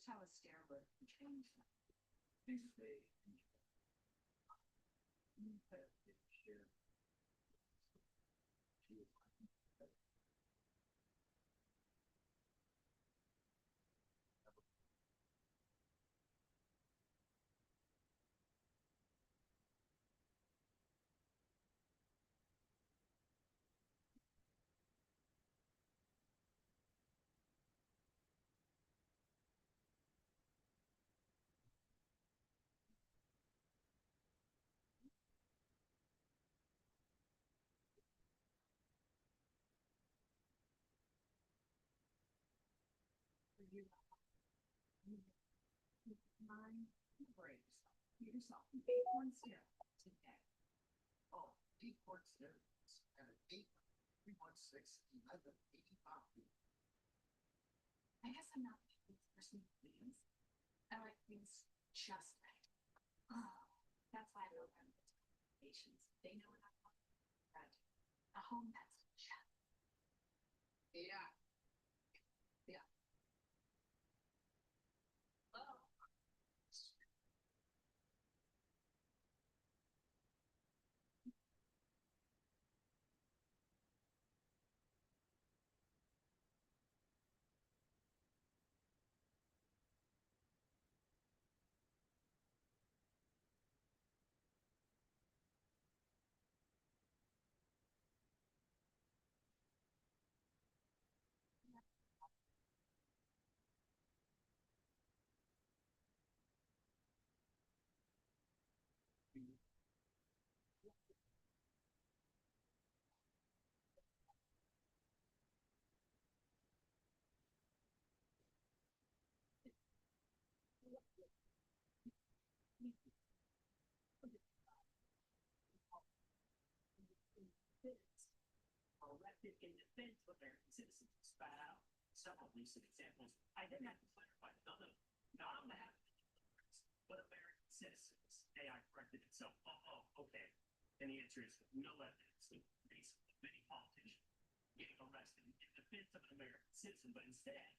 just how a stairway can change that. Big thing. You mind break yourself. Big one step today. Oh, deep court stairs at 8-316-1185. I guess I'm not the person who leaves. I like things just right. Oh, that's why I love them. Patients. They know what I'm talking about. A home that's just. Yeah. Yeah. Oh. Elected in defense of American citizens spat out several recent examples. I then have to clarify none of not on behalf of immigrants, but American citizens. AI corrected itself. Okay. And the answer is no evidence of basically many politicians getting arrested in defense of an American citizen, but instead,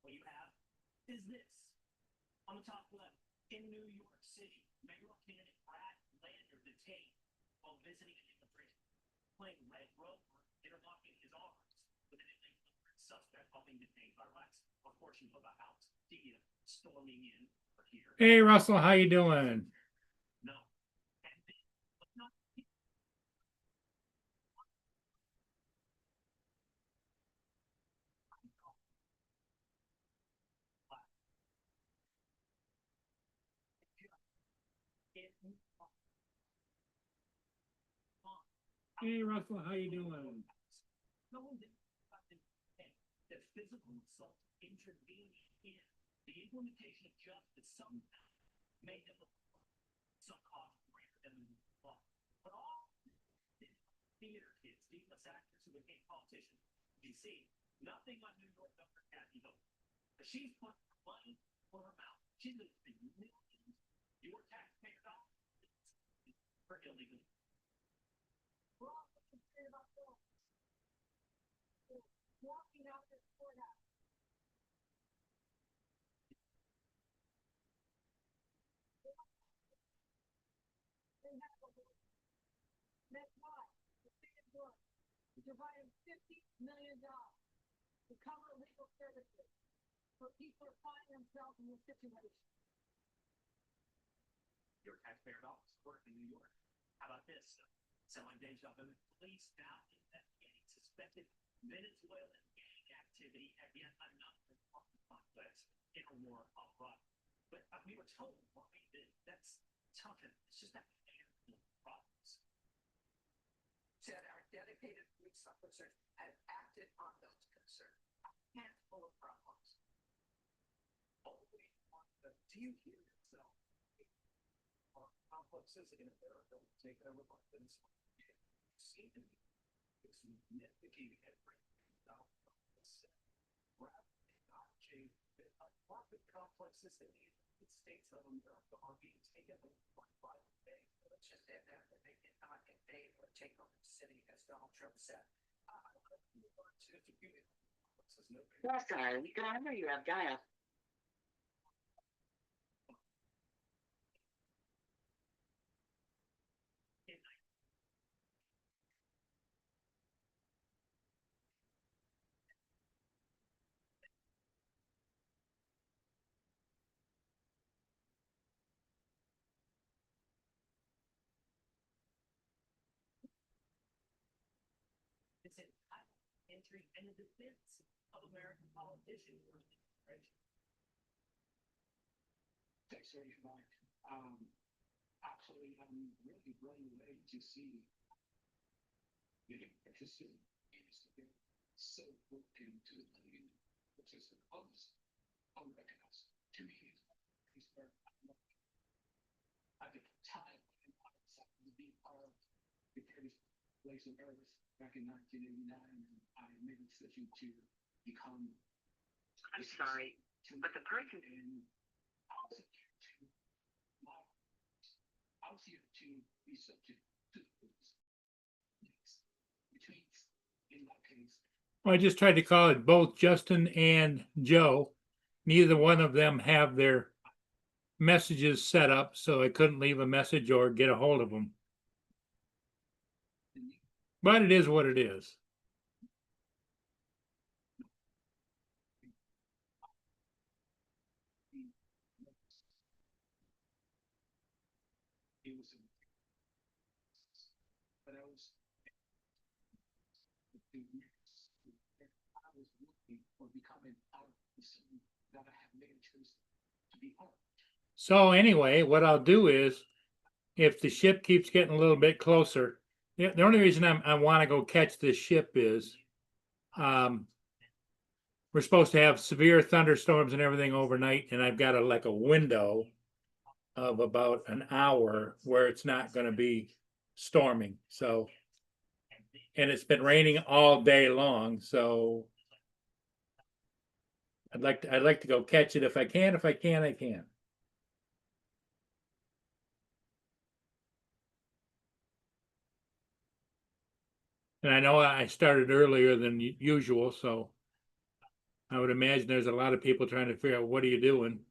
what you have is this. On the top left, in New York City, mayoral candidate Brad Lander detained while visiting an immigrant playing Red Rover, interlocking his arms with an illegal suspect while being detained by rights. A portion of a house, Dia storming in here. Hey Russell, how you doing? No. And then, but not Hey Russell, how you doing? No one did that physical assault intervening in the implementation of justice somehow made them some cost greater than the law. But all theater kids, D-list actors who became politicians, you see, nothing on New York Governor Kathy Hope. She's put money for her mouth. She's losing millions. Your taxpayer dollars for illegal. We're all concerned about walking out this courthouse. They have a that's why the state of Georgia is providing $50 million to cover legal services for people who find themselves in this situation. Your taxpayer dollars work in New York. How about this? Selling deja vu. Police now investigating suspected Venezuelan gang activity at yet another apartment complex in Aurora, Colorado. But we were told, that that's tough. It's just that problems. Said our dedicated police officers have acted on those concerns. A handful of problems. Only on the do you hear yourself? Our complexes in America will take over by Venezuela. You seem to be significant everything about this. Rather than not change apartment complexes in the United States of America are being taken over by private banks. Let's just add that they did not invade or take over the city, as Donald Trump said. That's right. I know you have Gaia. in entry and the defense of American politicians for the administration. Thanks very much. Actually, I'm really blown away to see the history is so broken to the million, which is almost unrecognized to me. It's very at the time when I decided to be part of the greatest place on earth back in 1989, I made a decision to become. I'm sorry, but the person. And I was here to I was here to be subject to the rules. Which means, in that case, Well, I just tried to call it both Justin and Joe. Neither one of them have their messages set up, so I couldn't leave a message or get a hold of them. But it is what it is. it was, but I was looking for becoming out of the scene that I have made a choice to be part. So anyway, what I'll do is, if the ship keeps getting a little bit closer, the only reason I want to go catch this ship is, we're supposed to have severe thunderstorms and everything overnight, and I've got like a window of about an hour where it's not going to be storming. So, and it's been raining all day long, so I'd like to go catch it if I can. If I can, I can. And I know I started earlier than usual, so I would imagine there's a lot of people trying to figure out what are you doing.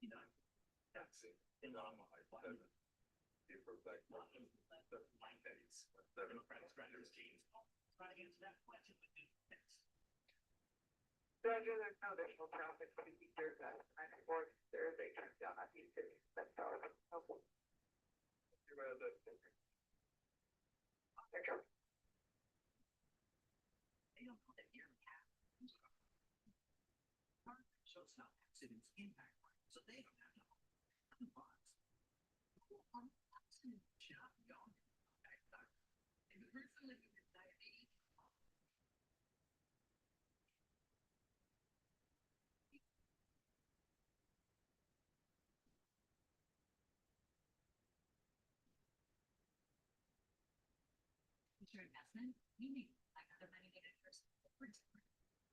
You know, that's it. In the life days, the Democratic Senators teams try to answer that question with new defense. Roger, there's no additional traffic, but if there's a 94, there is a trip down at the city. That's all. Helpful. They don't know that air cap shows how accidents impact life, so they don't have to job going. And the person living with diabetes. With your investment, you need like other money managers.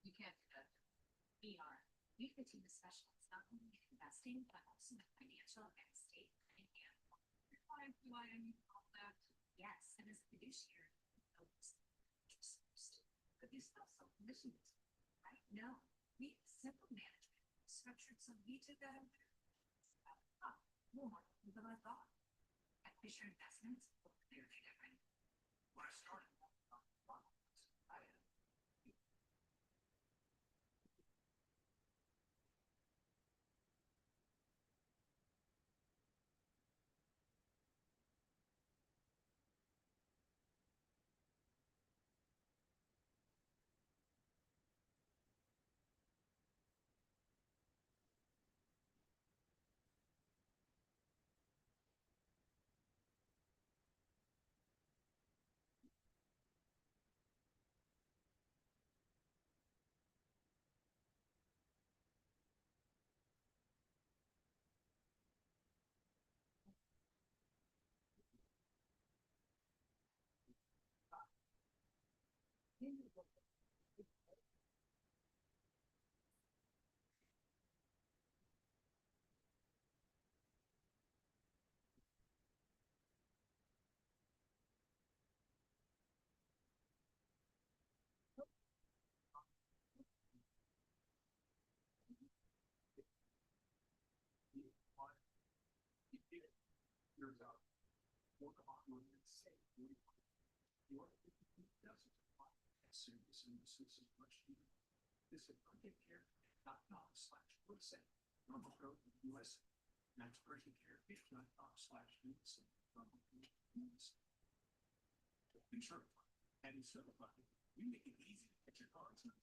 You can't do that. We are. We have a team of specialists, not only in investing, but also in financial and estate planning and why I need all that. Yes, and as a fiduciary, But these still some missions. right? No, we have simple management structured so we took that over. More than I thought. At Fisher Investments, we're clearly different. When I started, work on and say, your doesn't apply. Service and this is much easier. This is urgent care, .com/percent. Normal growth in the US. That's urgent care, .com/percent. Insurance. And insurance, we make it easy to get your car insurance.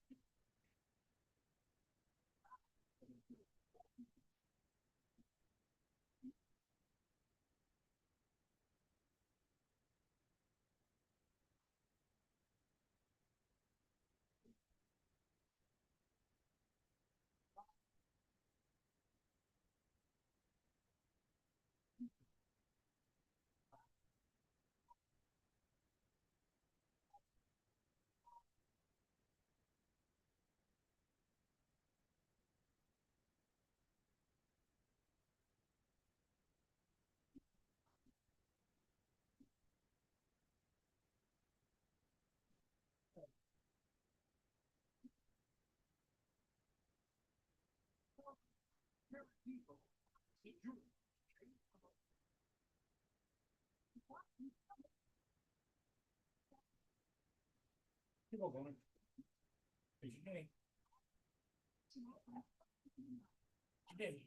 People, if you People going. Today. Today.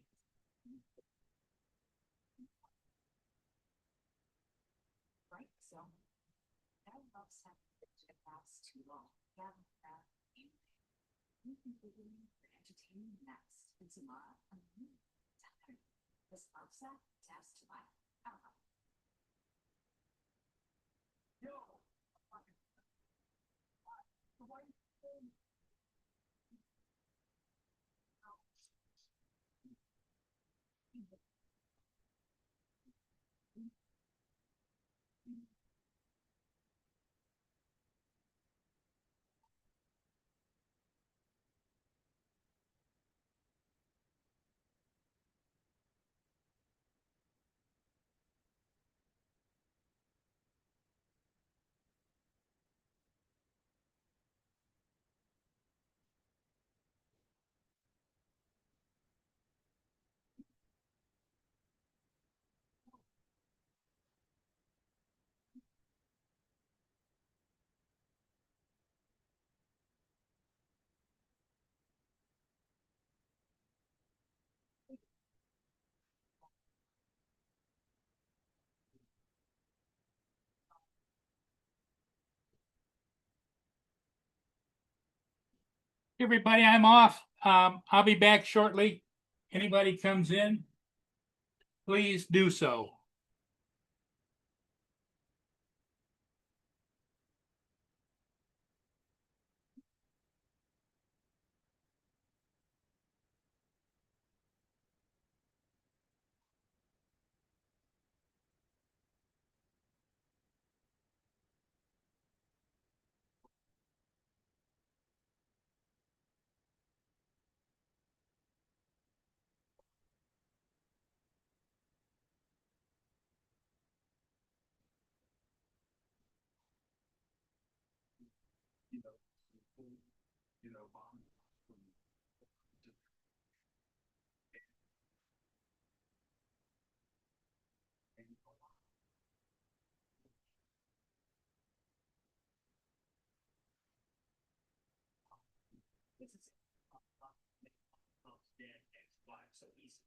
Right, so. That helps have to last too long. Yeah, you can be for entertaining next. And tomorrow, Saturday. This loves that, test to life. I don't know. Everybody, I'm off. I'll be back shortly. Anybody comes in, please do so. bomb. This is dead ex-wife, so he's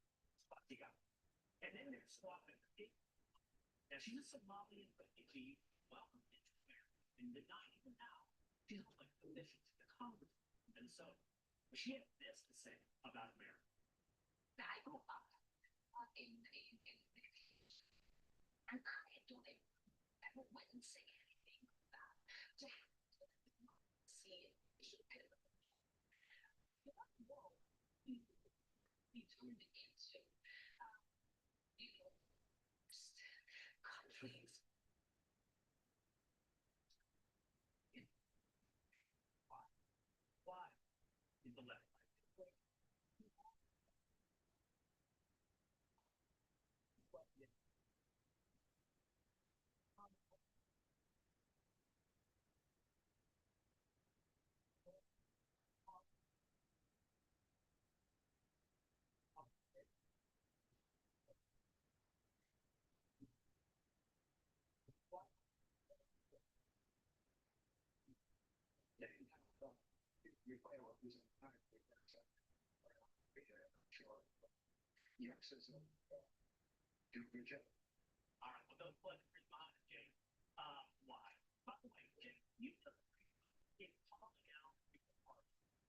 spotting out. And then they're swapping. Now she's a Somalian refugee, welcome into America. And the night even now, she's on like a mission to the Congress. And so, she had this to say about America. I grew up and I don't ever went and say anything about to have see it. He turned into countries. Why is the left right? we play what was in time. Sure. Yes, it's do a good job. All right, well, those blood remind Jay. Why? By the way, Jay, you know, in calling out people,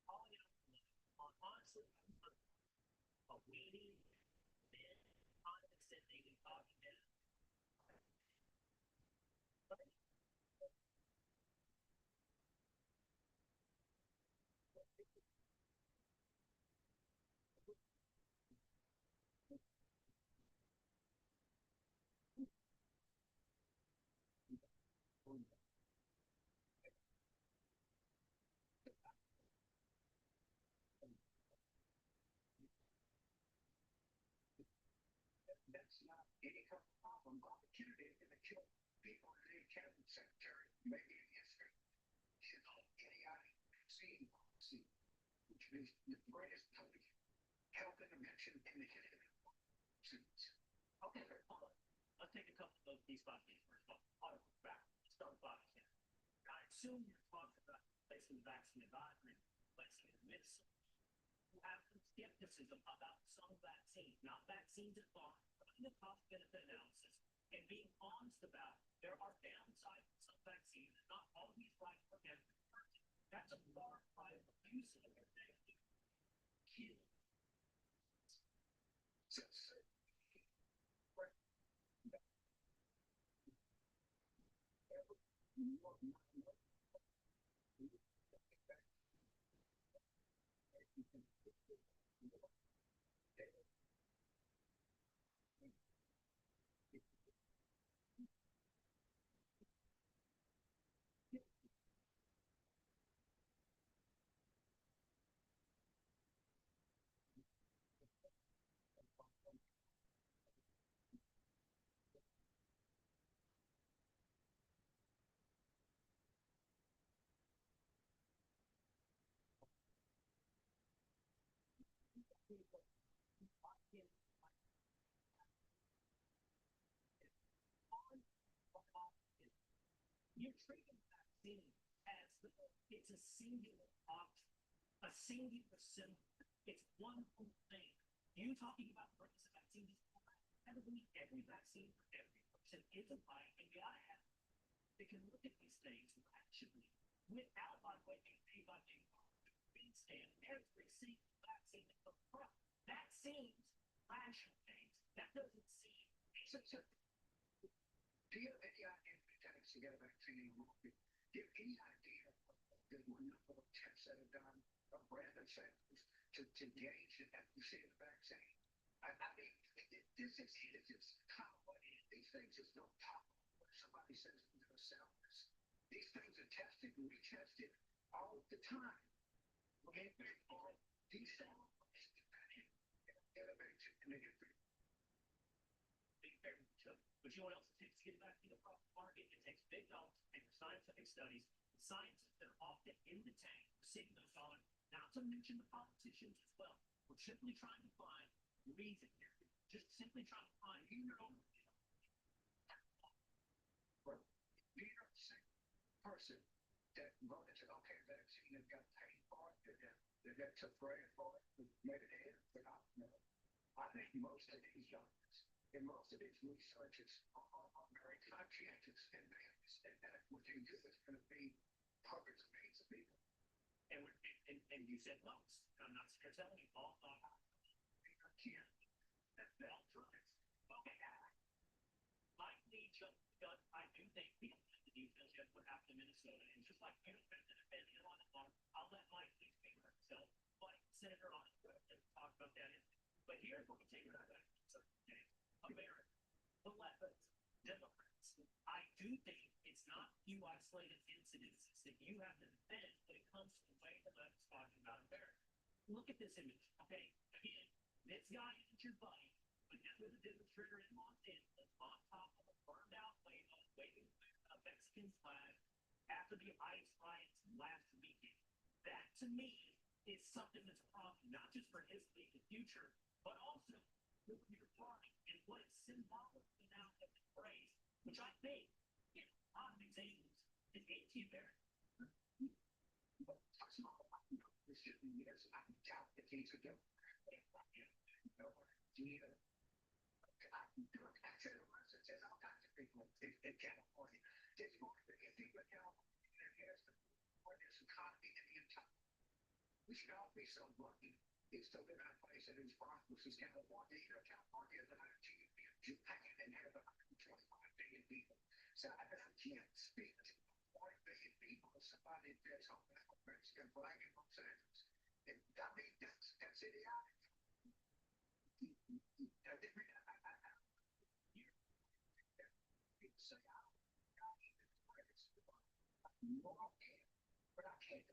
calling out, honestly, a weenie, men, condescending, and talking down. That's not any kind of problem. Opportunity to kill people in any cabinet secretary, maybe in history. You know, any vaccine policy, which is the greatest public health intervention in the history. Okay, hold on. Let's take a couple of these boxes first of all. Back, start box here. I assume you're talking about placing the vaccine advisory, placing it in medicine. You have some skepticism about some vaccines, not vaccines at large, but in the cost benefit analysis, and being honest about there are downsides to some vaccines and not always right for every person. That's a far cry from using it every day. Kill. You're treating vaccine as it's a singular option, a singular symbol. It's one thing. You talking about purpose of vaccine is every vaccine for every person is a right, and you gotta have. They can look at these things rationally without by way by being stand every single vaccine that comes from. That seems rational things. That doesn't seem. Do you have any idea if it takes to get a vaccine in the market? Do you have any idea of the number of tests that are done of random samples to gauge the efficacy of the vaccine? I mean, this is kind of what it is. These things just don't talk what somebody says to themselves. These things are tested and retested all the time. Okay, these cells elevated in the history. But you know what else it takes to get back to the profit market? It takes big dollars and scientific studies, scientists that are often in the tank, receiving those dollars, not to mention the politicians as well. We're simply trying to find reason here. Just simply trying to find either over. You're the same person that voted to okay vaccine and got paid for it, that took credit for it, made it ahead, but I think most of these doctors and most of these researchers are very conscientious and they understand that what they do is going to be hundreds of millions of people. And you said most. I'm not telling you all thought I can't. That bell drives. Okay. Likely jump the gun. I do think people have the details yet what happened in Minnesota. And just like you don't have to defend Elon Musk, I'll let Mike speak for himself. But Senator on talk about that. But here's what we take it out of America, the left, Democrats. I do think it's not few isolated incidences that you have to defend when it comes to the way the left is talking about America. Look at this image, okay? Again, this guy is your buddy, but that's what did the trigger in Montana on top of a burned out waving a Mexican flag after the ICE riots last weekend. That to me is something that's a problem, not just for his legal future, but also for your party and what it's symbolically now has been phrased, which I think, in a lot of examples, is anti-American. But first of all, years, I doubt that he's a Democrat. No idea. I can do it. Actually, there's all kinds of people in California. There's more than people in California than there's the largest economy in the entire. We should all be so lucky. It's still in our place that is prosperous as California. You know, California is another GDP of Japan and has 125 billion people. So I can't speak to 40 billion people. Somebody that's on Mexican flag in Los Angeles. And I mean, that's idiotic. But I can't.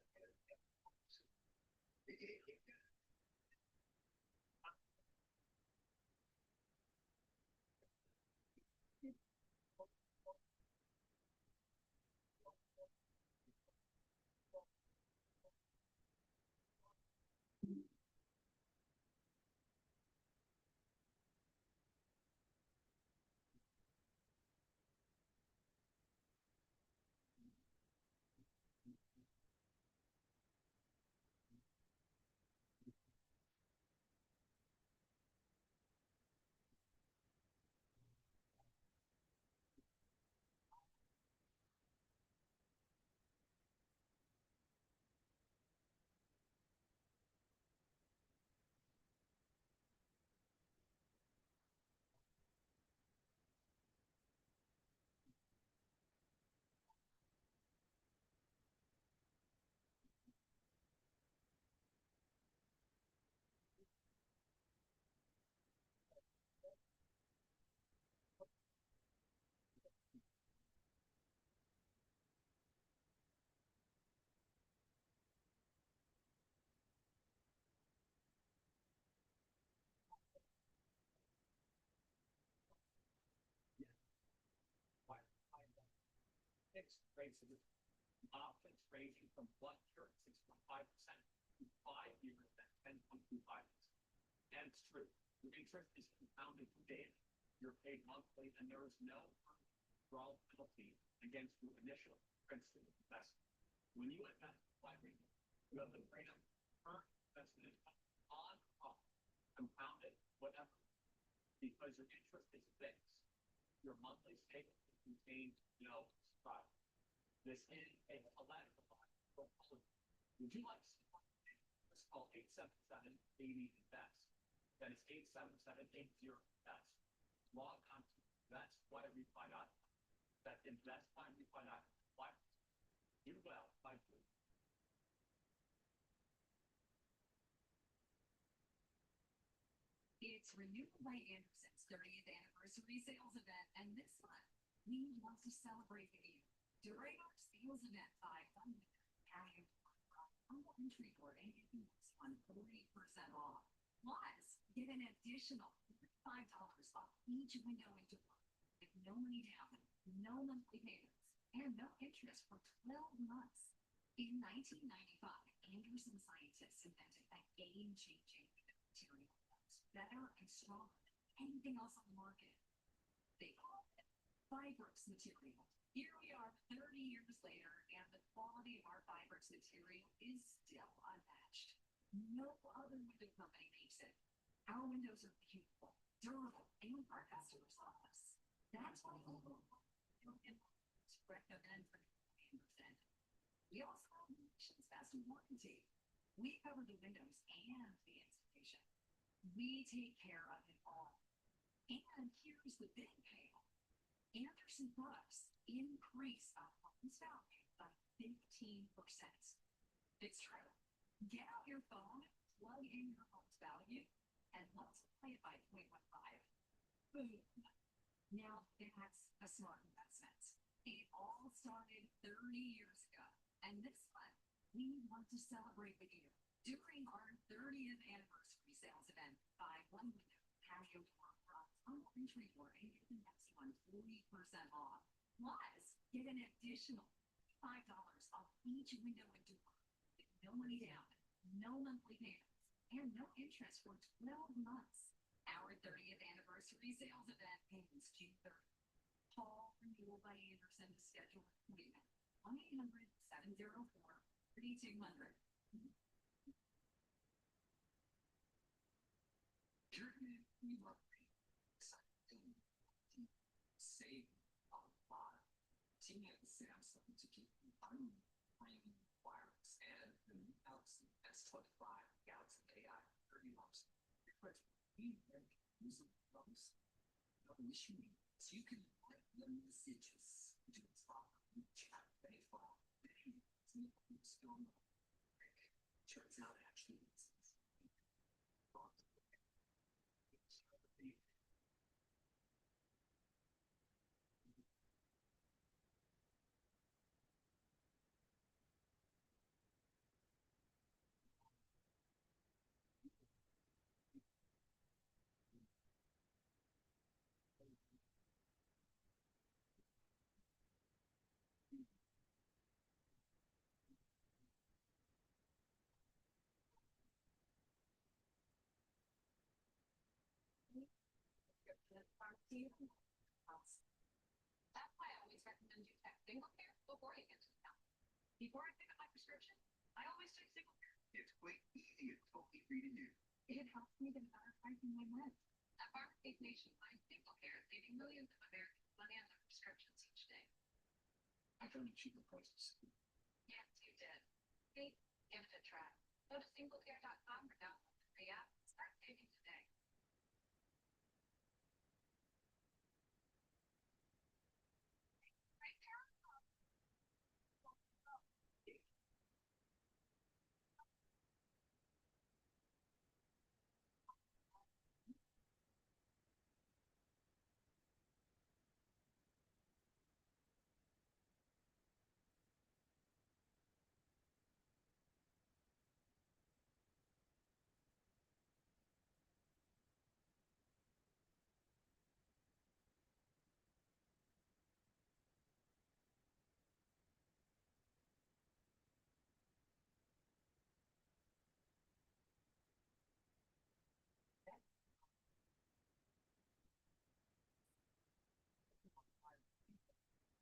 Fixed rates of options ranging from 1 year at 6.5% to 5 years at 10.25%. And it's true. Your interest is compounded daily. You're paid monthly, and there is no withdrawal penalty against your initial principal investment. When you invest in Flagrant, you have the freedom to earn investment income on off, compounded, whatever, because your interest is fixed. Your monthly statement contains no surprise. This is a collateral portfolio. Would you like to see one? It's called 877-80-INVEST. That is 877-80-INVEST. Log on to investbyrefy.com. That's investbyrefy.com. Do well by doing. It's Renewal by Anderson's 30th anniversary sales event, and this month we want to celebrate with you. During our sales event, having entry for anything on 40% off. Plus, get an additional $5 off each window and door. With no money down, no monthly payments, and no interest for 12 months. In 1995, Anderson scientists invented a game-changing material that's better and stronger than anything else on the market. They call it Fibrous material. Here we are 30 years later, and the quality of our Fibrous material is still unmatched. No other window company makes it. Our windows are beautiful, durable, and our customers love us. That's why we recommend for Anderson. We also have the nation's best warranty. We cover the windows and the installation. We take care of it all. And here's the big payoff. Anderson Books increase our home's value by 15%. It's true. Get out your phone, plug in your home's value, and multiply it by 0.15. Boom. Now that's a smart investment. It all started 30 years ago, and this month we want to celebrate with you. During our 30th anniversary sales event, buy one window, patio door, entry door, and get the next one 40% off. Plus, get an additional $5 off each window and door with no money down, no monthly payments, and no interest for 12 months. Our 30th anniversary sales event ends June 3rd. Call Renewal by Anderson to schedule an appointment. 1-800-704-3200. we were exciting to save a lot. Teaming up with Samsung to keep unframing wireless and the new Galaxy S25, Galaxy AI 30 months. Because we are using those, no issue. So you can put the messages to the top of chat very far. Still turns out actually it's That's why I always recommend you take single care before you get to the doctor. Before I pick up my prescription, I always take single care. It's quite easy and totally free to do. It helps me get a better price than my meds. At Pharmacies Nationwide, single care is saving millions of Americans money on their prescriptions each day. I found a cheaper prices. Yes, you did. Hey, give it a try. Go to singlecare.com or download the free app and start saving today. Right, Tara?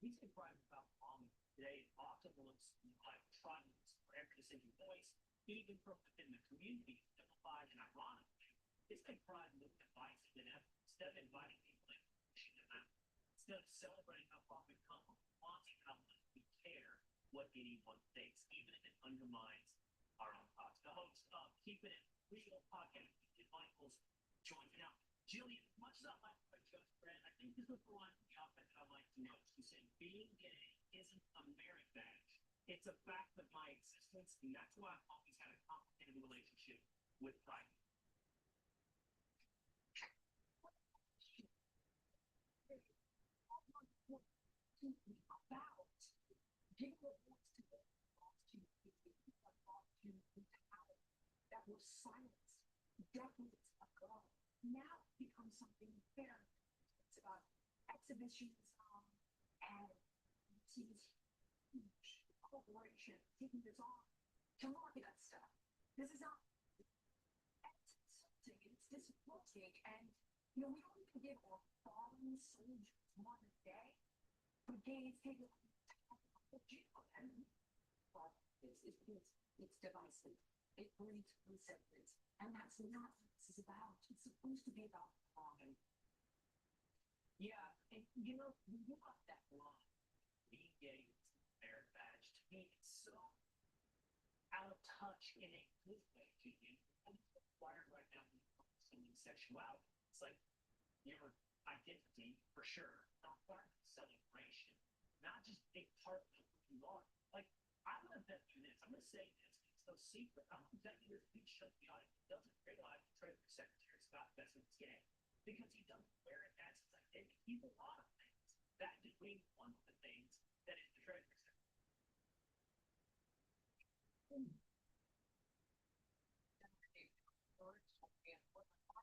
We take pride about today often looks like triumphs for every decision voice, even from within the community, simplified and ironically. It's take pride in looking at biases and effort instead of inviting people in, pushing them out. Instead of celebrating how far we've come, wanting how much we care what anyone thinks, even if it undermines our own thoughts. The host of Keeping It Real podcast, Michael's joins me now. Jillian, as much as I like what Judge Brett, I think this is the one that I like to know. She said, being gay isn't a merit badge. It's a fact of my existence, and that's why I've always had a complicated relationship with pride. About giving a voice to the power that was silenced decades ago. Now it becomes something very. It's about exhibitionism and these huge corporations taking this on to market that stuff. This is not. It's insulting. It's disappointing, and we don't even give our fallen soldiers more than a day. Brigades take it to jail, and well, it's divisive. It breeds resentment, and that's not what this is about. It's supposed to be about belonging. Yeah, and when you got that line, being gay is a merit badge, to me, it's so out of touch in a good way to you. And it's required right now when it comes to sexuality. It's like your identity, for sure, not part of the celebration, not just a part of who you are. Like, I'm gonna bet you this. I'm gonna say this. It's no secret. I'm gonna bet you this. He shut the audience. Doesn't realize the Treasury Secretary Scott Bessent's gay because he doesn't wear it as his identity. He's a lot of things. That just means one of the things that is the Treasury Secretary.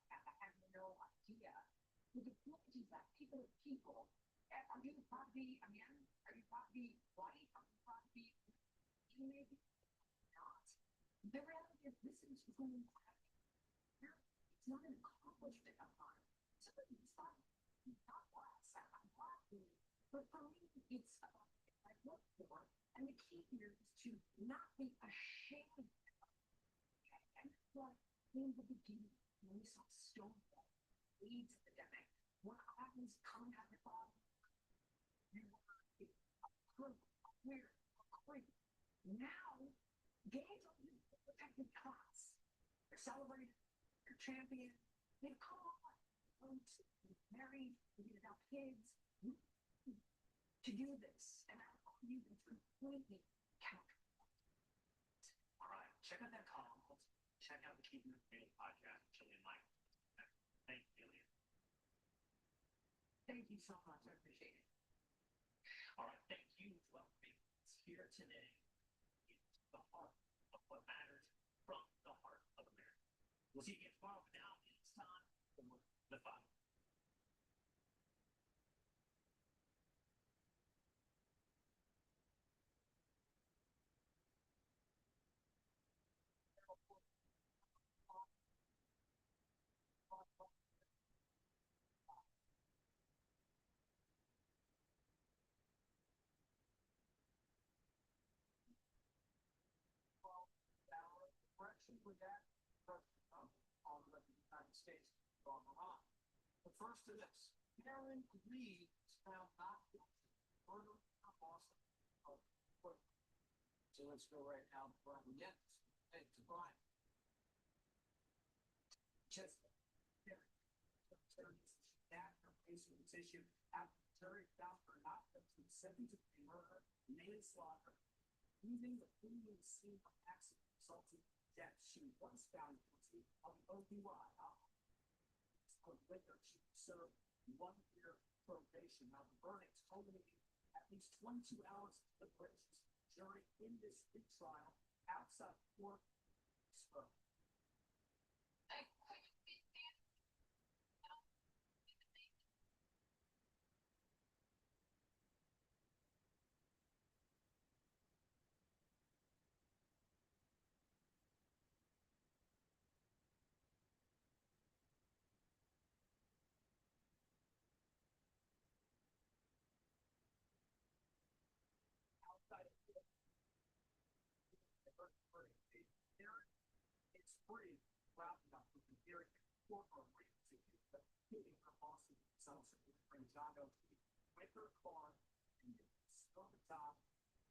I have no idea. But the point is that people are people. Are you proud to be a man? Are you proud to be white? Are you proud to be maybe not? The reality is this is going to happen. It's not an accomplishment of mine. Somebody decided not less. I'm proud of it. But for me, it's about what I work for. And the key here is to not be ashamed of it. And that's what in the beginning, when we saw Stonewall, weeds epidemic. What happens coming out of the bottom? You were a crew, a queer, a creep. Now, gays are the protected class. They're celebrating, they're champion. They come on, you're married, you get adopt kids. To do this, and you can completely counter. All right, check out that column. Check out the Keeping It Real podcast, Jillian Mike. Thank you, Jillian. Thank you so much. I appreciate it. All right, thank you as well for being with us here today. It's the heart of what matters from the heart of America. We'll see you again tomorrow, but now it's time for the fun. Direction with that on the United States on Iran. But first to this, Aaron Lee is found not guilty of murder in Boston. So let's go right now to Brian Jens. Hey, to Brian. Just that her facing this issue after the jury found her not guilty of second-degree murder, manslaughter, using the previous scene of accident resulting in death. She was found guilty of OPY. Later, she served 1 year probation. Now, the verdicts culminated at least 22 hours of deliberations. Jury in this trial outside court spoke. It's pretty loud enough for the hearing courtroom to hitting her boss themselves and John O'Keefe with her car and on the top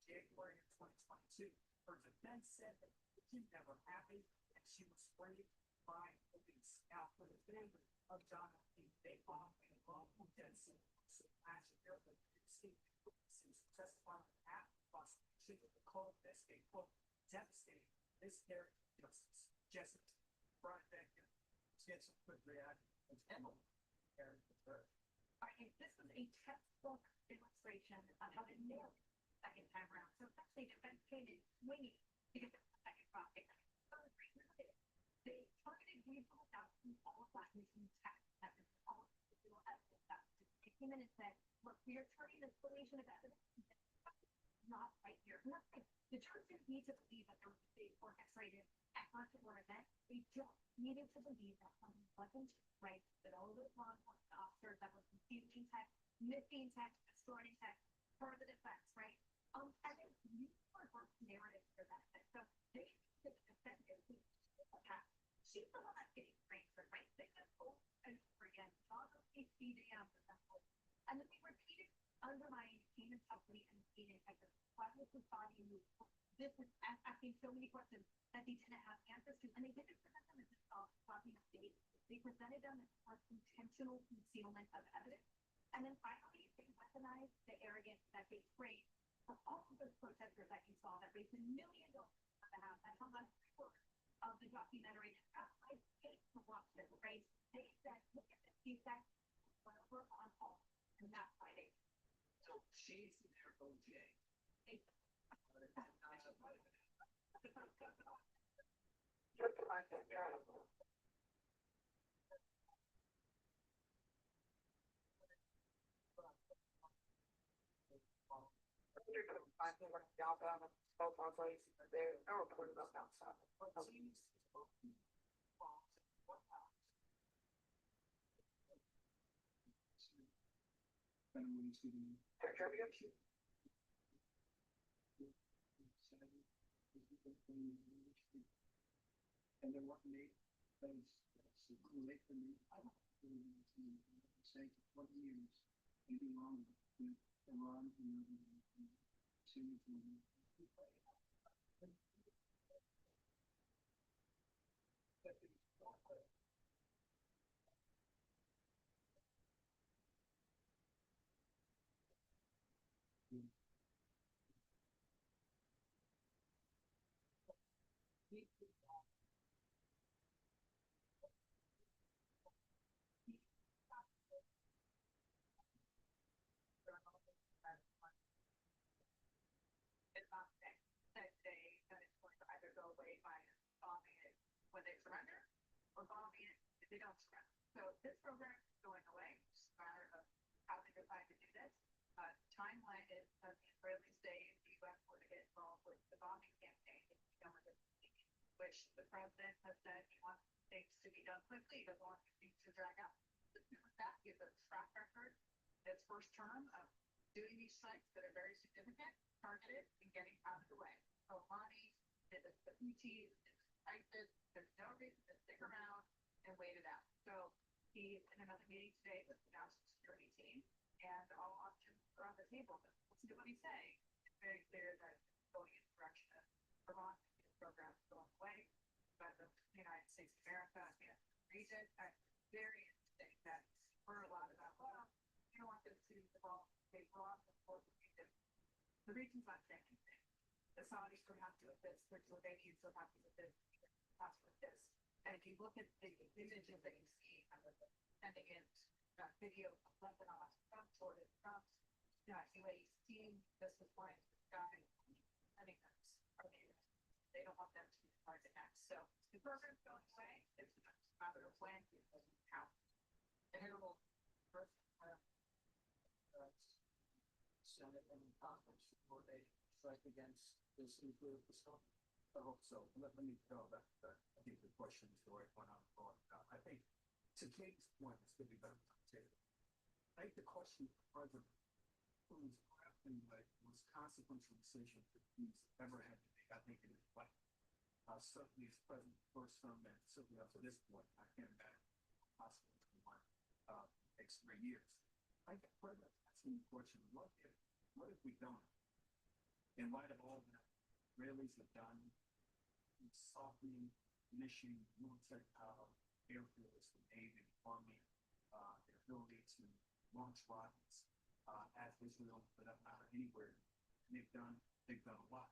January of 2022. Her defense said that she never happened and she was sprayed by police. Now, for the family of John O'Keefe, they filed a wrongful death sentence last year, but state witnesses testified at the prosecution that the call of this a quote devastating miscarriage of justice. Jessica, Brian Becker, get some quick reaction and Emily. This was a textbook illustration on how to nail it second time around. So actually, defense came in swinging to get the second project. They targeted reasonable doubts from all of that missing text evidence, all of the digital evidence that they came in and said, look, we are turning this collation of evidence not right here. Nothing. The jurors didn't need to believe that there was a big orchestrated effort or event. They just needed to believe that something wasn't right, that all of those law enforcement officers that were confusing text, missing text, distorting text for the defense, right? And then you are work narrative for that. So they the defendant attack. She's the one that's getting framed for right thing that's over and over again. Not only CDM, and then we repeated underlying Keenan's company and Keenan as a question body move. This is asking so many questions that they didn't have answers to, and they didn't present them as a copy of state. They presented them as intentional concealment of evidence. And then finally, they weaponized the arrogance that they create for all of those protesters that you saw that raised $1 million on behalf of how much of the documentary. I hate to watch this, right? They said, look at this, he said, we're on call, and that's fighting. So she's their OJ. Just like that, terrible. I think we're down down both our places. They're reported up outside. And then what made things late for me, I don't maybe wrong, Iran, It's not saying that it's going to either go away by bombing it when they surrender or bombing it if they don't surrender. So this program is going away. It's just a matter of how they decide to do this. Timeline is that the Israelis say if the U.S. were to get involved with the bombing campaign, it would become a different, which the president has said he wants things to be done quickly. He doesn't want things to drag out. That gives a track record. His first term of doing these sites that are very significant, targeted, and getting out of the way. So Lonnie did the Houthis, ISIS, there's no reason to stick around and wait it out. So he's in another meeting today with the national security team, and all options are on the table. But listen to what he's saying. It's very clear that it's going in the direction of Vermont, his program is going away, but the United States of America and the region, very interesting that we're a lot about, well, you don't want them to evolve, they brought the whole region. The region's not saying anything. The Saudis are happy with this, the Jordanians are happy with this, happy with this. And if you look at the images that you see, sending in video of Lebanon, from Jordan, from UAE, seeing this with flying to the sky, sending those are neighbors. They don't want them to be hard to act. So the program's going away. It's a matter of when it doesn't count. The interval first Senate and Congress before they strike against this nuclear facility? I hope so. Let me go back. I think the question is the right one I'm going about. I think to Kate's point, it's going to be better on the table. I think the question for the president who's crafting the most consequential decision that he's ever had to make, I think it is like certainly as president first term and certainly up to this point, I can't imagine possible to want next 3 years. I think the president asking the question, what if we don't? In light of all that Israelis have done, softening, mission, military power, air force, the Navy, Army, their ability to launch rockets as Israel, for that matter, anywhere. And they've done a lot.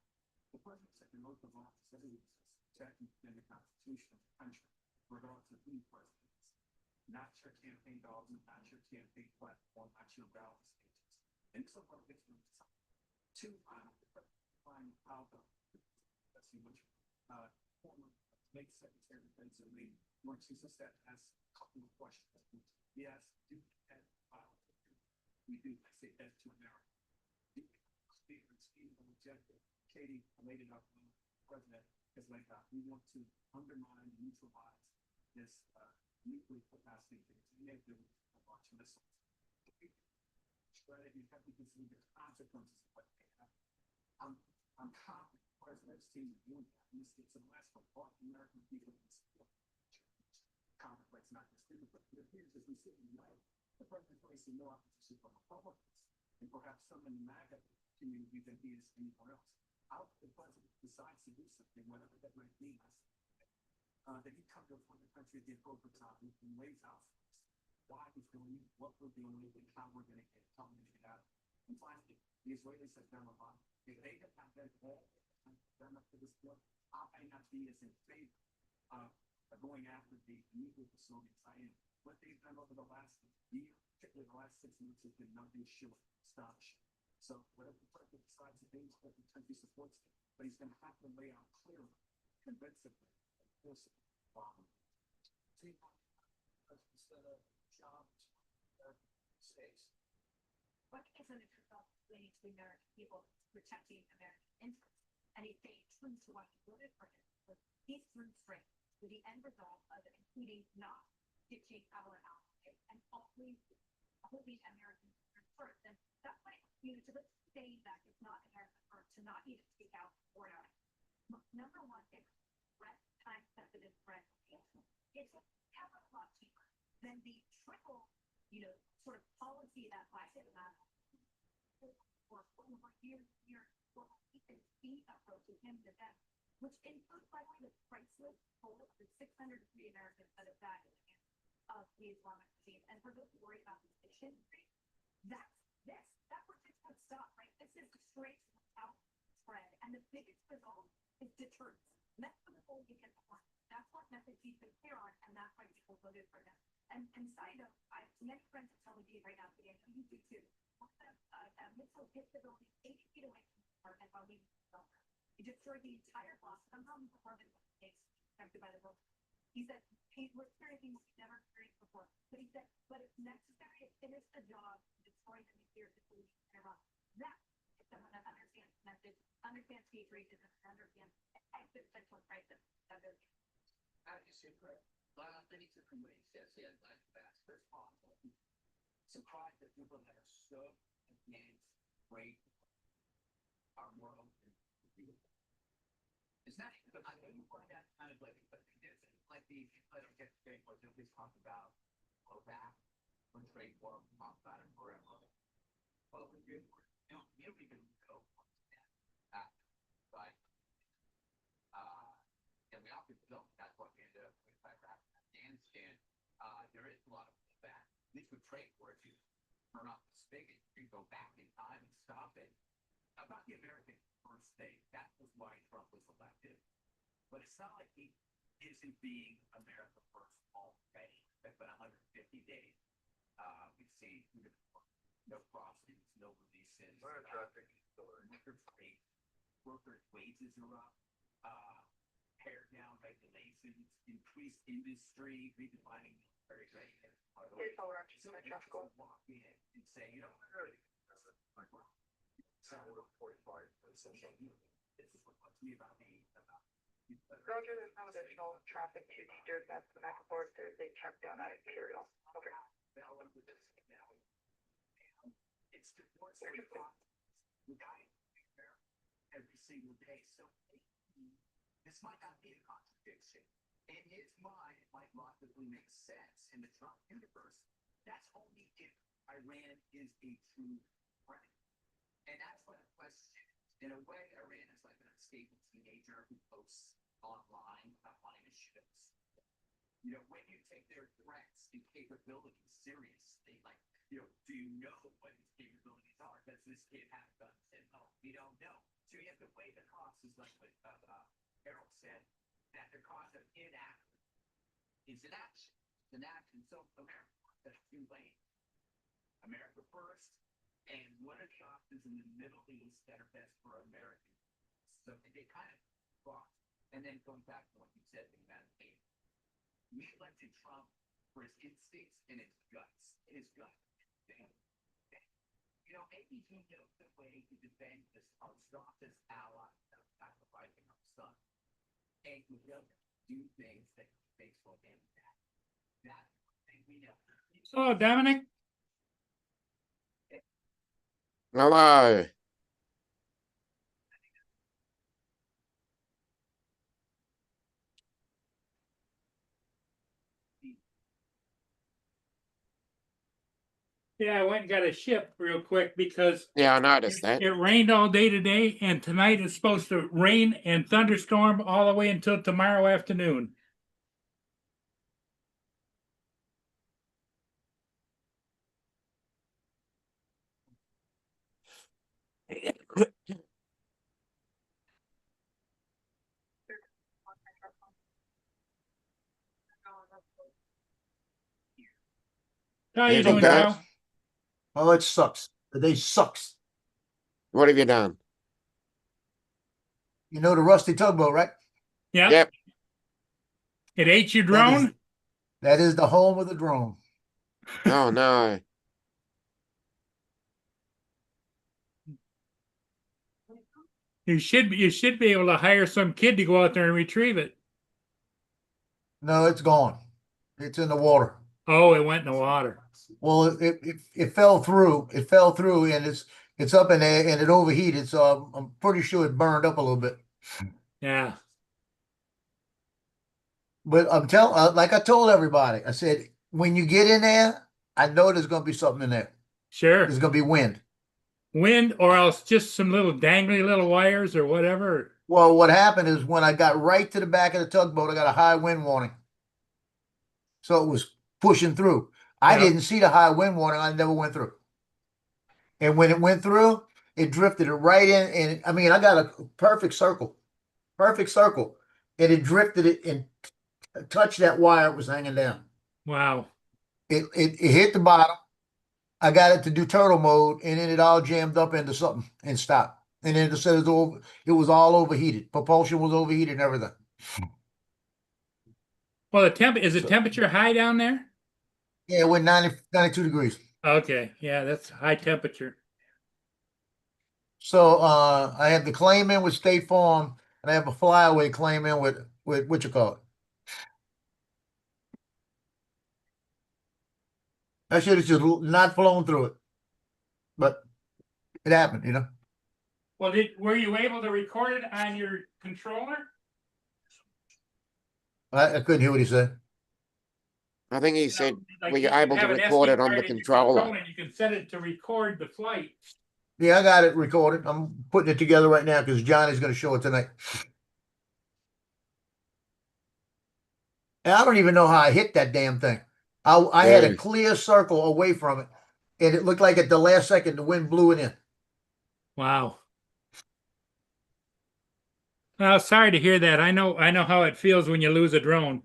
The president said the oath of office that he was protecting within the Constitution of the country, regardless of who the president is. Not your campaign dogs, not your campaign platform, not your ballot stages. And so what gets them to find out let's see which former late Secretary of Defense of the Mark Susan said asked a couple of questions. Yes, do have we do say that to America. Steve objective. Katie laid it up when the president has laid out. We want to undermine and neutralize this nuclear capacity to enable launch missiles. Strategy have to consider the consequences of what they have. I'm confident the president's team is doing that. And this gets the last one. All the American people in support. Complex, not just but it appears as we sit in the night, the president facing more opposition from Republicans and perhaps some in the MAGA community than he is anywhere else. How the president decides to do something, whatever that might mean, that he comes before the country at the appropriate time and lays out why he's doing it, what we're doing, and how we're going to get out. And finally, the Israelis have done a lot. If they have not done all done up to this point, I may not be as in favor of going after the nuclear facility as I am. What they've done over the last year, particularly the last 6 months, has been nothing short of astonishing. So whatever the president decides to do, the country supports it. But he's going to have to lay out clearly, convincingly, and forcibly, instead of jobs, states. What is an integral way to the American people protecting American interests? And he stayed true to what he voted for him. He's through straight with the end result of it, including not ditching our allies and always holding American interests first. And that might you to say that it's not American first to not even speak out for it. Number one is threat, time sensitive threat. It's a hell of a lot cheaper than the triple, sort of policy that that's why I say that. For years, he can see approaching him to death, which includes, by the way, the priceless toll of the 603 Americans that have died in the hands of the Islamic regime. And for those who worry about the history, that's where this would stop, right? This is straight out spread. And the biggest result is deterrence. And that's the goal we can afford. That's what message he's been clear on, and that's why people voted for him. And side note, I have many friends that tell me right now today, and you do too. Mitchell hit the building 80 feet away from the apartment while leaving the shelter. He destroyed the entire block, somehow the apartment was protected by the building. He said, hey, we're experiencing what we've never experienced before. But he said, but it's necessary to finish the job to destroy the nuclear facility in Iran. That is someone that understands the message, understands peace racism, and understands the existential crisis that they're in. You see, many different ways, yes, like fast, that's awful. Surprised that people that are so against great our world is beautiful. It's not even, I know you find that kind of like, but it is like the, I don't get straight, what they always talk about, go back, when trade war, talk about it forever. Well, we do, you don't even go that, but, and we often don't, that's what we ended up with Afghanistan. There is a lot of that, at least with trade wars, you turn off the spigot, you go back in time and stop it. About the American first thing, that was why Trump was elected. But it's not like he isn't being America first already. It's been 150 days. We've seen no crossings, no releases. Workers' wages are up. Pared down regulations, increased industry, redefining military readiness. So people walk in and say, you know, this is what puts me about me. Roger, there's no additional traffic to Cedar, that's the back and forth, there's a check down at Imperial. Over. It's the force of God. We die every single day. So this might not be a contradiction. In his mind, it might logically make sense in the Trump universe. That's only if Iran is a true threat. And that's what a question is. In a way, Iran is like an unstable teenager who posts online about initiatives. You know, when you take their threats and capabilities seriously, like, you know, do you know what his capabilities are? Does this kid have guns? And no, we don't know. So you have to weigh the costs, is like what Harold said, that the cost of inaction is inaction. It's inaction. So America, that's too late. America first. And what are the options in the Middle East that are best for Americans? So they kind of cross. And then going back to what you said, the United States, we elected Trump for his instincts and his guts. His gut. You know, maybe he knows the way to defend our strongest ally without sacrificing our son. And he doesn't do things that makes for him that. That's one thing we know. Oh, Dominic, Hello. yeah, I went and got a ship real quick because Yeah, I noticed that. it rained all day today, and tonight it's supposed to rain and thunderstorm all the way until tomorrow afternoon. How you It's doing, okay. Joe? Oh, it sucks. The day sucks. What have you done? You know the rusty tugboat, right? Yeah. Yep. It ate your That drone? That is the home of the drone. Oh no. You should be able to hire some kid to go out there and retrieve it. No, it's gone. It's in the water. Oh, it went in the water. Well, it fell through. It fell through, and it's up in there, and it overheated. So I'm pretty sure it burned up a little bit. Yeah. But I'm telling, like I told everybody, I said when you get in there, I know there's gonna be something in there. Sure. There's gonna be wind. Wind or else just some little dangly little wires or whatever. Well, what happened is when I got right to the back of the tugboat, I got a high wind warning. So it was pushing through. I Yep. didn't see the high wind warning. I never went through. And when it went through, it drifted it right in. And I mean, I got a perfect circle, and it drifted it and touched that wire. It was hanging down. Wow. It hit the bottom. I got it to do turtle mode, and then it all jammed up into something and stopped. And then it said it was all overheated. Propulsion was overheated and everything. Well, is the temperature high down there? Yeah, it went 92 degrees. Okay. Yeah, that's high temperature. So I have the claim in with State Farm, and I have a flyaway claim in with what you call it. I should have just not flown through it, but it happened, you know. Well, were you able to record it on your controller? I couldn't hear what he said. I think he said, Like were you you can able to have an record SD it on card the in your controller? and you can set it to record the flight. Yeah, I got it recorded. I'm putting it together right now because Johnny's going to show it tonight. And I don't even know how I hit that damn thing. I had a Yeah. clear circle away from it, and it looked like at the last second the wind blew it in. Wow. Well, sorry to hear that. I know how it feels when you lose a drone.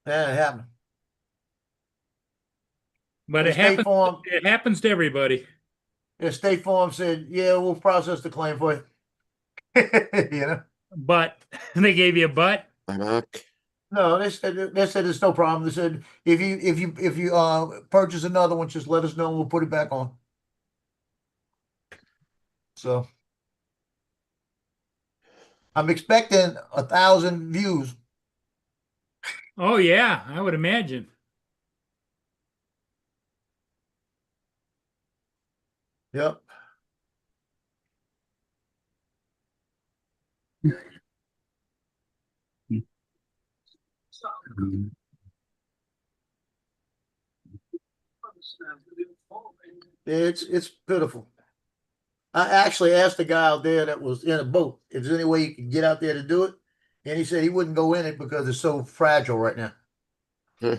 Yeah, it happened. But The State Farm, it happens to everybody. the State Farm said, "Yeah, we'll process the claim for you." You know. But they gave you a butt. Mark. No, they said it's no problem. They said if you purchase another one, just let us know and we'll put it back on. So I'm expecting 1,000 views. Oh yeah, I would imagine. Yep. It's pitiful. I actually asked the guy out there that was in a boat if there's any way you could get out there to do it, and he said he wouldn't go in it because it's so fragile right now. Huh.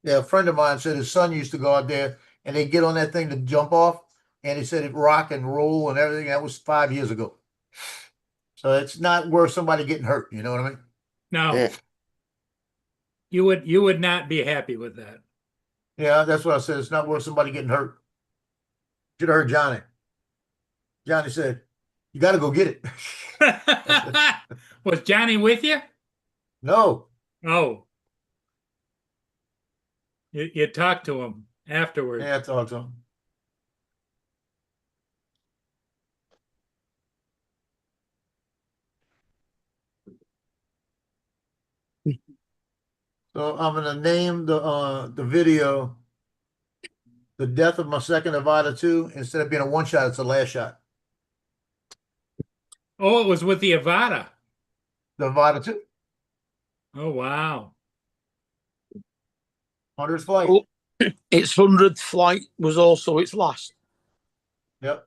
Yeah, a friend of mine said his son used to go out there and they get on that thing to jump off, and he said it rock and roll and everything. That was 5 years ago. So it's not worth somebody getting hurt. You know what I mean? No, Yeah. you would not be happy with that. Yeah, that's what I said. It's not worth somebody getting hurt. Should have heard Johnny. Johnny said, "You got to go get it." Was Johnny with you? No. Oh. You talked to him afterwards. Yeah, I talked to him. So I'm gonna name the video "The Death of My Second Avada 2." Instead of being a one shot, it's a last shot. Oh, it was with the Avada. The Avada 2. Oh wow. 100th flight. Oh. Its 100th flight was also its last. Yep.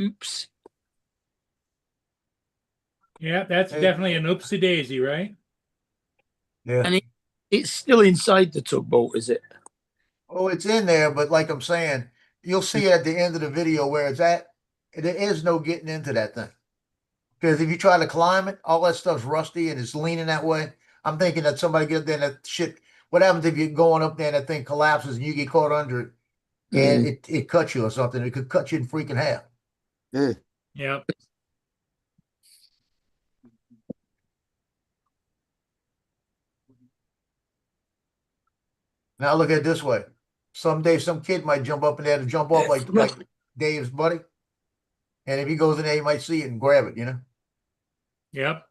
Oops. Yeah, that's Hey. definitely an oopsie daisy, right? Yeah. And it's still inside the tugboat, is it? Oh, it's in there, but like I'm saying, you'll see it at the end of the video where it's at. There is no getting into that thing. Because if you try to climb it, all that stuff's rusty and it's leaning that way. I'm thinking that somebody get up there and that shit. What happens if you're going up there and that thing collapses and you get caught under it and it cuts you or something? It could cut you in freaking half. Yep. Now look at it this way. Someday some kid might jump up in there to jump off like Dave's buddy. And if he goes in there, he might see it and grab it, you know? Yep.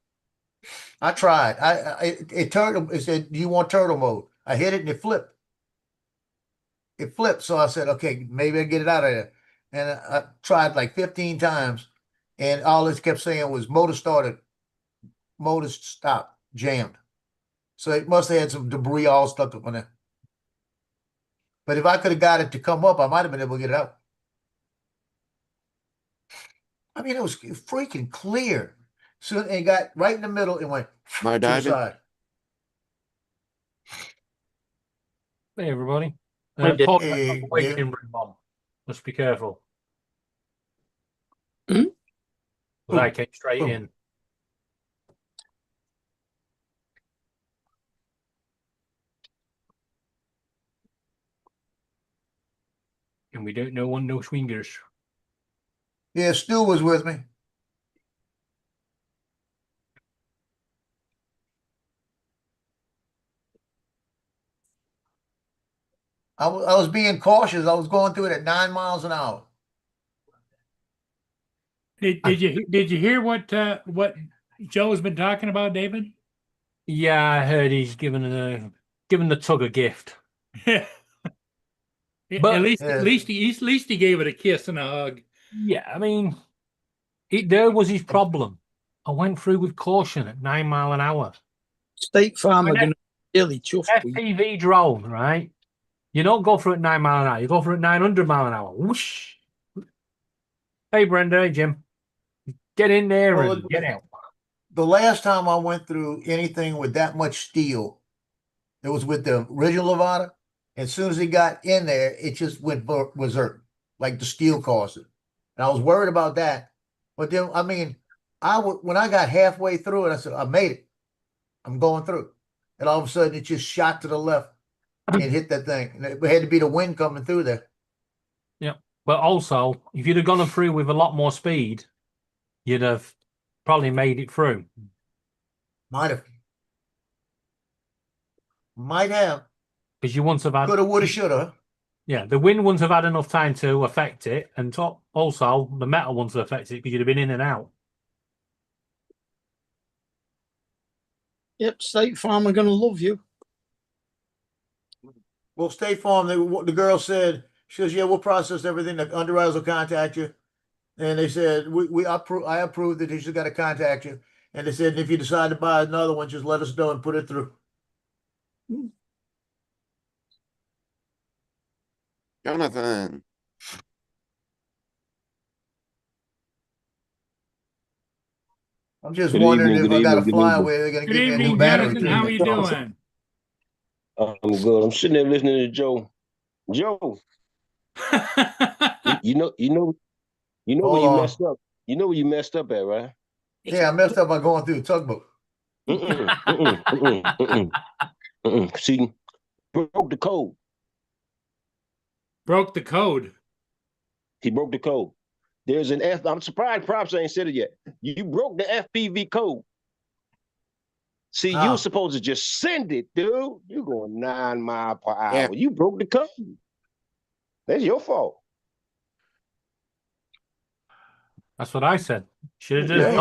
I tried. It turned. It said, "Do you want turtle mode?" I hit it and it flipped. It flipped. So I said, "Okay, maybe I get it out of there." And I tried like 15 times, and all it kept saying was motor started, motor stopped, jammed. So it must have had some debris all stuck up on there. But if I could have got it to come up, I might have been able to get it out. I mean, it was freaking clear. So it got right in the middle and went My to the diamond. side. Hey everybody. Hey, Dave. Paul, Hey, waiting room on. Just be careful. Hmm? 'Cause I came straight Boom. in. And we don't know one no swingers. Yeah, Stu was with me. I was being cautious. I was going through it at 9 miles an hour. Did you hear what Joe's been talking about, David? Yeah, I heard he's given the tug a gift. But- at least Yeah. at least he gave it a kiss and a hug. Yeah, I mean, there was his problem. I went through with caution at 9 mile an hour. State Farm are When going to be really chuffed with you. FPV drone, right? You don't go for it 9 mile an hour. You go for it 900 mile an hour. Whoosh. Hey, Brenda. Hey, Jim. Get in there Well, and get out. The last time I went through anything with that much steel, it was with the original Levada. As soon as it got in there, it just went berserk, like the steel caused it. And I was worried about that. But then, I mean, when I got halfway through it, I said, I made it. I'm going through. And all of a sudden, it just shot to the left and hit that thing. And it had to be the wind coming through there. Yeah. But also, if you'd have gone through with a lot more speed, you'd have probably made it through. Might have. Might have. Because you wouldn't have had. Coulda, woulda, shoulda. Yeah, the wind wouldn't have had enough time to affect it, and also the metal wouldn't have affected it because you'd have been in and out. Yep, State Farm are going to love you. Well, State Farm, the girl said, she goes, yeah, we'll process everything. The underwriters will contact you. And they said, I approve that they just got to contact you. And they said, if you decide to buy another one, just let us know and put it through. Jonathan. I'm just Good wondering evening, if good I got to evening, good fly evening. away, they're going to Good give me a new evening, battery. Jonathan. How are you doing? I'm good. I'm sitting there listening to Joe. Joe, you know where Hold you on. messed up. You know where you messed up at, right? Yeah, I messed up by going through the tugboat. See, broke the code. Broke the code. He broke the code. There's an I'm surprised Props ain't said it yet. You broke the FPV code. See, you were supposed to just send it, dude. You're going 9 miles per hour. Yeah. You broke the code. That's your fault. That's what I said. Should have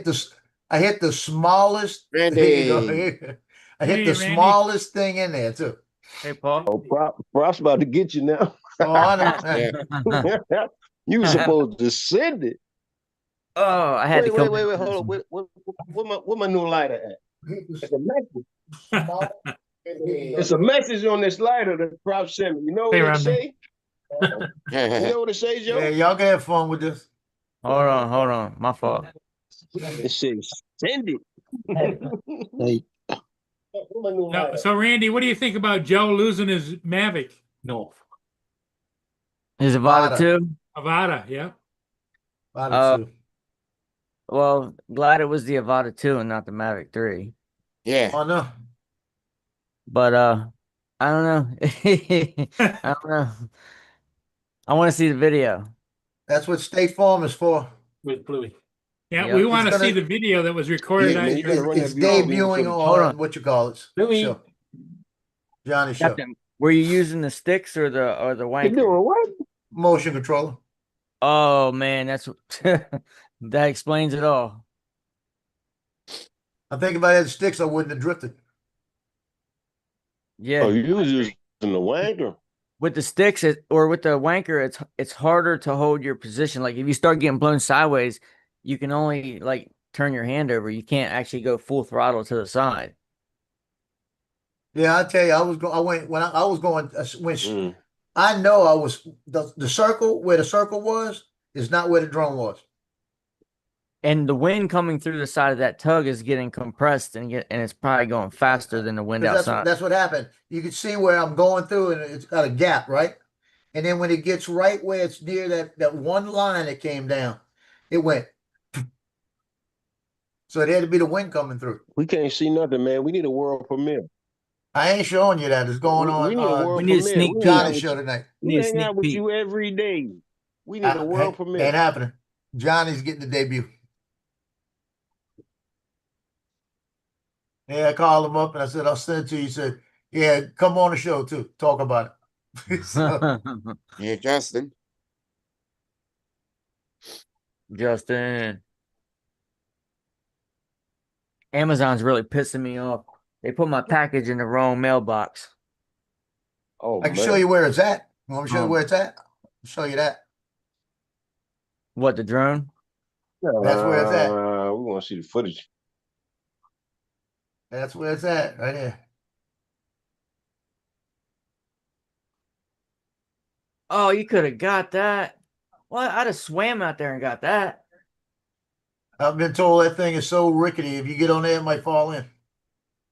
just I hit the smallest. Randy. There you go. I hit the Randy. smallest thing in there too. Hey, Paul. Oh, Props about to get you now. Oh, I know. Yeah. You were supposed to send it. Oh, I had to come. Wait, hold on. Where my new lighter at? It's a message. It's a message on this lighter that Props sent me. You know what it say? You know what it says, Joe? Yeah, y'all can have fun with this. Hold on. My fault. It says send it. Hey, No, so Randy, what do you think about Joe losing his Mavic? No. Is it Avada 2? Avada, yeah. Well, glad it was the Avada 2 and not the Mavic 3. Yeah. Oh no. But I don't know. I don't know. I want to see the video. That's what State Farm is for. With Bluey. Yeah, Yep. we want to It's gonna- see the video that was recorded Yeah, on man, you gotta run It's that video debuting for the- Hold on on. what you call it. Louis. Show. Johnny show. Captain, were you using the sticks or the You wanker? doing what? Motion controller. Oh man, that's that explains it all. I think if I had sticks, I wouldn't have drifted. Yeah. Oh, you was using the wanker. With the sticks or with the wanker, it's harder to hold your position. Like if you start getting blown sideways, you can only like turn your hand over. You can't actually go full throttle to the side. Yeah, I tell you, I went when I was going when Mm. I know I was the circle where the circle was is not where the drone was. And the wind coming through the side of that tug is getting compressed and it's probably going faster than the wind Because outside. that's what happened. You can see where I'm going through, and it's got a gap, right? And then when it gets right where it's near that one line that came down, it went. So it had to be the wind coming through. We can't see nothing, man. We need a world premiere. I ain't showing you that. It's going We need a on world we need a premiere. sneak We peek. hang out Johnny's with show you. tonight. Need We a hang sneak out with peek. you every day. We need a world premiere. Ain't happening. Johnny's getting the debut. Yeah, I called him up and I said, I'll send it to you. He said, yeah, come on the show too. Talk about it. So, Yeah, Justin. Justin. Amazon's really pissing me off. They put my package in the wrong mailbox. Oh, I can man. show you where it's at. You want me to show you where it's at? I'll show you that. What, the drone? That's where it's at. We want to see the footage. That's where it's at, right there. Oh, you could have got that. Well, I'd have swam out there and got that. I've been told that thing is so rickety. If you get on there, it might fall in.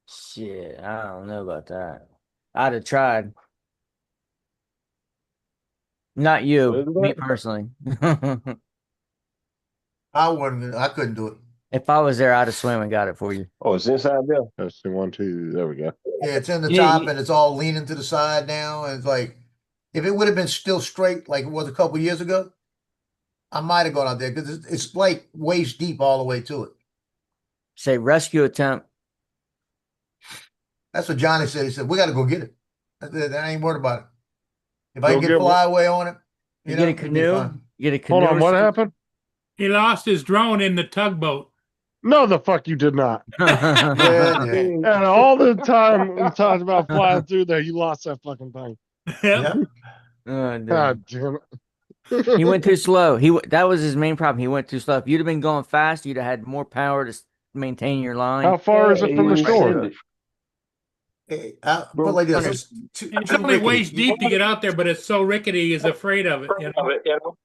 Shit, I don't know about that. I'd have tried. Not you, me personally. I wouldn't. I couldn't do it. If I was there, I'd have swam and got it for you. Oh, it's inside there. Let's see, 1, 2. There we go. Yeah, it's in the Yeah, top and it's all leaning to the side now. And it's like, if it would have been still straight like it was a couple years ago, I might have gone out there because it's like waist deep all the way to it. Say rescue attempt. That's what Johnny said. He said, we got to go get it. I said, I ain't worried about it. If I Go can get get flyaway on it, You know, get a it'd be canoe. fine. You get a canoe. Hold on, what happened? He lost his drone in the tugboat. No, the fuck you did not. Yeah, yeah. And all the time we talked about flying through there, you lost that fucking thing. Yep. Oh, damn. God damn it. He went too slow. That was his main problem. He went too slow. If you'd have been going fast, you'd have had more power to maintain your line. How far is it from the Hey, shore? Hey, put it like this. It's It's too only rickety. waist deep to get out there, but it's so rickety he's afraid of it. You know?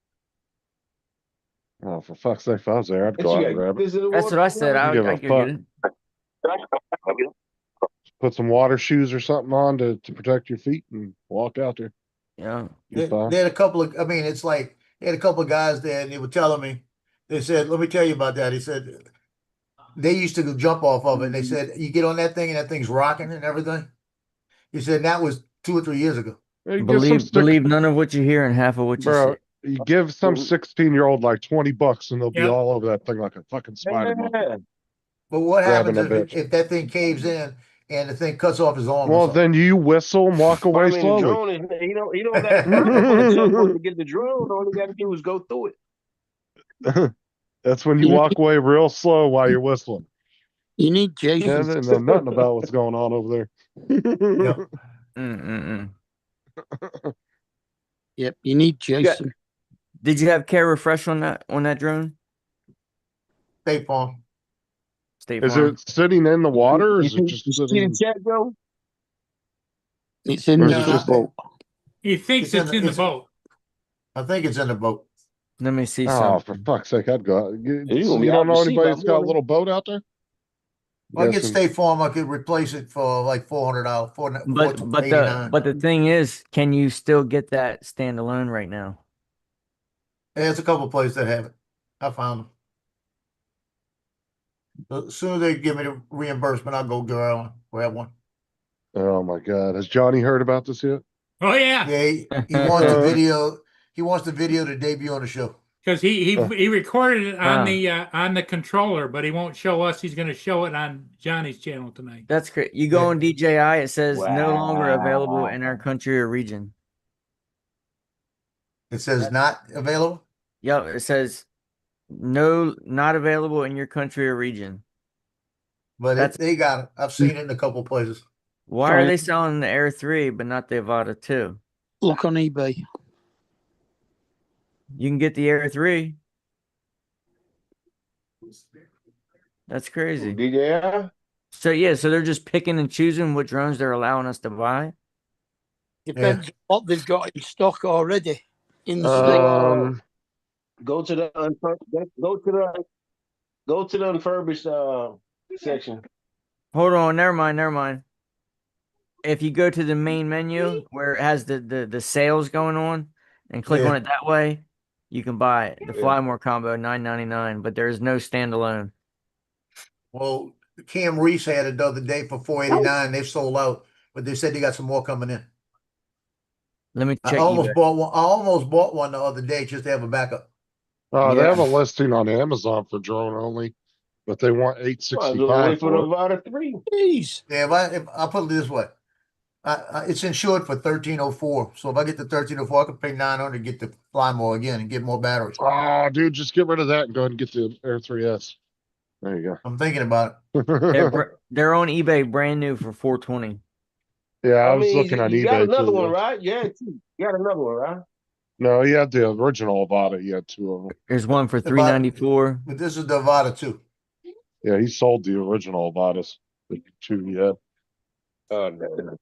Oh, for fuck's sake, if I was there, I'd go out and grab it. That's what I said. I Give a would go get fuck. it. Put some water shoes or something on to protect your feet and walk out there. Yeah. You're fine. They had a couple of, I mean, it's like, they had a couple of guys there and they were telling me, they said, let me tell you about that. He said, they used to jump off of it. And they said, you get on that thing and that thing's rocking and everything. He said, that was 2 or 3 years ago. Hey, give some Believe none of what you hear and half of what you Bro, see. you give some 16-year-old like $20 and they'll be Yep. all over that thing like a fucking spider monkey. But what Grabbing happens a bitch. if that thing caves in and the thing cuts off his arm? or Well, something? then you whistle and walk away I mean, the slowly. drone is, you don't got to tugboat to get the drone. All you got to do is go through it. That's when you walk away real slow while you're whistling. You need Yeah, Jason. they know nothing about what's going on over there. Yep. Yep, you need Jason. Did you have care refresh on that drone? State Farm. State Is Farm. it sitting in the water or is it You just see the sitting? chat, Joe? It's in Or the is it just boat. He thinks it's in the boat. I think it's in the boat. Let me see Oh, for something. fuck's sake, I'd go out. You You're gonna be don't out know to sea anybody by that's got a morning. little boat out there? If I get Guessing- State Farm, I could replace it for like $400, But the thing is, can you still get that standalone right now? There's a couple places that have it. I found them. As soon as they give me the reimbursement, I'll go grab one. Oh my God. Has Johnny heard about this yet? Oh yeah, Yeah, he wants the video. He wants the video to debut on the show. because he recorded it on Huh. on the controller, but he won't show us. He's going to show it on Johnny's channel tonight. That's great. You go Yeah. on DJI, it says no longer Wow. available in our country or region. It says not available. Yep, it says no, not available in your country or region. But That's- they got it. I've seen it in a couple places. Why are they selling the Air 3 but not the Avata 2? Look on eBay. You can get the Air 3. That's crazy. Yeah. So yeah, so they're just picking and choosing what drones they're allowing us to buy. Depends on what they've got in stock already in the state. Go to the go to the unfurbished section. Hold on, never mind. If you go to the main menu where it has the sales going on and click on it that way, you can buy it. The Flymore combo, $9.99, but there is no standalone. Well, Cam Reese had it the other day for $4.89. They sold out, but they said they got some more coming in. Let me I check. almost bought one. I almost bought one the other day just to have a backup. They have a listing on Amazon for drone only, but they want $865 Wait for the for it. Vada 3. Jeez. Yeah, if I put it this way, it's insured for $1,304. So if I get the $1,304, I could pay $900 to get the Flymore again and get more batteries. Oh, dude, just get rid of that and go ahead and get the Air 3S. There you I'm thinking about go. They're on eBay brand new for $420. Yeah, I was looking on you eBay got another too. one, right? Yeah, you got another one, right? No, he had the original Avata. He had two of them. There's one for $394. But this is the Avata too. Yeah, he sold the original Avatas. The two he had. Oh no.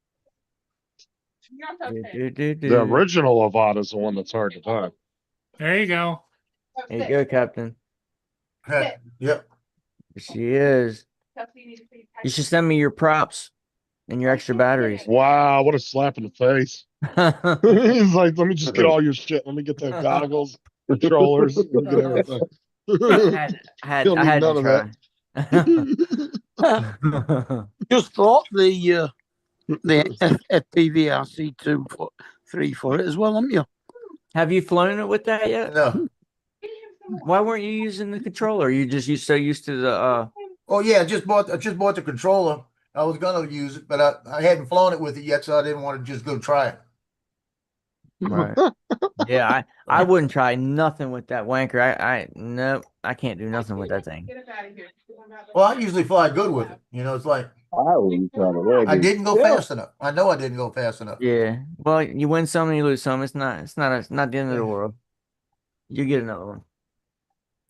The original Avata is the one that's hard to find. There you go. There you go, Captain. Yep. She is. You should send me your props and your extra batteries. Wow, what a slap in the face. He's like, let me just get all your shit. Let me get the goggles, controllers, let me get everything. I had to try. Just bought the FPV RC3 for it as well, haven't you? Have you flown it with that yet? No. Why weren't you using the controller? You so used to the Oh yeah, I just bought the controller. I was gonna use it, but I hadn't flown it with it yet, so I didn't want to just go try it. Right. Yeah, I wouldn't try nothing with that wanker. Nope, I can't do nothing with that thing. Well, I usually fly good with it. You know, it's like I didn't go fast enough. I know I didn't go fast enough. Yeah. Well, you win some and you lose some. It's not the end of the world. You get another one.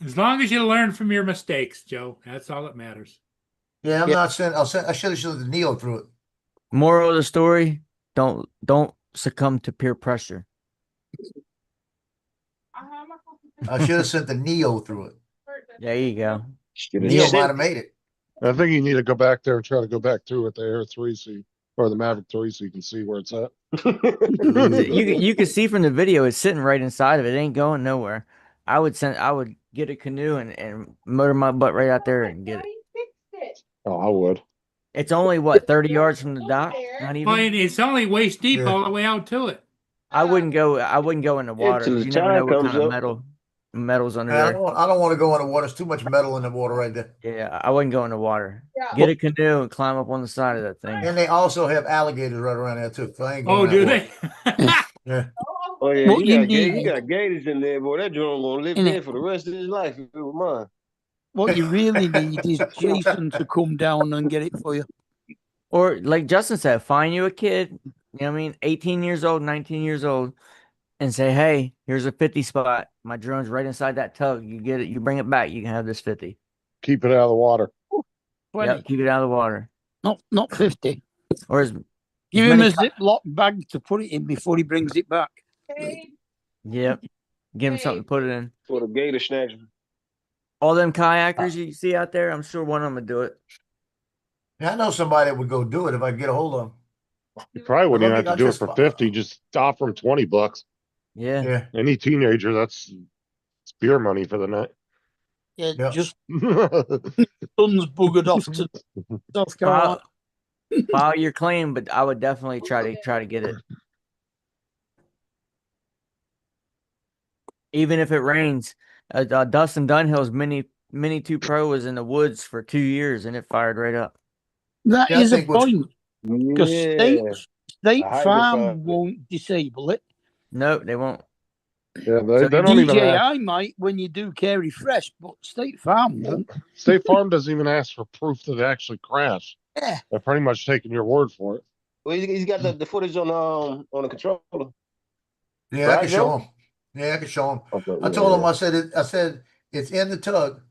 As long as you learn from your mistakes, Joe, that's all that matters. Yeah, I'm not saying I should have sent the Neo through it. Moral of the story: don't succumb to peer pressure. I should have sent the Neo through it. There you go. Neo might have made it. I think you need to go back there and try to go back through with the Air 3 or the Maverick 3 so you can see where it's at. You can see from the video it's sitting right inside of it. It ain't going nowhere. I would get a canoe and motor my butt right out there and get it. Oh, I would. It's only what 30 yards from the dock. Not even. Well, it's only waist deep all the way out to it. I wouldn't go in the water. Till the You never know what tide kind comes of metal's under I there. don't want to go in the water. There's too much metal in the water right there. Yeah, I wouldn't go in the water. Get a canoe and climb up on the side of that thing. And they also have alligators right around there too. So I ain't going Oh, that do way. they? Yeah. Oh yeah, What you got gators in there, boy. That drone gonna live there for the rest of his life if it was mine. What you really need is Jason to come down and get it for you. Or like Justin said, find you a kid, you know what I mean, 18 years old, 19 years old, and say, hey, here's a 50 spot. My drone's right inside that tug. You get it, you bring it back, you can have this 50. Keep it out of the water. Yep, keep it out of the water. Not 50. Or Give him a Ziploc bag to put it in before he brings it back. Yep. Give him something to put it in. For the gator snatcher. All them kayakers you see out there, I'm sure one of them would do it. Yeah, I know somebody that would go do it if I could get a hold of them. You probably wouldn't even Let me have to do it just for 50. Just offer him $20. Yeah. Yeah. Any teenager, it's beer money for the night. Yeah, Yep. just son's buggered off to South Carolina. File your claim, but I would definitely try to get it. Even if it rains. Dustin Dunhill's Mini 2 Pro was in the woods for 2 years and it fired right up. That Yeah, I is a think what's- point. Because State A Farm hydrophone. won't disable it. No, they won't. Yeah, they don't even ask. DJI might when you do Carry Fresh, but State Farm won't. State Farm doesn't even ask for proof that it actually crashed. Yeah. They're pretty much taking your word for it. Well, he's got the footage on the controller. Yeah, Right, I can show Joe? him. Yeah, I can show him. Okay, I told him, I said it's in the tug.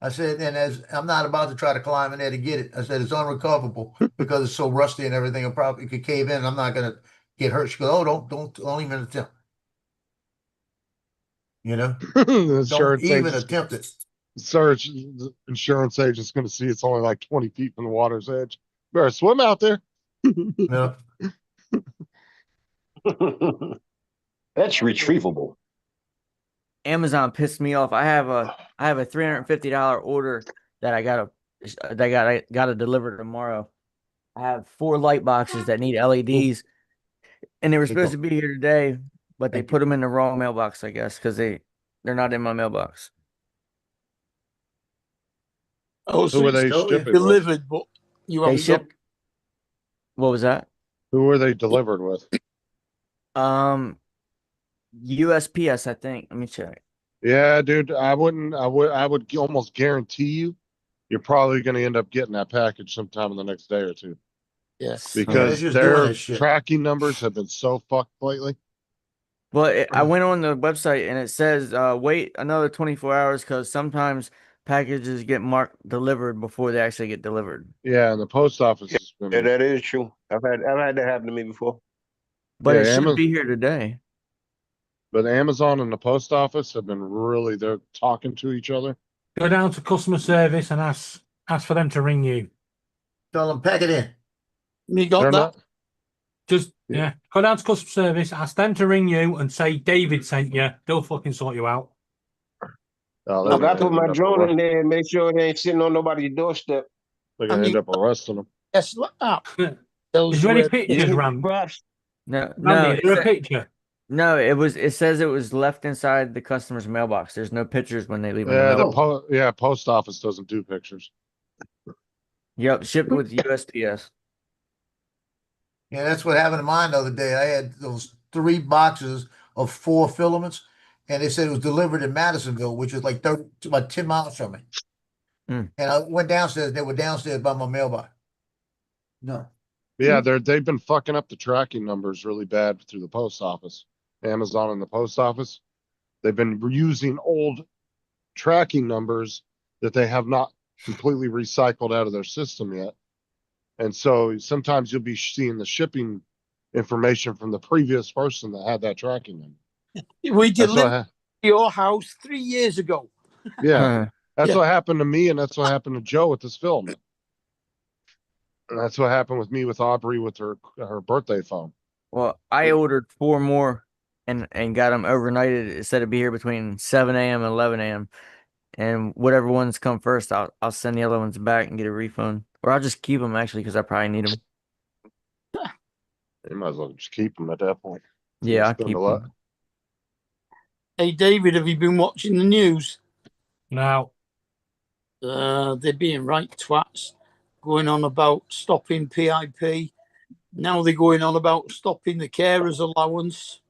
I said, and as I'm not about to try to climb in there to get it. I said, it's unrecoverable because it's so rusty and everything. It probably could cave in. I'm not gonna get hurt. She goes, oh, don't even attempt. You know, The don't insurance even agent's attempt it. search. The insurance agent's going to see it's only like 20 feet from the water's edge. Better swim out there. No. That's retrievable. Amazon pissed me off. I have a $350 order that I gotta deliver tomorrow. I have 4 light boxes that need LEDs, and they were supposed to be here today, but they put them in the wrong mailbox, I guess, because they're not in my mailbox. Oh, so Who are it's they shipping with? delivered, but you They haven't ship. What was that? Who are they delivered with? USPS, I think. Let me check. Yeah, dude, I would almost guarantee you're probably going to end up getting that package sometime in the next day or two. Yes. Because just doing their that shit. tracking numbers have been so fucked lately. Well, I went on the website and it says wait another 24 hours because sometimes packages get marked delivered before they actually get delivered. Yeah, and the post office has been. Yeah, that is true. I've had that happen to me before. But Yeah, it should be here today. But Amazon and the post office have been they're talking to each other. Go down to customer service and ask for them to ring you. Tell them pack it in. You got They're that? not. Just go down to customer service, ask them to ring you and say David sent you. They'll fucking sort you out. Oh, Look, I put my drone in there and make sure it ain't sitting on nobody's doorstep. They're gonna end up arresting them. Yes, look up. Is there any pictures, Ram? No, Randy, is there a picture? No, it says it was left inside the customer's mailbox. There's no pictures when they leave. Yeah, the mailbox. post office doesn't do pictures. Yep, shipped with USPS. Yeah, that's what happened to mine the other day. I had those 3 boxes of 4 filaments, and they said it was delivered in Madisonville, which is like about 10 miles from me. Mm. And I went downstairs. They were downstairs by my mailbox. No. Yeah, they've been fucking up the tracking numbers really bad through the post office. Amazon and the post office. They've been using old tracking numbers that they have not completely recycled out of their system yet. And so sometimes you'll be seeing the shipping information from the previous person that had that tracking number. We delivered your house 3 years ago. Yeah. That's what happened to me, and that's what happened to Joe with this film. And that's what happened with me with Aubrey with her birthday phone. Well, I ordered 4 more and got them overnighted. It said it'd be here between 7 a.m. and 11 a.m. And whatever ones come first, I'll send the other ones back and get a refund. Or I'll just keep them actually because I probably need them. You might as well just keep them at that point. Yeah, I'll keep them. Hey, David, have you been watching the news? No. They're being right twats, going on about stopping PIP. Now they're going on about stopping the carers allowance.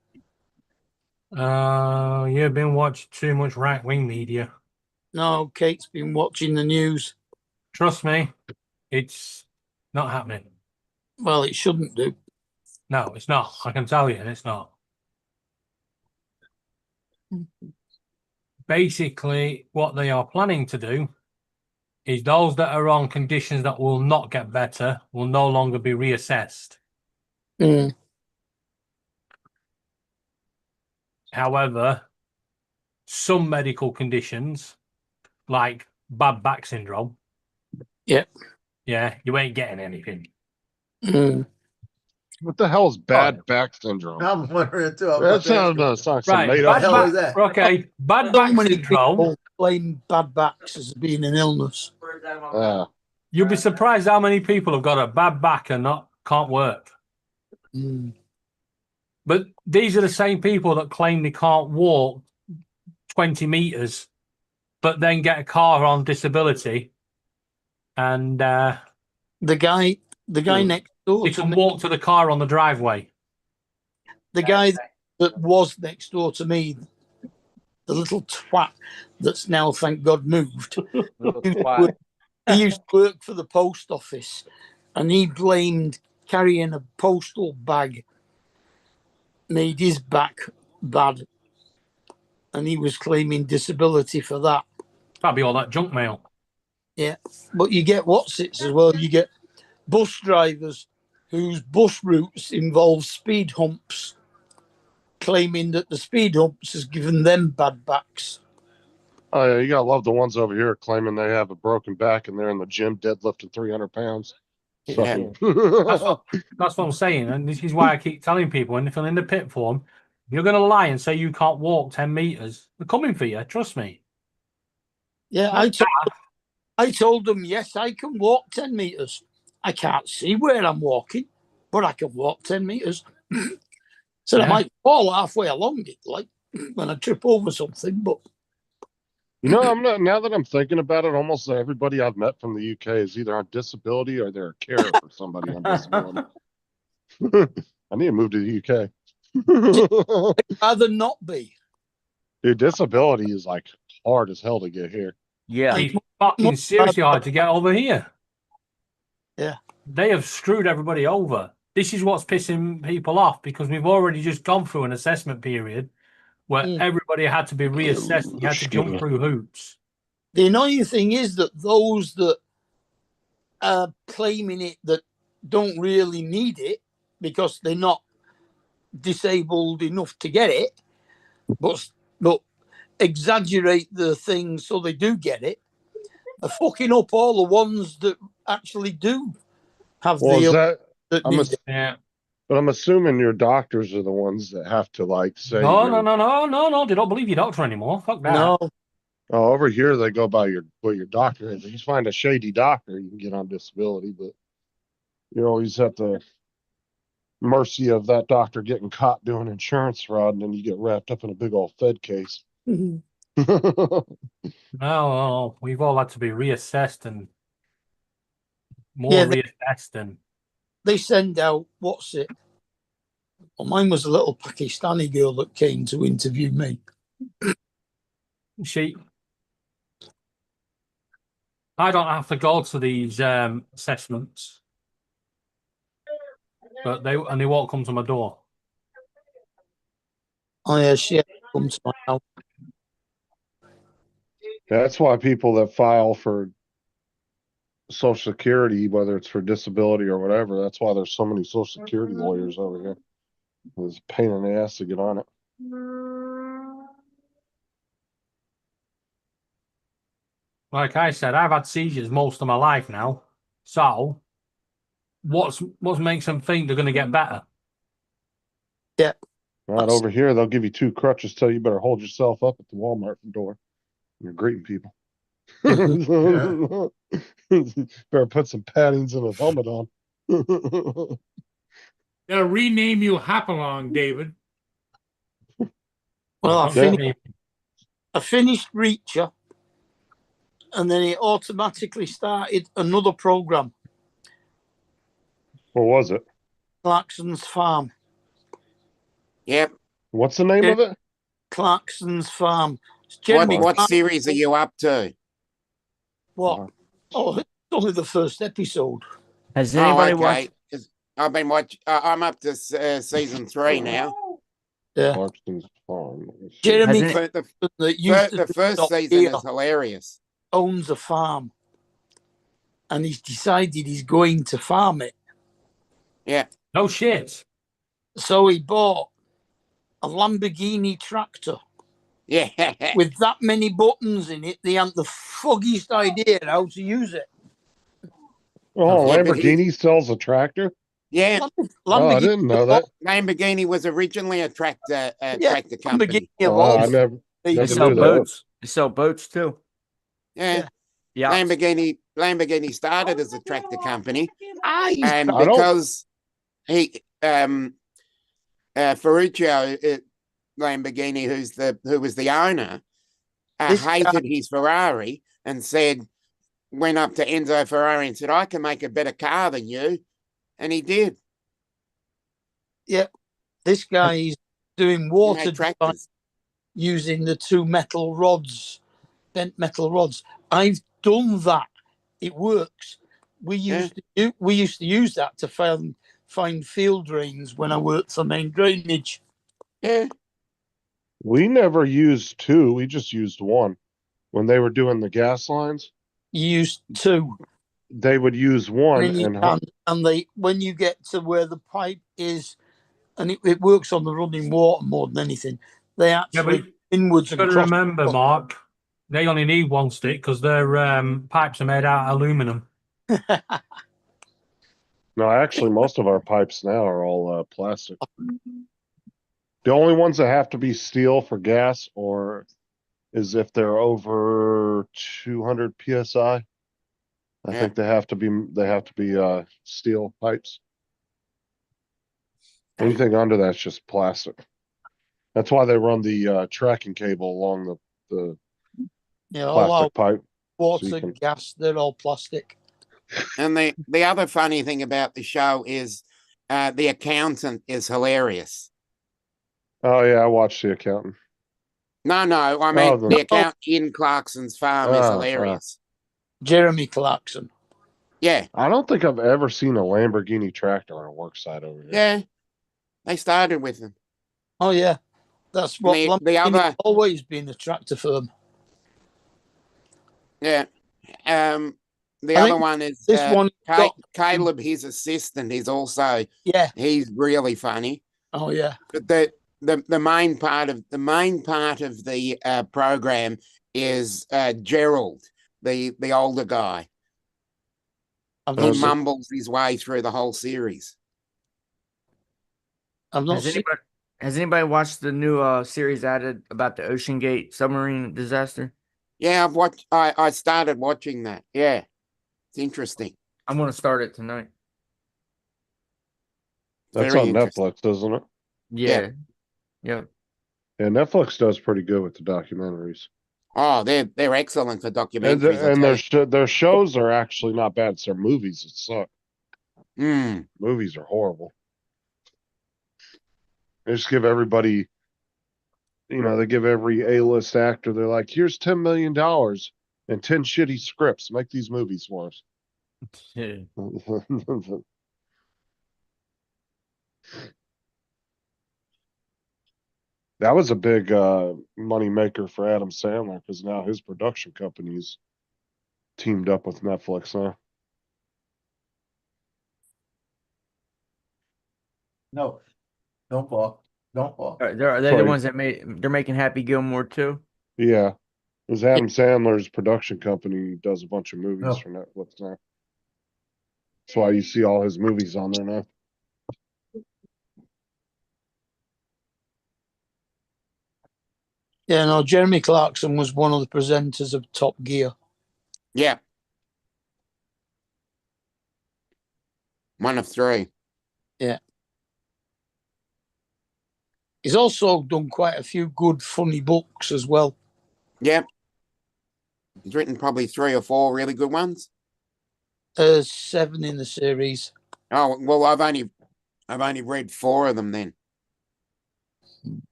You've been watching too much right-wing media. No, Kate's been watching the news. Trust me, it's not happening. Well, it shouldn't do. No, it's not. I can tell you, it's not. Basically, what they are planning to do is those that are on conditions that will not get better will no longer be reassessed. Mm. However, some medical conditions, like bad back syndrome, yeah, you ain't getting anything. Mm. What the hell is bad back syndrome? I'm wondering too. That sounds like some Right, made bad up. back, okay, bad So back many syndrome. people claim bad backs as being an illness. You'll be surprised how many people have got a bad back and can't work. Mm. But these are the same people that claim they can't walk 20 meters, but then get a car on disability, and the guy next door they can walk to the car on the driveway. The guy that was next door to me, the little twat that's now, thank God, moved. He used to work for the post office, and he blamed carrying a postal bag made his back bad, and he was claiming disability for that. That'd be all that junk mail. Yeah, but you get what's it as well. You get bus drivers whose bus routes involve speed humps, claiming that the speed humps has given them bad backs. Oh yeah, you gotta love the ones over here claiming they have a broken back and they're in the gym deadlifting 300 pounds. Yeah. That's what I'm saying, and this is why I keep telling people when they fill in the pit form, you're going to lie and say you can't walk 10 meters. They're coming for you. Trust me. Yeah, I told them, yes, I can walk 10 meters. I can't see where I'm walking, but I can walk 10 meters. So I might fall halfway along it, like when I trip over something, but. You know, I'm not, now that I'm thinking about it, almost everybody I've met from the UK is either on disability or they're a carer for somebody on disability. I need to move to the UK. I'd rather not be. Dude, disability is like hard as hell to get here. Yeah. It's fucking seriously hard to get over here. Yeah. They have screwed everybody over. This is what's pissing people off because we've already just gone through an assessment period where everybody had to be reassessed. You had to jump through hoops. The annoying thing is that those that are claiming it that don't really need it because they're not disabled enough to get it, but exaggerate the thing so they do get it, are fucking up all the ones that actually do have that need it. Yeah. But I'm assuming your doctors are the ones that have to like say. No. They don't believe your doctor anymore. Fuck that. No. Oh, over here they go by what your doctor is. If you find a shady doctor, you can get on disability, but you're always at the mercy of that doctor getting caught doing insurance fraud, and then you get wrapped up in a big old Fed case. No, we've all had to be reassessed and more reassessed and. They send out, what's it? Well, mine was a little Pakistani girl that came to interview me. I don't have to go to these assessments, but they won't come to my door. Oh yeah, she had to come to my house. That's why people that file for Social Security, whether it's for disability or whatever, that's why there's so many Social Security lawyers over here. It's a pain in the ass to get on it. Like I said, I've had seizures most of my life now. So, what makes them think they're going to get better? Yeah. Not over here. They'll give you 2 crutches, tell you better hold yourself up at the Walmart door. You're greeting people. Better put some paddings and a helmet on. They'll rename you Hopalong, David. Well, I finished Reacher, and then it automatically started another program. What was it? Clarkson's Farm. Yep. What's the name of it? Clarkson's Farm. What series are you up to? What? Oh, it's only the first episode. Has anybody watched? I've been watching. I'm up to season 3 now. Yeah. Clarkson's Farm. Jeremy, the first season is hilarious. Owns a farm, and he's decided he's going to farm it. Yeah. No shit. So he bought a Lamborghini tractor. Yeah. With that many buttons in it, they haven't the foggiest idea how to use it. Oh, Lamborghini sells a tractor? Yeah. Oh, I didn't know that. Lamborghini was originally a tractor company. I never They sell boats. They sell boats too. Yeah. Lamborghini started as a tractor company. And I because he Ferruccio Lamborghini, who was the owner, hated his Ferrari and went up to Enzo Ferrari and said, I can make a better car than you. And he did. Yeah. This guy is doing water design using the 2 metal rods, bent metal rods. I've done that. It works. We used to use that to find field drains when I worked for Main Drainage. Yeah. We never used 2. We just used 1. when they were doing the gas lines, You use two, they would use and one then you and can, and they when you get to where the pipe is, and it works on the running water more than anything. They Yeah, actually but inwards you and got to cross. remember, Mark, they only need one stick because their pipes are made out of aluminum. no, actually, most of our pipes now are all plastic. The only ones that have to be steel for gas or is if they're over 200 psi. I Yeah. think they have to be steel pipes. Anything under that's just plastic. That's why they run the tracking cable along the Yeah, all our plastic pipe. water, can- gas, they're all plastic. And the other funny thing about the show is the accountant is hilarious. Oh yeah, I watched The Accountant. No, I mean Oh, the accountant in Clarkson's farm is hilarious. Jeremy Clarkson. Yeah, I don't think I've ever seen a Lamborghini tractor on a work site over here. yeah. They started with them. Oh yeah, that's what The other, always been a tractor firm. yeah. The I other think one is this one got- Caleb, his assistant. He's also he's really funny. Oh yeah. But the main part of the program is Gerald, the older guy. He mumbles his way through the whole series. Has anybody watched the new series added about the Ocean Gate submarine disaster? Yeah, I started watching that. Yeah, it's interesting. I'm gonna start it tonight. That's Very on interesting. Netflix, isn't it? Yeah. Yeah. Yeah, Netflix does pretty good with the documentaries. Oh, they're excellent for And, documentaries. their shows are actually not bad. It's their movies that suck. Movies are horrible. They just give everybody, they give every A-list actor, they're like, here's $10 million and 10 shitty scripts. Make these movies for us. That was a big money maker for Adam Sandler because now his production company's teamed up with Netflix, huh? No, don't fall. Don't fall. Are they Sorry. the ones that they're making Happy Gilmore too? Yeah. Because Adam Sandler's production company does a bunch of movies for Netflix now. That's why you see all his movies on there now. Yeah, no, Jeremy Clarkson was one of the presenters of Top Gear. Yeah. One of three. Yeah. He's also done quite a few good, funny books as well. Yep. He's written probably 3 or 4 really good ones. 7 in the series. Oh well, I've only read 4 of them then.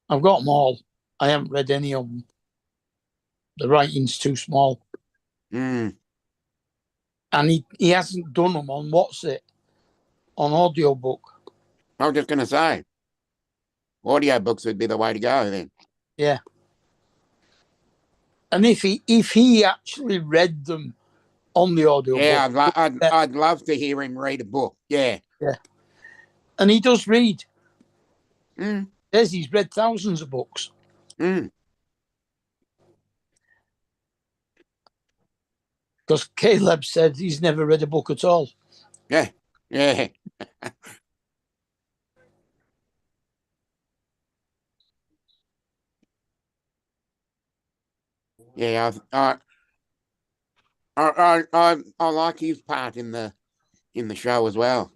I've got them all. I haven't read any of them. The writing's too small. Mm. And he hasn't done them on on audiobook. I was just going to say, audiobooks would be the way to go then. Yeah. And if he actually read them on the audiobook. Yeah, I'd love to hear him read a book. Yeah. Yeah. And he does read. Mm. Yes, he's read thousands of books. Mm. Because Caleb said he's never read a book at all. Yeah. Yeah. Yeah, I like his part in the show as well.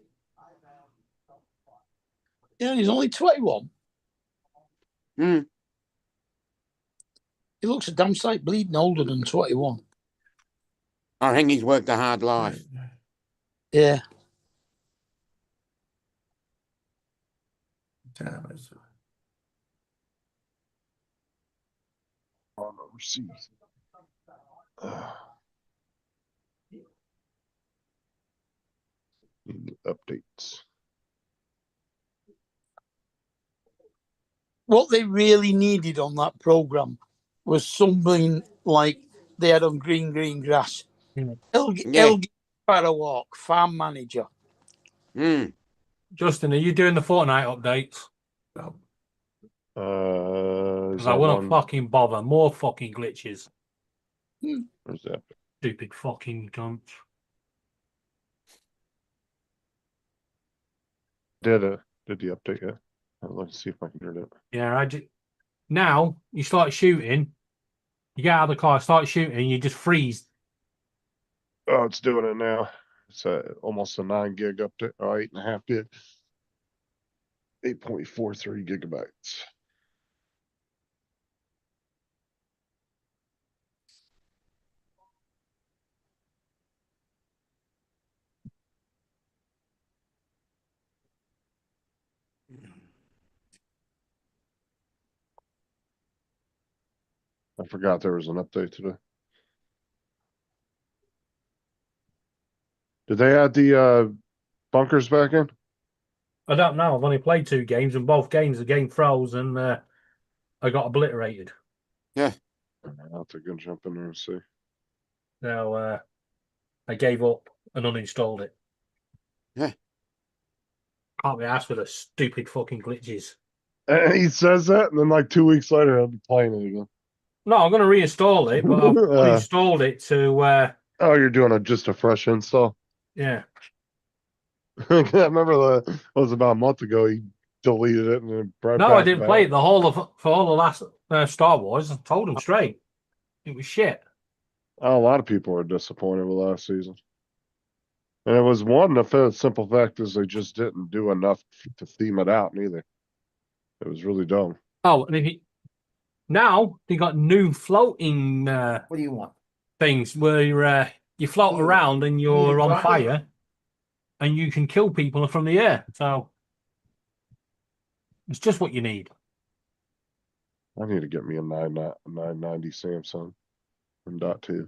Yeah, he's only 21. Mm. He looks a damn sight bleeding older than 21. I think he's worked a hard life. Yeah. Time is it? On overseas. Updates. What they really needed on that program was something like they had on green grass. Yeah. Elgin Parawalk, farm manager. Justin, are you doing the Fortnite updates? Because I wouldn't fucking bother. More fucking glitches. Where's that? Stupid fucking cunt. Did the update yet? Let's see if I can hear it. Yeah, now you start shooting, you get out of the car, start shooting, you just freeze. Oh, it's doing it now. It's almost a 9 gig update, or 8.5 gig. 8.43 gigabytes. I forgot there was an update today. Did they add the bunkers back in? I don't know. I've only played 2 games, and both games the game froze, and I got obliterated. Yeah. I'll have to go jump in there and see. So I gave up and uninstalled it. Yeah. Can't be asked for the stupid fucking glitches. And he says that, and then like 2 weeks later, I'll be playing it again. No, I'm going to reinstall it, but I've uninstalled it to. Oh, you're doing just a fresh install. Yeah. I remember it was about a month ago. He deleted it and then brought No, back I didn't play it for all the last Star Wars. I told him straight. It was shit. Oh, a lot of people were disappointed with last season. And it was one, the simple fact is they just didn't do enough to theme it out neither. It was really dumb. Oh, and now they got new floating What do you want? things where you float around and you're on fire and you can kill people from the air. So it's just what you need. I need to get me a 990 Samsung from .2.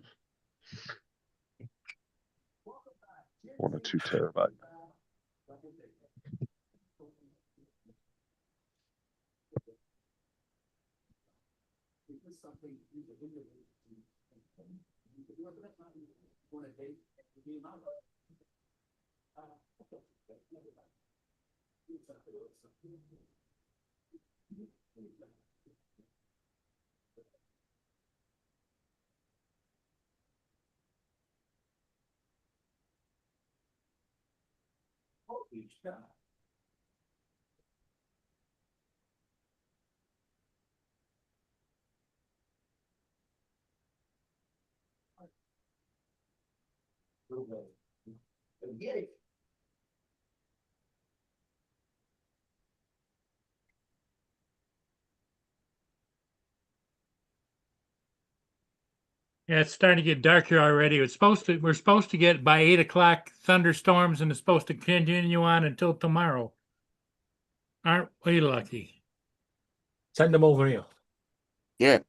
Want a 2 terabyte. Yeah, it's starting to get dark here already. We're supposed to get by 8 o'clock thunderstorms, and it's supposed to continue on until tomorrow. Aren't we lucky? Send them over here. Yeah.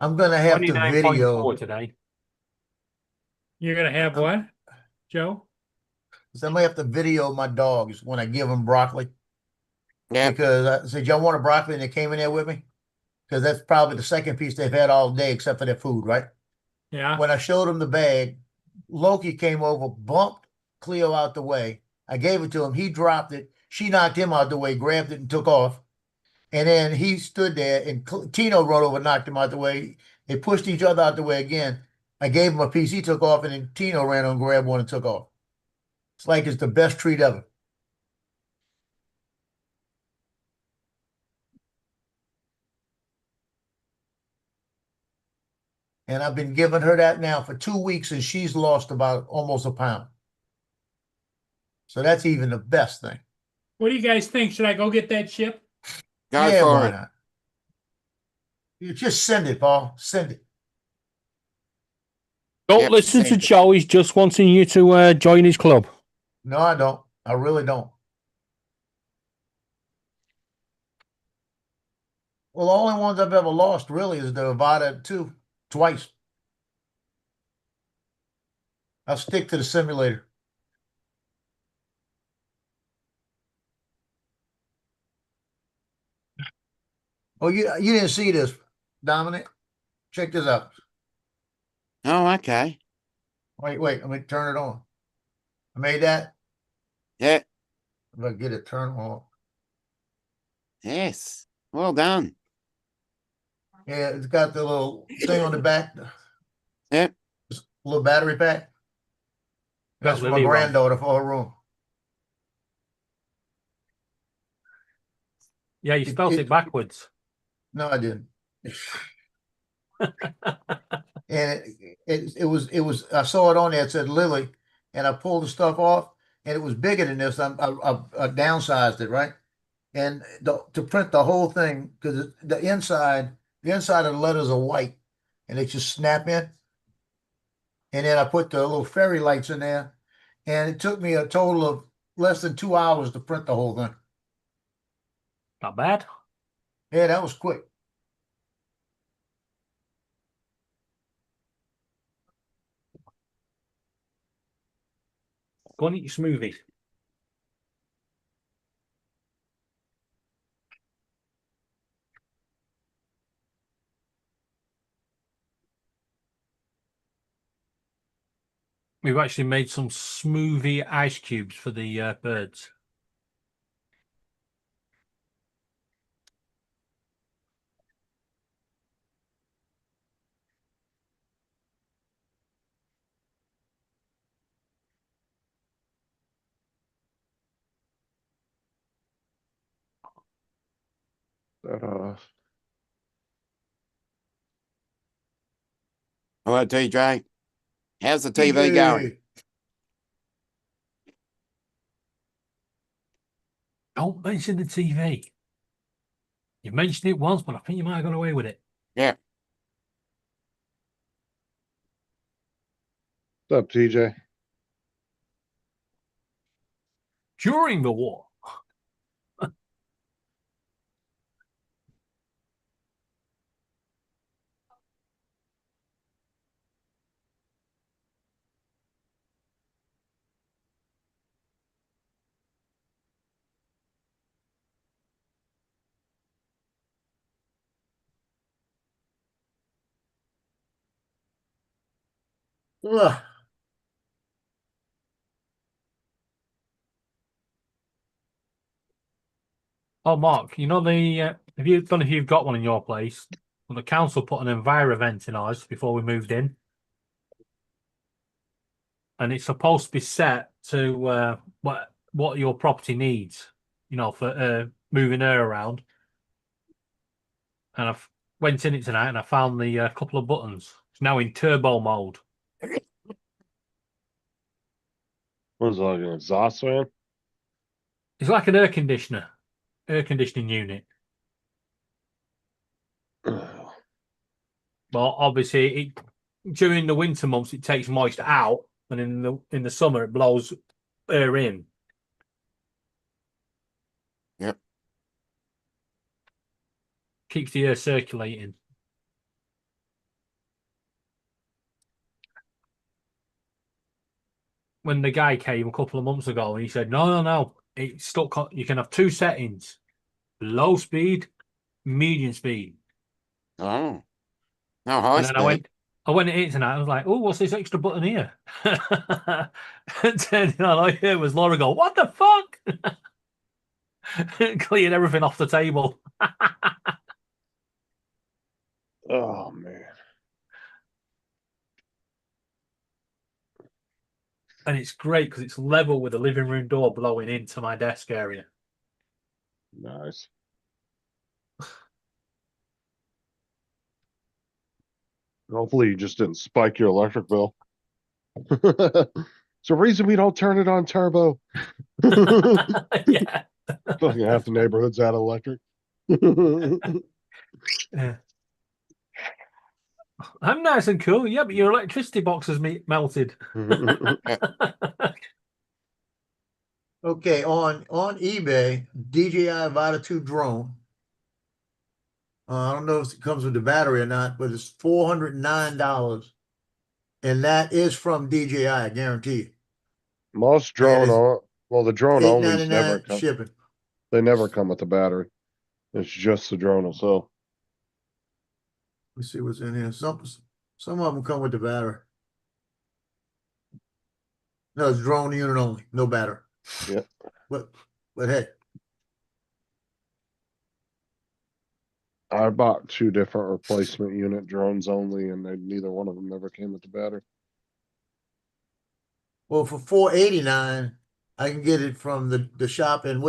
I'm gonna have to 29.4 video. today. You're gonna have what, Joe? So I'm gonna have to video my dogs when I give them broccoli. Yeah. Because I said, y'all want a broccoli, and they came in there with me. Because that's probably the second piece they've had all day, except for their food, right? Yeah. When I showed them the bag, Loki came over, bumped Cleo out the way. I gave it to him. He dropped it. She knocked him out the way, grabbed it, and took off. And then he stood there, and Tino rode over, knocked him out the way. They pushed each other out the way again. I gave him a piece. He took off, and then Tino ran on, grabbed one, and took off. It's like it's the best treat ever. And I've been giving her that now for 2 weeks, and she's lost about almost a pound. So that's even the best thing. What do you guys think? Should I go get that chip? Go Yeah, for why it. not? You just send it, Paul. Send it. Don't Yep, listen to same. Joe. He's just wanting you to join his club. No, I don't. I really don't. Well, the only ones I've ever lost really is the Avada 2, twice. I'll stick to the simulator. Oh, you didn't see this, Dominic? Check this out. Oh, okay. Wait, let me turn it on. I made that. Yeah. If I get it turned on. Yes. Well done. Yeah, it's got the little thing on the back. Yep. Little battery pack. That's for my Lily wrong. granddaughter for her room. Yeah, you spelt it backwards. No, I didn't. And it was I saw it on there. It said Lily, and I pulled the stuff off, and it was bigger than this. I downsized it, right? And to print the whole thing, because the inside of the letters are white, and they just snap in. And then I put the little fairy lights in there, and it took me a total of less than 2 hours to print the whole thing. Not bad. Yeah, that was quick. Go and eat your smoothie. We've actually made some smoothie ice cubes for the birds. Hello, TJ. How's the TV going? Don't mention the TV. You mentioned it once, but I think you might have gone away with it. Yeah. What's up, TJ? During the war. Ugh. Oh, Mark, you know don't know if you've got one in your place. Well, the council put an Enviro event in ours before we moved in, and it's supposed to be set to what your property needs. You know, for moving air around. And I went in it tonight, and I found the couple of buttons. It's now in turbo mode. What is it, like an exhaust fan? It's like an air conditioning unit. Well, obviously, during the winter months it takes moisture out, and in the summer it blows air in. Yep. Keeps the air circulating. When the guy came a couple of months ago, and he said, "No, it's stuck. You can have two settings: low speed, medium speed." Oh. No, high And then speed. I went at it tonight. I was like, "Oh, what's this extra button here?" Turning on, I hear was Laura go, "What the fuck?" Cleared everything off the table. Oh man. And it's great because it's level with the living room door blowing into my desk area. Nice. Hopefully you just didn't spike your electric bill. It's the reason we don't turn it on turbo. Yeah. Fucking half the neighborhood's out of electric. Yeah. I'm nice and cool. Yeah, but your electricity box has melted. Okay, on eBay, DJI Vita 2 drone. I don't know if it comes with the battery or not, but it's $409, and that is from DJI, I guarantee you. Most drone, the drone only never $8.99 shipping. They never come with the battery. It's just the drone itself. Let's see what's in here. Some of them come with the battery. No, it's drone unit only, no battery. Yep. But hey, I bought 2 different replacement unit drones only, and neither one of them ever came with the battery. well, for $489, I can get it from the shop and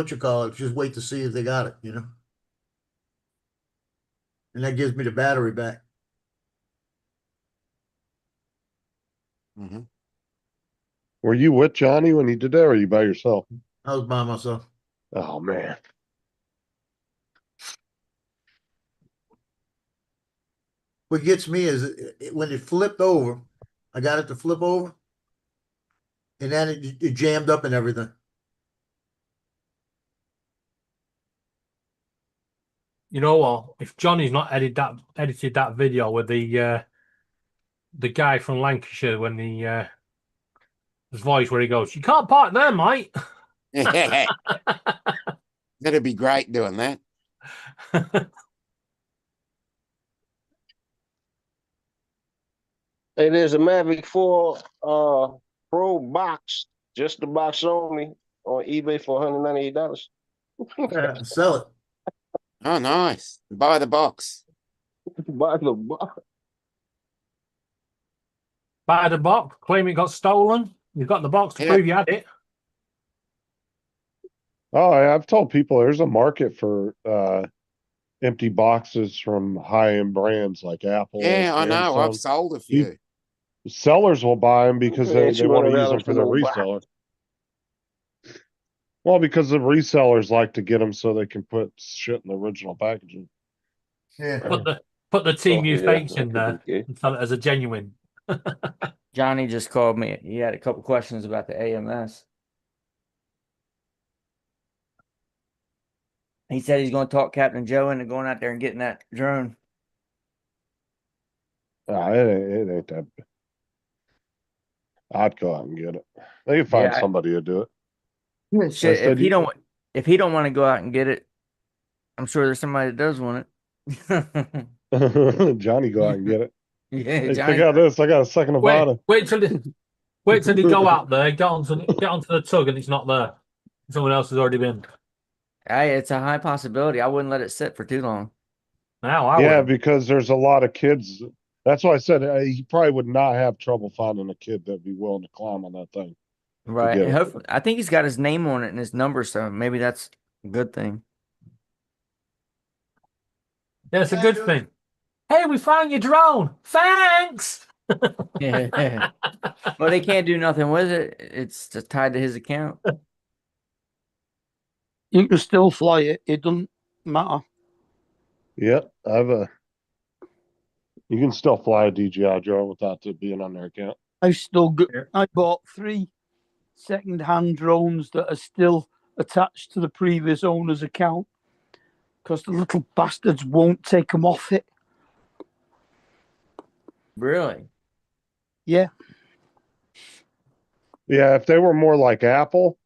just wait to see if they got it, you know? And that gives me the battery back. Mm-hmm. Were you with Johnny when he did that, or were you by yourself? I was by myself. Oh man. What gets me is when it flipped over, I got it to flip over, and then it jammed up and everything. You know what? If Johnny's not edited that video with the guy from Lancashire when his voice where he goes, "You can't park there, mate." That'd be great doing that. Hey, there's a Mavic 4 Pro box, just the box only, on eBay for $198. Sell it. Oh, nice. Buy the box. Buy the box. Buy the box, claim it got stolen. You've got the box to Yeah. prove you had it. Oh, I've told people there's a market for empty boxes from high-end brands like Apple. Yeah, I know. I've Samsung. sold a few. Sellers will buy them because Yeah, they want to use them $200 for their for no box. reseller. Well, because the resellers like to get them so they can put shit in the original packaging. Yeah. Put the Team Oh, U yeah, fakes that in could there be good. and sell it as a genuine. Johnny just called me. He had a couple questions about the AMS. He said he's going to talk Captain Joe into going out there and getting that drone. It ain't that. I'd go out and get it. They can find Yeah, somebody to do Shit, said if he you- don't want to go out and get it, I'm sure there's somebody that does want it. it. Johnny, go out and get it. Yeah, Hey, Johnny. check out this. I got a second Nevada. Wait till they go out there, get onto the tug, and it's not there. Someone else has already been. Hey, it's a high possibility. I wouldn't let it sit for too long. Now I Yeah, would. because there's a lot of kids. That's why I said he probably would not have trouble finding a kid that'd be willing to climb on that thing. Right. get And it. hopefully, I think he's got his name on it and his number, so maybe that's a good thing. Yeah, it's a good thing. Hey, we found your drone. Thanks. Yeah. Well, they can't do nothing with it. It's just tied to his account. You can still fly it. It doesn't matter. Yep, you can still fly a DJI drone without it being on their account. I've still got. Yeah. I bought 3 second-hand drones that are still attached to the previous owner's account because the little bastards won't take them off it. Really? Yeah. Yeah, if they were more like Apple,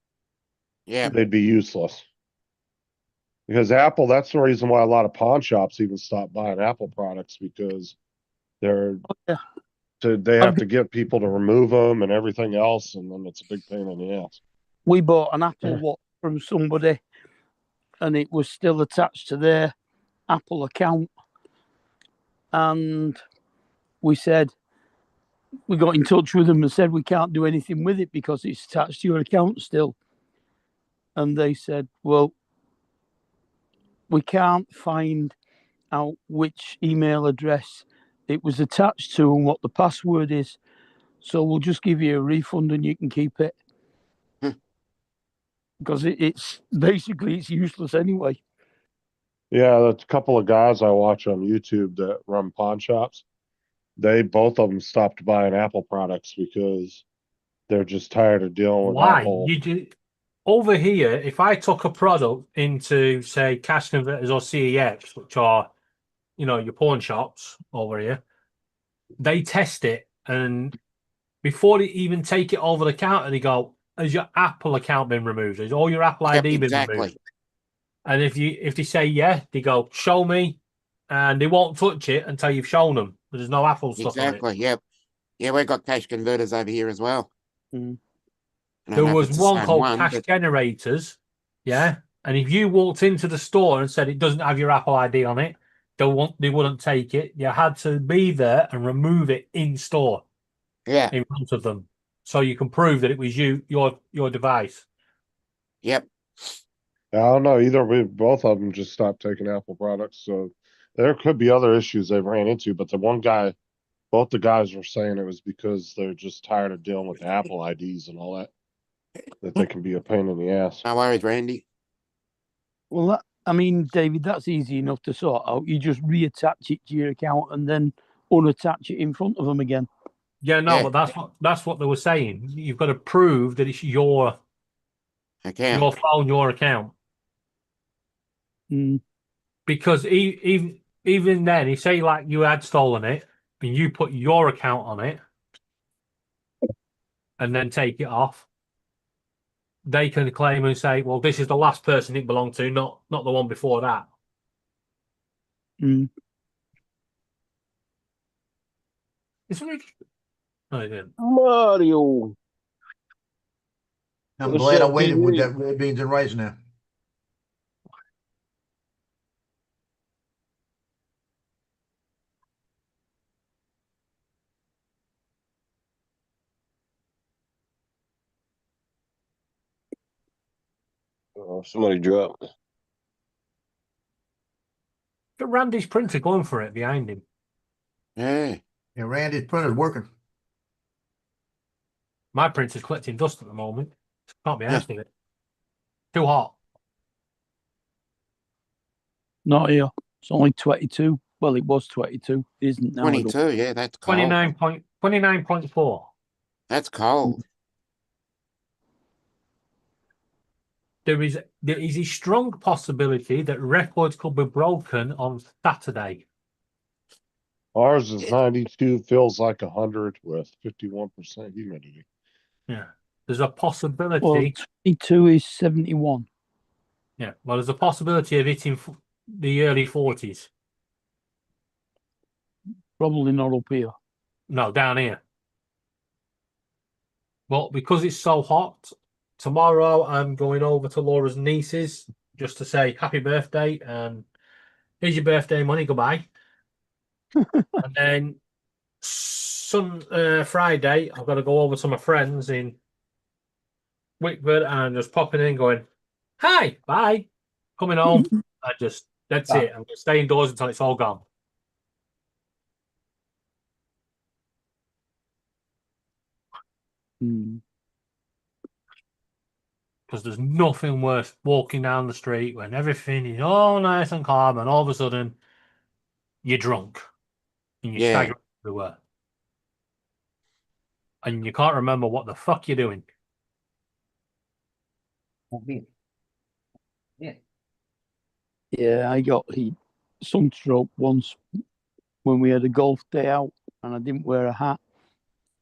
Yeah. they'd be useless. Because Apple, that's the reason why a lot of pawn shops even stop buying Apple products because they're Yeah. they have to get people to remove them and everything else, and then it's a big pain in the ass. We bought an Apple Watch from somebody, and it was still attached to their Apple account. And we got in touch with them and said we can't do anything with it because it's attached to your account still. And they said, well, we can't find out which email address it was attached to and what the password is. So we'll just give you a refund and you can keep it. Because it's basically it's useless anyway. Yeah, that's a couple of guys I watch on YouTube that run pawn shops. Both of them stopped buying Apple products because they're just tired of dealing with Why? Apple. Over here, if I took a product into, say, Cash Converters or CEX, which are, your pawn shops over here, they test it, and before they even take it over the counter, they go, has your Apple account been removed? Has all your Apple ID been exactly. removed? And if they say yeah, they go show me, and they won't touch it until you've shown them. There's no Apple stuff on it. Exactly. Yep. Yeah, we've got cash converters over here as well. Mm. I don't There know if was it's the one same called one, Cash but Generators, yeah. And if you walked into the store and said it doesn't have your Apple ID on it, they wouldn't take it. You had to be there and remove it in store yeah, in front of them, so you can prove that it was your device. yep. I don't know. Either way, both of them just stopped taking Apple products. So there could be other issues they ran into. But the one guy, both the guys were saying it was because they're just tired of dealing with the Apple IDs and all that. That they can be a pain in the ass. No worries, Randy. Well, I mean, David, that's easy enough to sort out. You just reattach it to your account and then unattach it in front of them again. Yeah, no, Yeah. but that's what they were saying. You've got to prove that it's your Account. phone, your account. Mm. Because even then, if say like you had stolen it and you put your account on it and then take it off, they can claim and say, "Well, this is the last person it belonged to, not the one before that." Mm. Isn't it? No, it didn't. Mario. I'm What's glad I up, waited with Pee-wee? that red beans and rice now. Oh, somebody dropped. But Randy's printer going for it behind him. Yeah. Yeah, Randy's printer's working. My printer's collecting dust at the moment. Can't be Yeah. asked of it. Too hot. Not here. It's only 22. Well, it was 22. It isn't now. I don't- 22, yeah, that's cold. 29.4. That's cold. There is a strong possibility that records could be broken on Saturday. Ours is 92, feels like 100 with 51% humidity. Yeah. There's a possibility. Well, 22 is 71. Yeah. Well, there's a possibility of hitting the early 40s. Probably not up here. No, down here. Well, because it's so hot, tomorrow I'm going over to Laura's niece's just to say happy birthday and here's your birthday money, goodbye. And then Friday, I've got to go over to my friends in Wickford and just popping in going, hi, bye, coming home. That's it. I'm going to stay indoors until it's all gone. Because there's nothing worse walking down the street when everything is all nice and calm and all of a sudden you're drunk and you're staggering everywhere. And you can't remember what the fuck you're doing. Yeah, I got sunstroke once when we had a golf day out and I didn't wear a hat.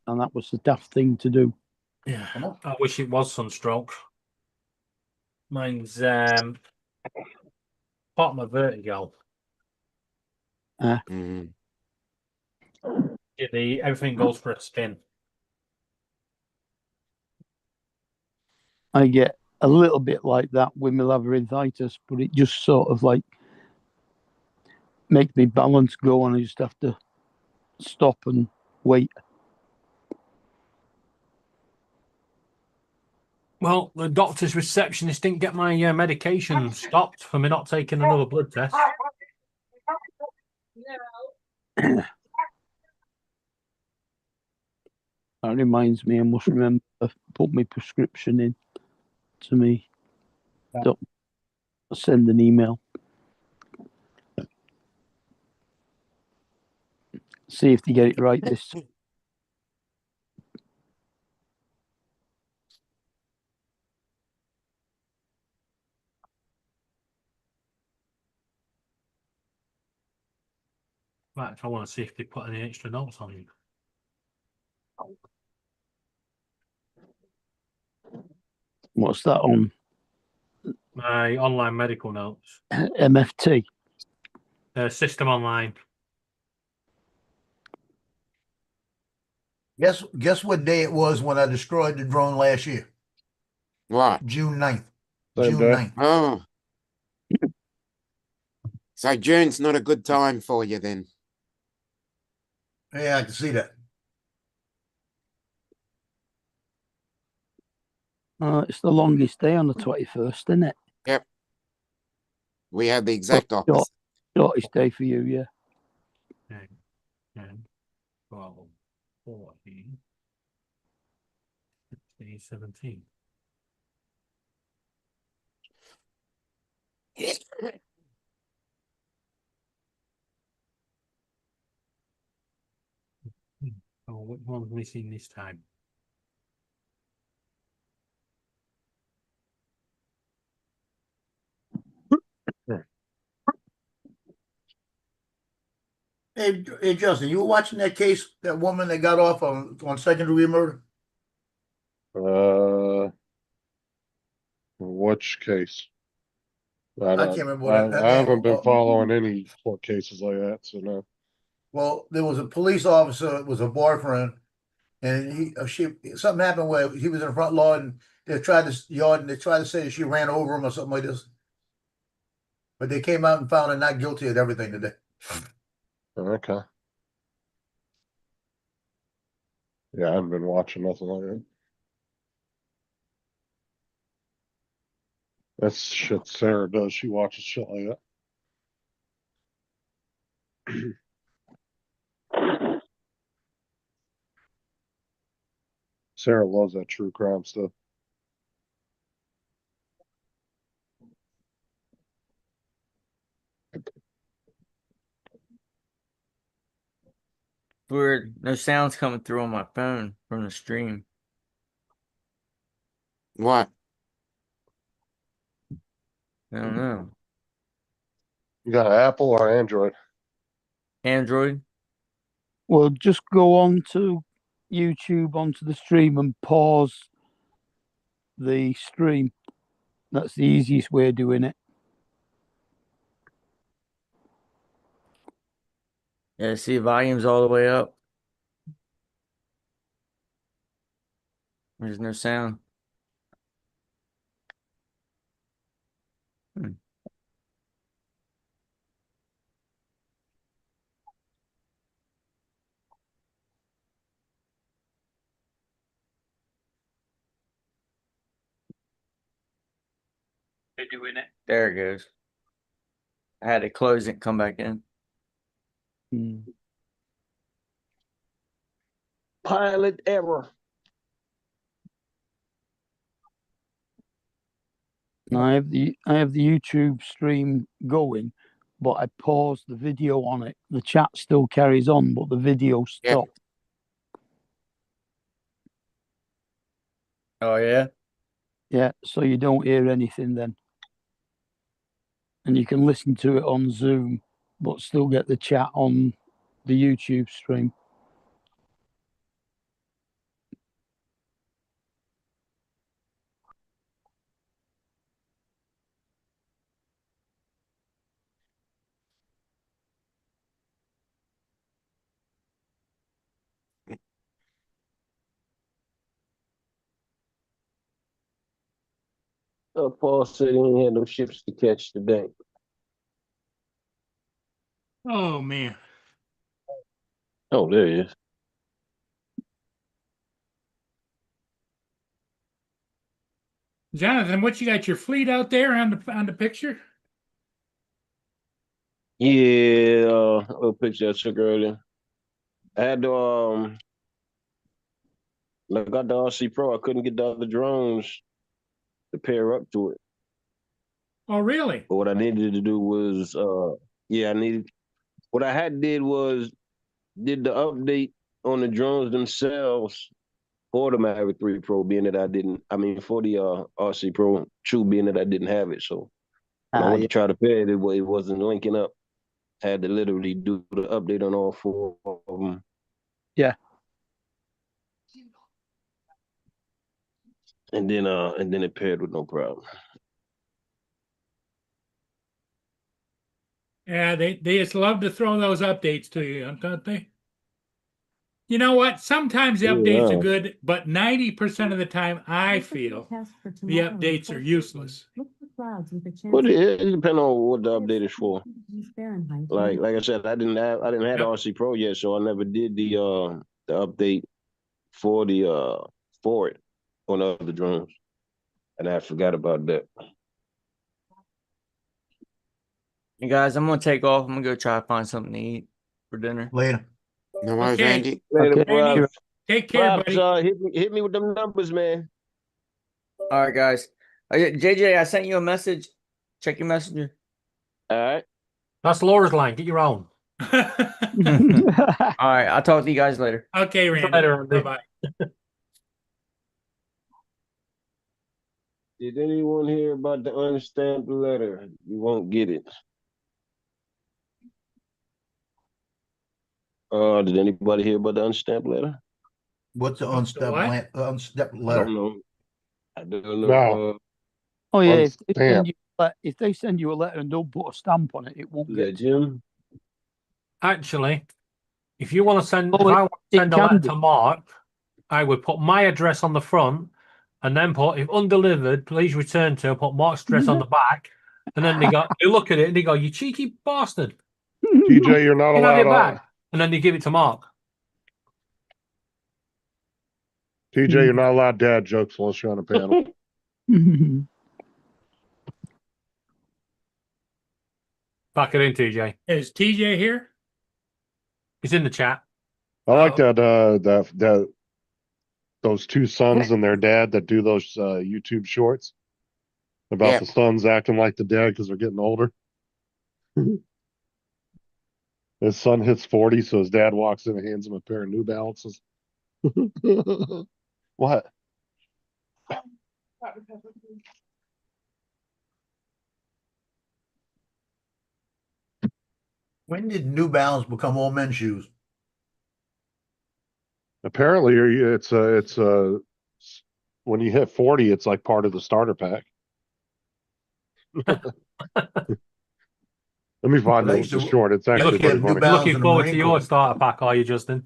And that was the daft thing to do. Yeah. I wish it was sunstroke. Mine's part of my vertigo. Everything goes for a spin. I get a little bit like that with my labyrinthitis, but it just sort of like makes me balance go and I just have to stop and wait. Well, the doctor's receptionist didn't get my medication stopped for me not taking another blood test. That reminds me, I must remember to put my prescription in to me. I'll send an email. See if they get it right this time. Right, I want to see if they put any extra notes on you. What's that on? my online medical notes. MFT. System online. Guess what day it was when I destroyed the drone last year? What? June 9th. Same June day. 9th. Oh. So June's not a good time for you then. Yeah, I can see that. It's the longest day on the 21st, isn't it? Yep. We had the exact opposite. Shortest day for you, yeah. 10, 12, 14, 16, 17. Oh, what one have we seen this time? Hey, Justin, you were watching that case, that woman that got off on second-degree murder? Which case? I can't remember what that I haven't been man. following any court cases like that, so no. Well, there was a police officer, it was a boyfriend, and something happened where he was in the front lawn and they tried to say that she ran over him or something like this. But they came out and found her not guilty of everything today. Okay. Yeah, I haven't been watching nothing like that. That's shit Sarah does. She watches shit like that. Sarah loves that true crime stuff. Weird. No sounds coming through on my phone from the stream. What? I don't know. You got an Apple or Android? Android? Well, just go on to YouTube onto the stream and pause the stream. That's the easiest way of doing it. Yeah, see, volume's all the way up. There's no sound. They're doing it. There it goes. I had to close it and come back in. Pilot error. I have the YouTube stream going, but I paused the video on it. The chat still carries on, but the video stopped. Oh yeah? Yeah, so you don't hear anything then. And you can listen to it on Zoom, but still get the chat on the YouTube stream. Paul said he ain't had no ships to catch today. Oh man. Oh, there he is. Jonathan, what you got your fleet out there on the picture? Yeah, a little picture I took earlier. I had to I got the RC Pro. I couldn't get the other drones to pair up to it. Oh really? But what I needed to do was what I had did was did the update on the drones themselves for the Mavic 3 Pro, being that for the RC Pro 2, being that I didn't have it. So when I went to try to pair it, it wasn't linking up. I had to literally do the update on all 4 of them. Yeah. And then it paired with no problem. Yeah, they just love to throw those updates to you, don't they? You know what? Sometimes the updates are Yeah. good, but 90% of the time, I feel the updates are useless. Well, it depends on what the update is for. Like I said, I didn't have Yep. the RC Pro yet, so I never did the update for it on other drones, and I forgot about that. You guys, I'm gonna take off. I'm gonna go try to find something to eat for dinner. Later. No worries, Okay. Randy. Later, Okay. Randy, props. take care, Props, buddy. hit me with them numbers, man. All right, guys. JJ, I sent you a message. Check your messenger. All right. That's Laura's line. Get your own. All right, I'll talk to you guys later. Okay, Randy. Later, Randy. Bye-bye. Did anyone hear about the unstamped letter? You won't get it. Did anybody hear about the unstamped letter? What's the What? unstepped I letter? don't know. I don't know. No. Oh yeah, if Unstamp. they send you a letter and don't put a stamp on it, it won't Is get. that Jim? Actually, if you want to send, Oh, if I want to send a can letter be. to Mark, I would put my address on the front and then put, if undelivered, please return to, put Mark's address on the back. And then they look at it and they go, you cheeky bastard. TJ, you're not You can have allowed it on. back. And then they give it to Mark. TJ, you're not allowed dad jokes unless you're on a panel. Back it in, TJ. Is TJ here? He's in the chat. I like that those two sons and their dad that do those YouTube shorts about Yep. the sons acting like the dad because they're getting older. His son hits 40, so his dad walks in and hands him a pair of New Balances. What? When did New Balance become all men's shoes? Apparently, it's when you hit 40, it's like part of the starter pack. Let me find I the used to short. It's actually look at pretty New funny. Balance Looking in the forward to Marine your Corps. starter pack, are you, Justin?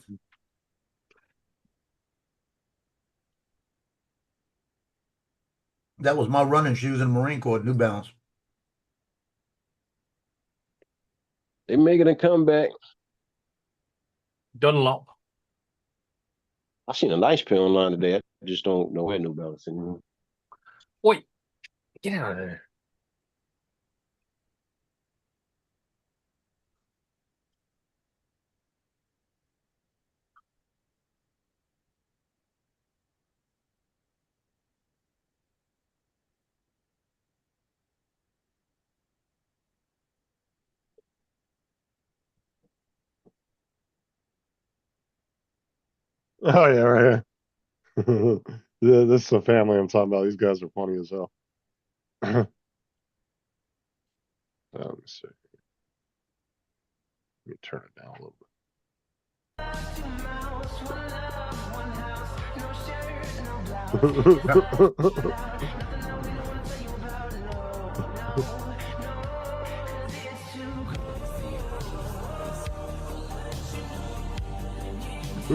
That was my running shoes in the Marine Corps, New Balance. They making a comeback. Dunlop. I seen a nice pair online today. I just don't know where New Balance anymore. Wait. Get out of there. Oh yeah, right here. This is a family I'm talking about. These guys are funny as hell. Let me see. Let me turn it down a little bit. You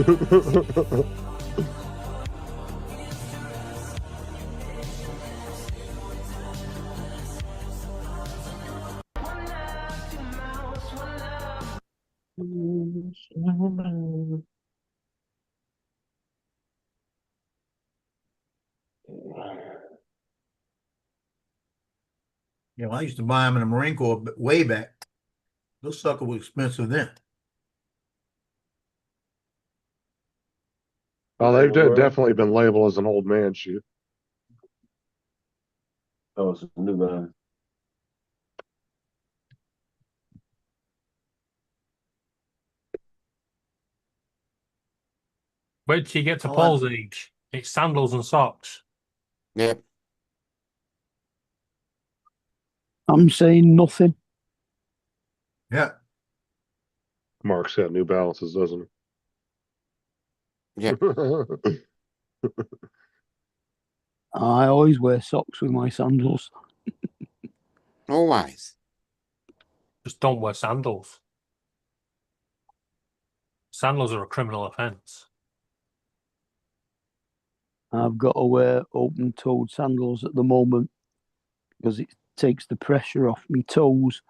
know, I used to buy them in the Marine Corps way back. Those suckers were expensive then. Oh, they've definitely been labeled as an old man shoe. Oh, it's a New Balance. Wait till you get to Oh, Paul's age. It's sandals and socks. Yep. I'm saying nothing. Yeah. Mark's got New Balances, doesn't he? Yep. I always wear socks with my sandals. Always. Just don't wear sandals. Sandals are a criminal offence. I've got to wear open-toed sandals at the moment because it takes the pressure off my toes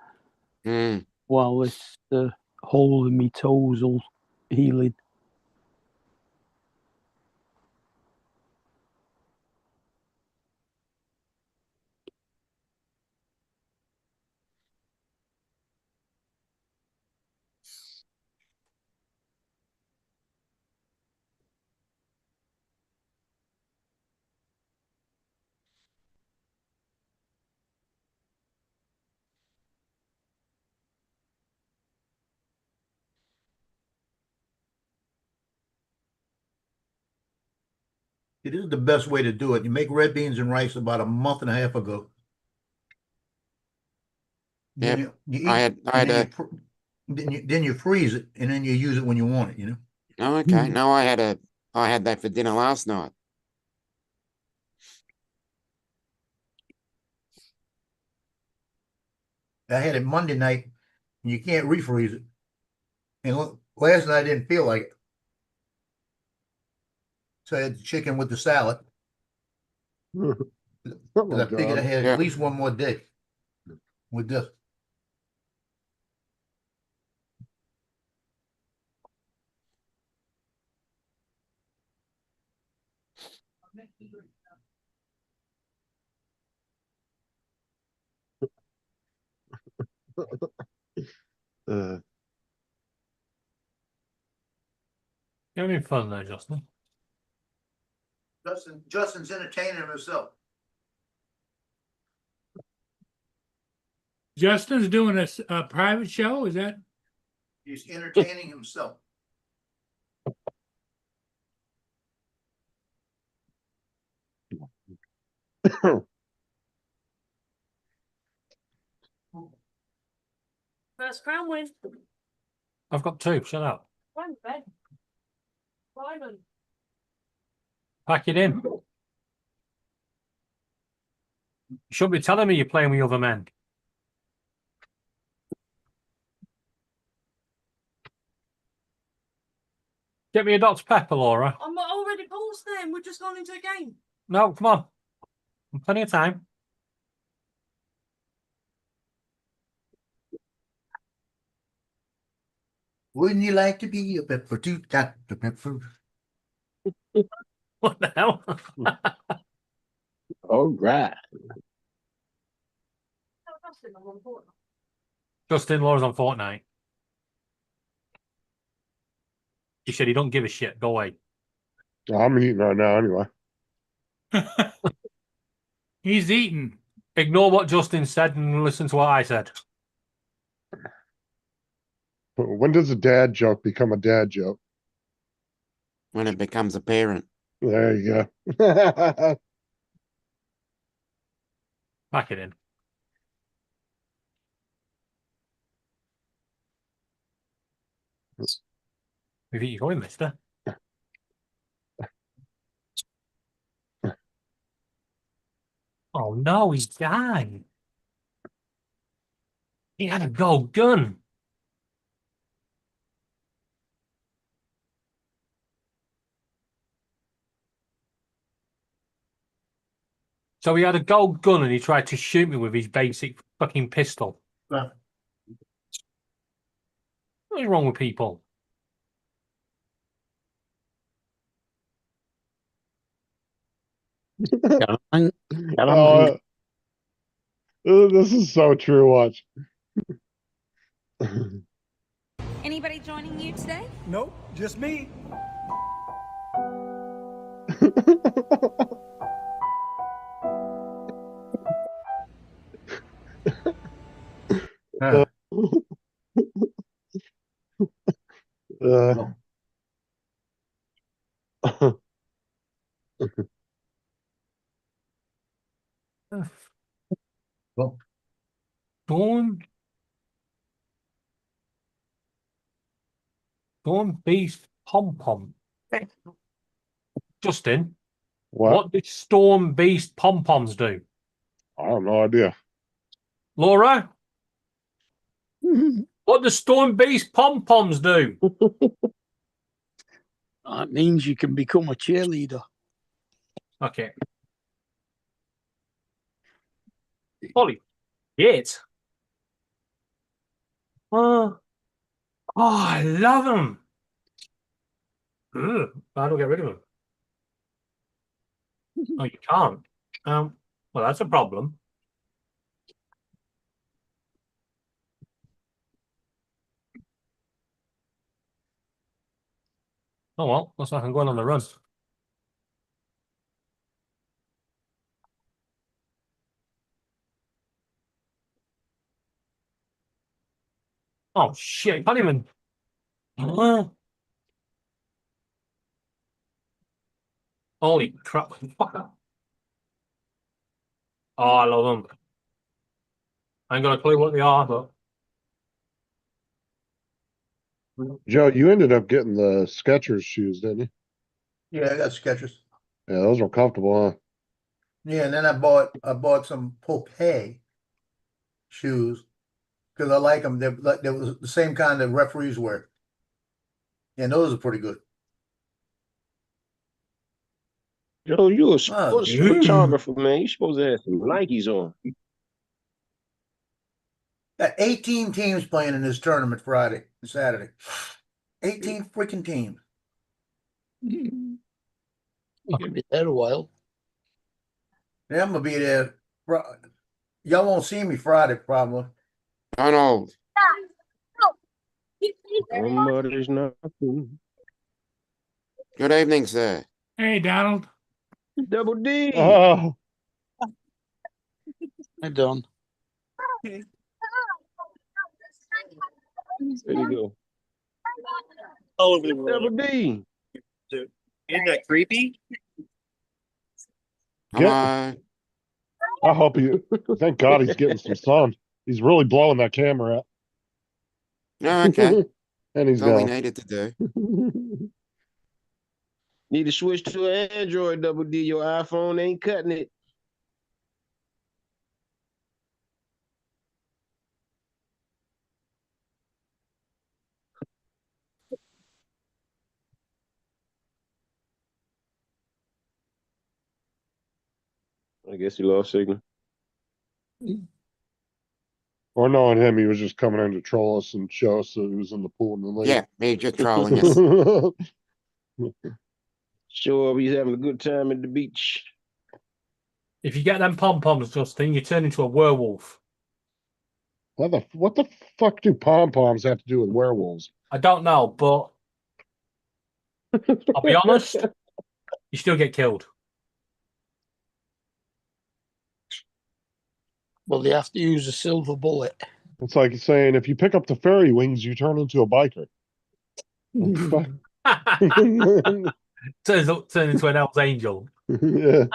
Mm. while this hole in my toes will healing. It is the best way to do it. You make red beans and rice about a month and a half ago. Then Yep. you eat, I had and a. then you freeze it, and then you use it when you want it. Oh, okay. No, I had that for dinner last night. I had it Monday night, and you can't refreeze it. And last night I didn't feel like it, so I had the chicken with the salad. Oh 'Cause my I figured I God. had Yeah. at least one more day with this. Uh, You having fun there, Justin? Justin's entertaining himself. Justin's doing a private show. Is that? He's entertaining himself. First crown win. I've got two. Shut up. One bed. Simon. Pack it in. You shouldn't be telling me you're playing with other men. Get me a Dr. Pepper, Laura. I'm already paused then. We've just gone into a game. No, come on. Plenty of time. Wouldn't you like to be a pepper too, Dr. Pepper? What the hell? All right. Justin, Laura's on Fortnite. He said he don't give a shit. Go away. I'm eating right now anyway. He's eating. Ignore what Justin said and listen to what I said. When does a dad joke become a dad joke? When it becomes a parent. There you go. Pack it in. Where are you going, mister? Oh no, he's died. He had a gold gun. So he had a gold gun and he tried to shoot me with his basic fucking pistol. Right. What is wrong with people? Oh, this is so true. Watch. Anybody joining you today? Nope, just me. Huh. Well, Storm Beast Pom Pom. Justin, What? what did Storm Beast Pom Poms do? I have no idea. Laura? What do Storm Beast pom poms do? That means you can become a cheerleader. Okay. Holy shit. Oh, I love them. How do I get rid of them? Oh, you can't. Well, that's a problem. Oh well, looks like I'm going on the run. Oh shit! I can't even. Holy crap! Fuck. Oh, I love them. I ain't got a clue what they are, but Joe, you ended up getting the Skechers shoes, didn't you? Yeah, I got Skechers. Yeah, those were comfortable, huh? Yeah, and then I bought some Pope shoes because I like them. They was the same kind that referees wear. And those are pretty good. Joe, you a Oh, sports dude. photographer, man. You supposed to have some Nikes on. Got 18 teams playing in this tournament Friday and Saturday. 18 freaking teams. I could be there a while. Yeah, I'm gonna be there. Y'all won't see me Friday, probably. Donald. Somebody's nothing. Good evening, sir. Hey, Donald. Double D. Oh, I done. There you go. All over the world. Double D. Isn't that creepy? Hello. I hope thank God he's getting some sun. He's really blowing that camera out. Oh, okay. And he's That's all we gone. needed to do. Need to switch to an Android, Double D. Your iPhone ain't cutting it. I guess he lost signal. Or knowing him, he was just coming in to troll us and show us that he was in the pool in the lake. Yeah, he's just trolling us. Show up, he's having a good time at the beach. if you get them pom poms, Justin, you turn into a werewolf. What the fuck do pom poms have to do with werewolves? I don't know, but I'll be honest, you still get killed. Well, they have to use a silver bullet. It's like saying if you pick up the fairy wings, you turn into a biker. Turn into an Hell's Angel. Yeah.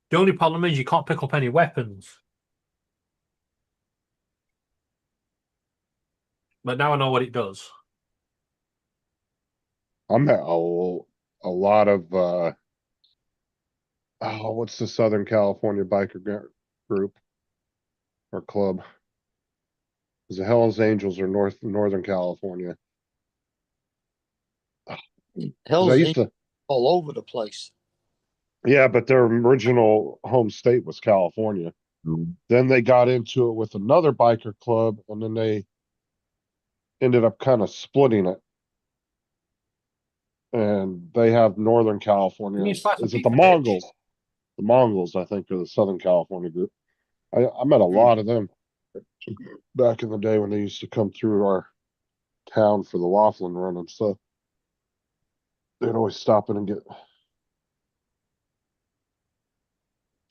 The only problem is you can't pick up any weapons. But now I know what it does. I met a lot of what's the Southern California biker group or club? Is the Hell's Angels or Northern California? Hell's Angels all over the place. Yeah, but their original home state was California. Then they got into it with another biker club, and then they ended up kind of splitting it. And they have Northern California. Is it the Mongols? The Mongols, I think, are the Southern California group. I met a lot of them back in the day when they used to come through our town for the Laughlin run and stuff. They'd always stop in and get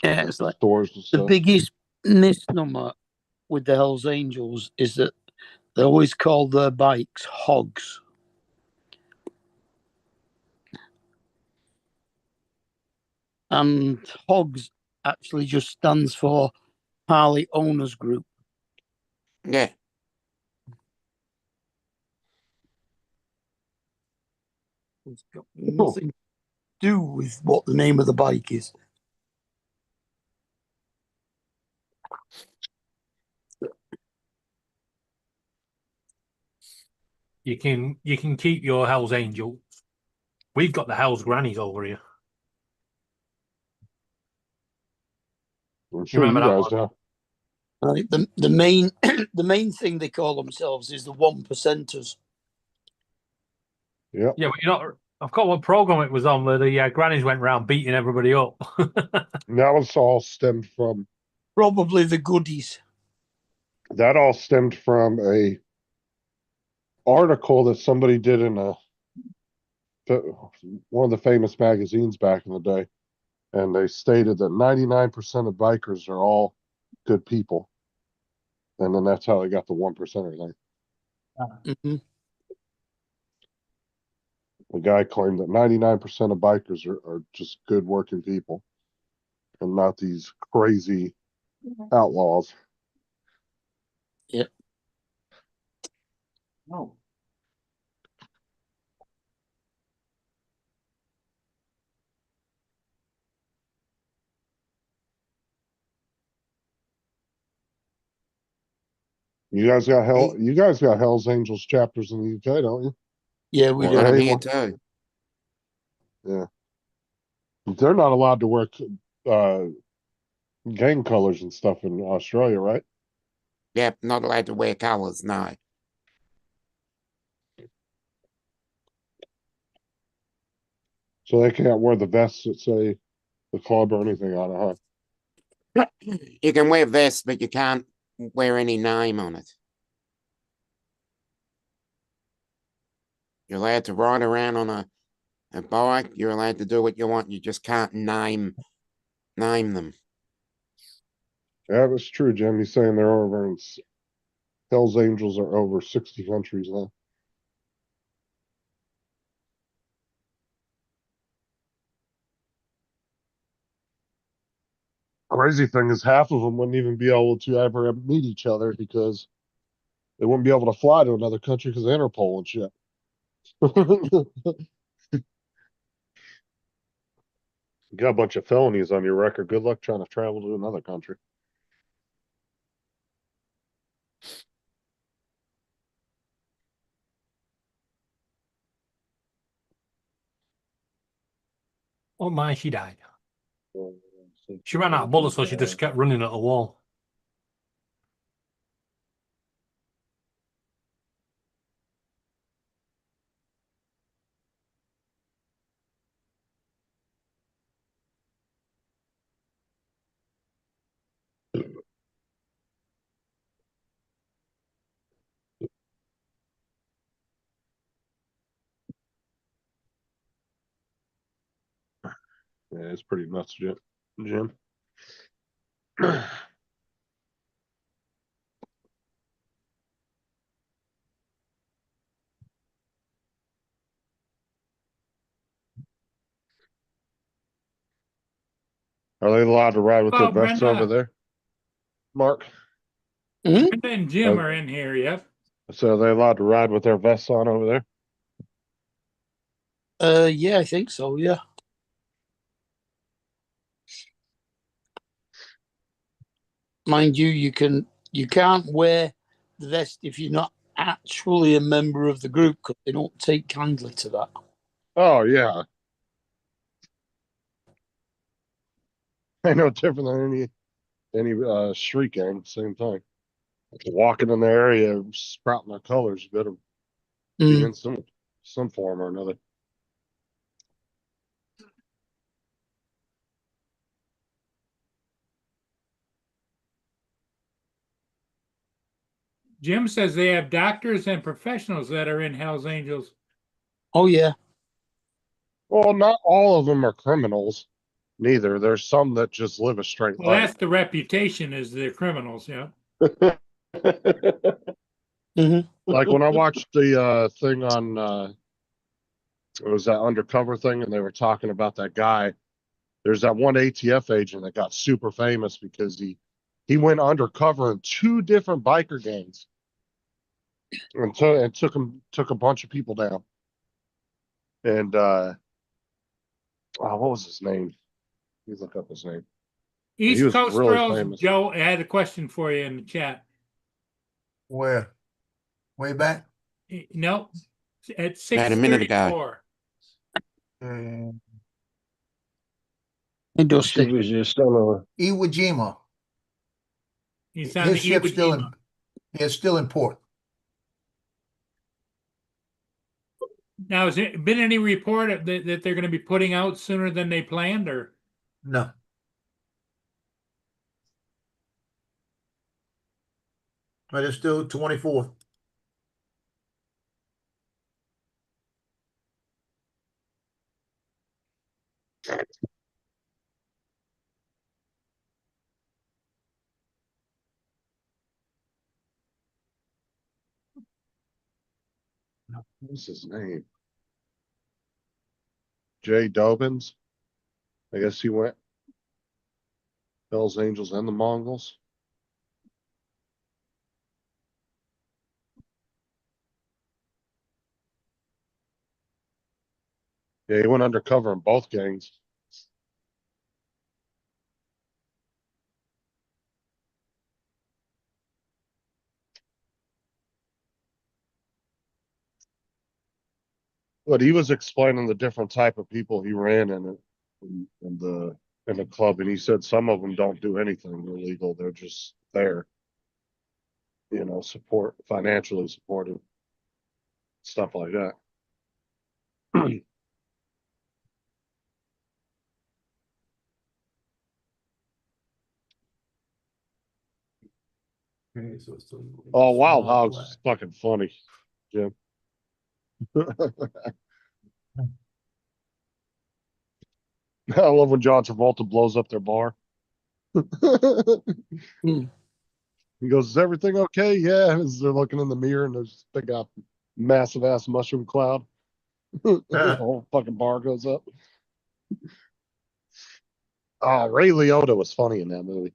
it's like stores and the stuff. biggest misnomer with the Hells Angels is that they always call their bikes hogs. And hogs actually just stands for Harley Owners Group. Yeah. It's got nothing do with what the name of the bike is. You can keep your Hell's Angels. We've got the Hell's Grannies over here. I'm sure remember you that guys one? know. Right. The main the main thing they call themselves is the 1%ers. Yep. Yeah, but you know, I forgot what program it was on where the grannies went round beating everybody up. That was all stemmed from Probably the goodies. that all stemmed from a article that somebody did in one of the famous magazines back in the day, and they stated that 99% of bikers are all good people, and then that's how they got the 1%er thing. Mm-hmm. The guy claimed that 99% of bikers are just good working people and not these crazy outlaws. Yep. No. You guys got Hell's Angels chapters in the UK, don't you? Yeah, we Or do. Got 'em here anyone? too. Yeah. They're not allowed to wear gang colors and stuff in Australia, right? Yep, not allowed to wear colours, no. So they can't wear the vests that say the club or anything on it, huh? You can wear vests, but you can't wear any name on it. You're allowed to ride around on a bike. You're allowed to do what you want. You just can't name them. Yeah, that's true, Jim. He's saying they're over in Hell's Angels are over 60 countries now. Crazy thing is, half of them wouldn't even be able to ever meet each other because they wouldn't be able to fly to another country because of Interpol and shit. You got a bunch of felonies on your record. Good luck trying to travel to another country. Oh my, she died. She ran out of bullets, so she just kept running at the wall. Yeah, it's pretty nuts, Jim. Are they allowed to ride with their Oh, vests over Brenda. there, Mark? Brenda and Jim Uh, are in here, yep. So are they allowed to ride with their vests on over there? Yeah, I think so. Yeah. Mind you, you can't wear the vest if you're not actually a member of the group because they don't take kindly to that. Oh yeah. Ain't no different than any street gang. Same thing. Walking in the area, sprouting their colors, you better be in some form or another. Jim says they have doctors and professionals that are in Hell's Angels. Oh yeah. Well, not all of them are criminals. Neither. There's some that just live a straight Well, life. that's the reputation, is they're criminals, yeah. Like when I watched the thing on it was that undercover thing, and they were talking about that guy. There's that one ATF agent that got super famous because he went undercover in 2 different biker gangs and took a bunch of people down. And Oh, what was his name? You look up his name. He East was Coast really Thrills, famous. Joe, I had a question for you in the chat. Where? Way back? No, at About a minute ago. 6:34. Indoor She station. was just on Iwo Jima. He's on His the ship's Iwo still Jima. it's still in port. Now, has there been any report that they're going to be putting out sooner than they planned, or? No. But it's still 24th. what's his name? Jay Dobbins. I guess he went Hells Angels and the Mongols. Yeah, he went undercover in both gangs. But he was explaining the different type of people he ran in the club, and he said some of them don't do anything illegal. They're just there, financially supportive, stuff like that. Oh, Wild Hogs is fucking funny, Jim. I love when John Travolta blows up their bar. He goes, "Is everything okay?" Yeah, as they're looking in the mirror and there's this big massive ass mushroom cloud. The whole fucking bar goes up. Oh, Ray Liotta was funny in that movie.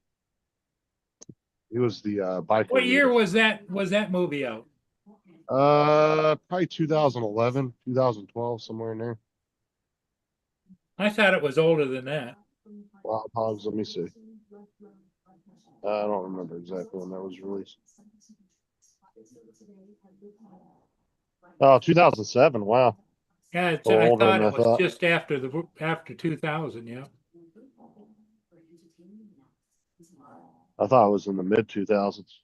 He was the biker. What year was that movie out? Probably 2011, 2012, somewhere in there. I thought it was older than that. Wild Hogs, let me see. I don't remember exactly when that was released. Oh, 2007. Wow. Yeah, A little I older thought than it I was thought. just after 2000. Yeah. I thought it was in the mid 2000s.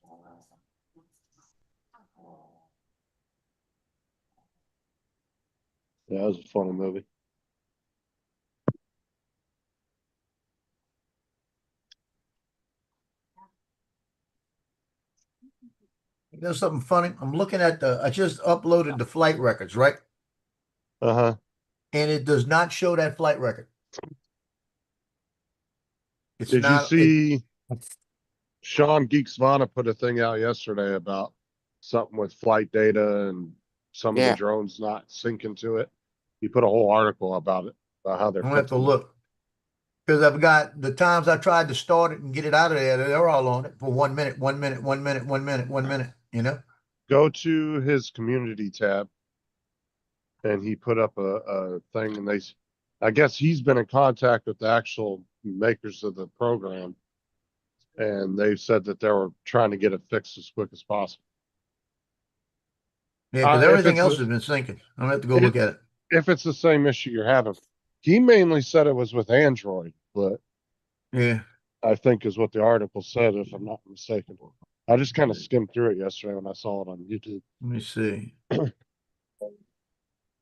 Yeah, it was a funny movie. You know something funny? I'm looking at I just uploaded the flight records, right? Uh-huh. And it does not show that flight record. It's Did you not. see Sean Geeksvana put a thing out yesterday about something with flight data and some of the drones not syncing to it? He put a whole article about it, about how they're I'm gonna have to fixing it. look. Because I've got the times I tried to start it and get it out of there, they're all on it for 1 minute, 1 minute, 1 minute, 1 minute, 1 minute, you know? Go to his community tab, and he put up a thing, and I guess he's been in contact with the actual makers of the program, and they said that they were trying to get it fixed as quick as possible. Yeah, because everything else has been sinking. I'm gonna have to go look at it. If it's the same issue you're having. He mainly said it was with Android, but yeah, I think is what the article said, if I'm not mistaken. I just kind of skimmed through it yesterday when I saw it on YouTube. Let me see. Well,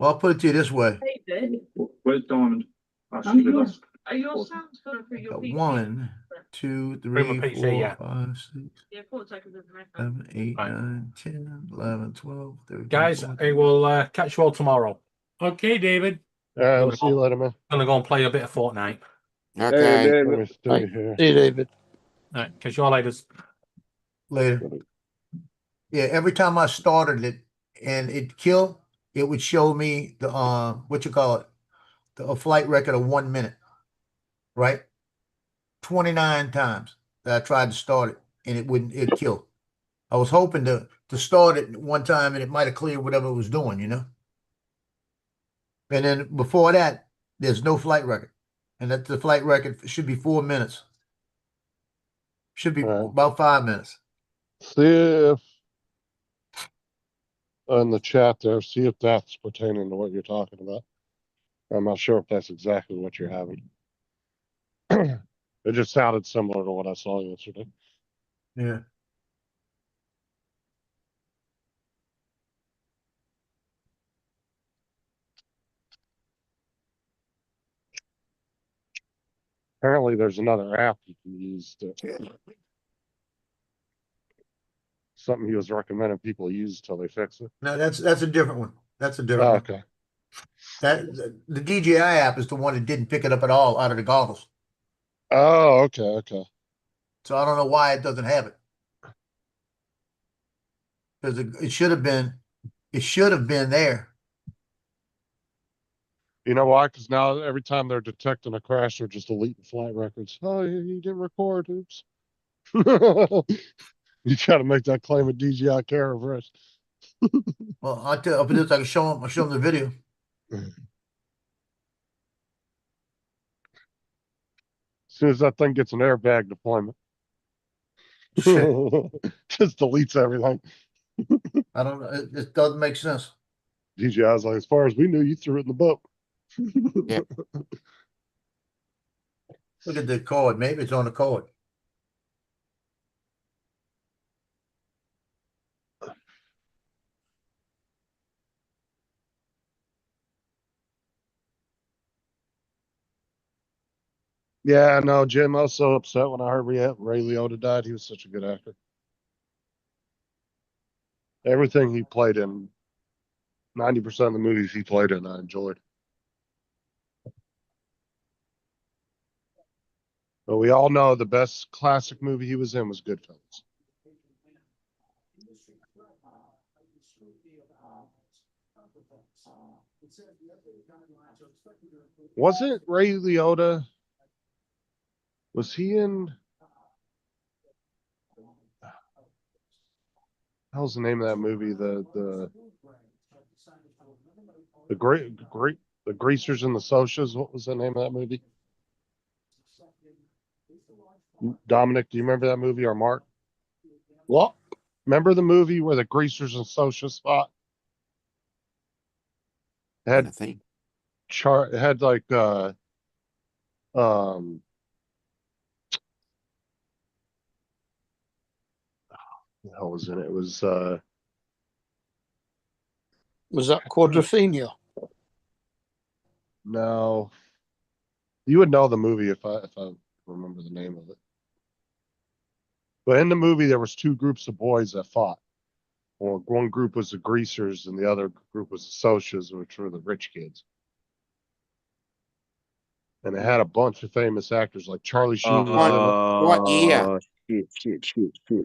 I'll put it to you this way. Where's Diamond? Are your sounds going through your PC? 1, 2, 3, Bring my PC, 4, yeah. 5, 6, Yeah, 4 seconds of the record. 7, 8, Right. 9, 10, 11, 12, 13. Guys, 14. I will catch you all tomorrow. Okay, David. All right, we'll see you later, man. I'm gonna go and play a bit of Fortnite. Okay. Let me see here. See you, David. All right, catch you all later. Later. Yeah, every time I started it and it killed, it would show me the a flight record of 1 minute, right? 29 times that I tried to start it and it killed. I was hoping to start it one time and it might have cleared whatever it was doing, you know? And then before that, There's no flight record. And that the flight record should be 4 minutes. Should be Right. about 5 minutes. See if in the chat there, see if that's pertaining to what you're talking about. I'm not sure if that's exactly what you're having. It just sounded similar to what I saw yesterday. Yeah. Apparently, there's another app you can use. Something he was recommending people use till they fix it. No, that's a different one. That's a different Oh, one. okay. The DJI app is the one that didn't pick it up at all out of the goggles. Oh, okay. So I don't know why it doesn't have it. Because it should have been there. You know why? Because now every time they're detecting a crash, they're just deleting flight records. Oh, you didn't record. Oops. You try to make that claim at DJI care of rest. Well, I'll put this, I can show them the video. As soon as that thing gets an airbag deployment, just deletes everything. I don't know. It doesn't make sense. DJI's like, as far as we knew, you threw it in the boat. Yep. Look at the cord. Maybe it's on the cord. Yeah, no, Jim, I was so upset when I heard Ray Liotta died. He was such a good actor. Everything he played in, 90% of the movies he played in, I enjoyed. But we all know the best classic movie he was in was Goodfellas. Wasn't Ray Liotta? Was he in? How's the name of that movie? The Greasers and the Socias. What was the name of that movie? Dominic, do you remember that movie or Mark? What? Remember the movie where the Greasers and Socias fought? Had had like the hell was in it? It was that Quadrophenia? No. You would know the movie if I remember the name of it. But in the movie there was two groups of boys that fought. Well, one group was the Greasers and the other group was the Socias, which were the rich kids. And it had a bunch of famous actors like Charlie Sheen. What year?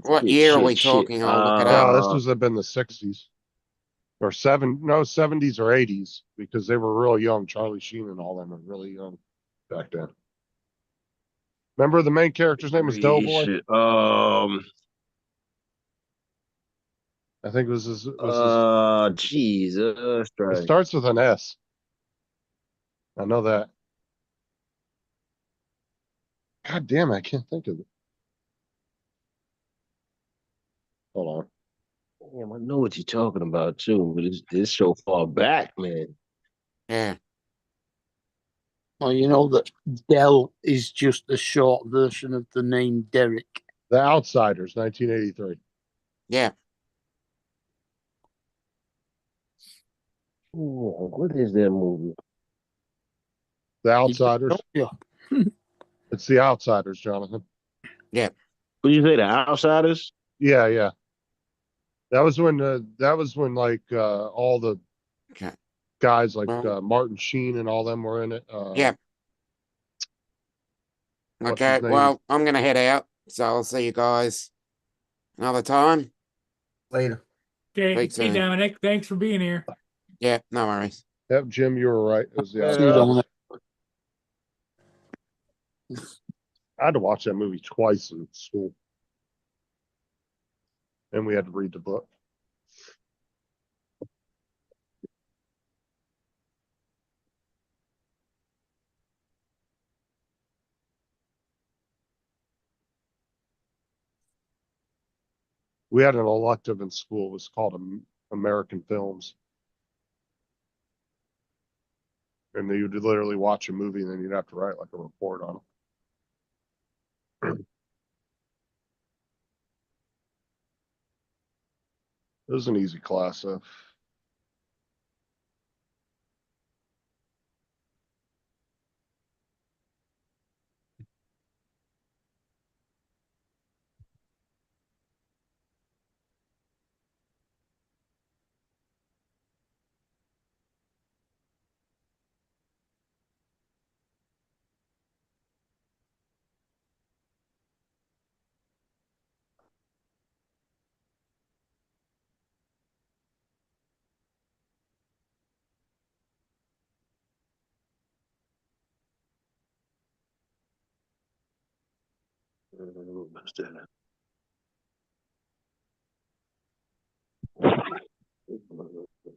What year are we talking? I'll look it up. This was have been the 60s or 70s or 80s because they were real young. Charlie Sheen and all them were really young back then. Remember the main character's name was Doughboy? I think it was his. Jesus Christ. It starts with an S. I know that. God damn, I can't think of it. Hold on. Damn, I know what you're talking about too, but it's so far back, man. Yeah. Well, you know that Dell is just a short version of the name Derek. The Outsiders, 1983. Yeah. Ooh, what is that movie? The Outsiders. Yeah. It's The Outsiders, Jonathan. Yeah. What did you say? The Outsiders? Yeah. That was when like all the guys like Martin Sheen and all them were in it. Yeah. Okay, well, I'm gonna head out, so I'll see you guys another time. Later. Okay, Speak hey soon. Dominic, thanks for being here. Yeah, no worries. Yep, Jim, you were right. It was The See you, Outsiders. Dominic. I had to watch that movie twice in school. And we had to read the book. We had an elective in school. It was called American Films. And you'd literally watch a movie and then you'd have to write like a report on it. It was an easy class, though.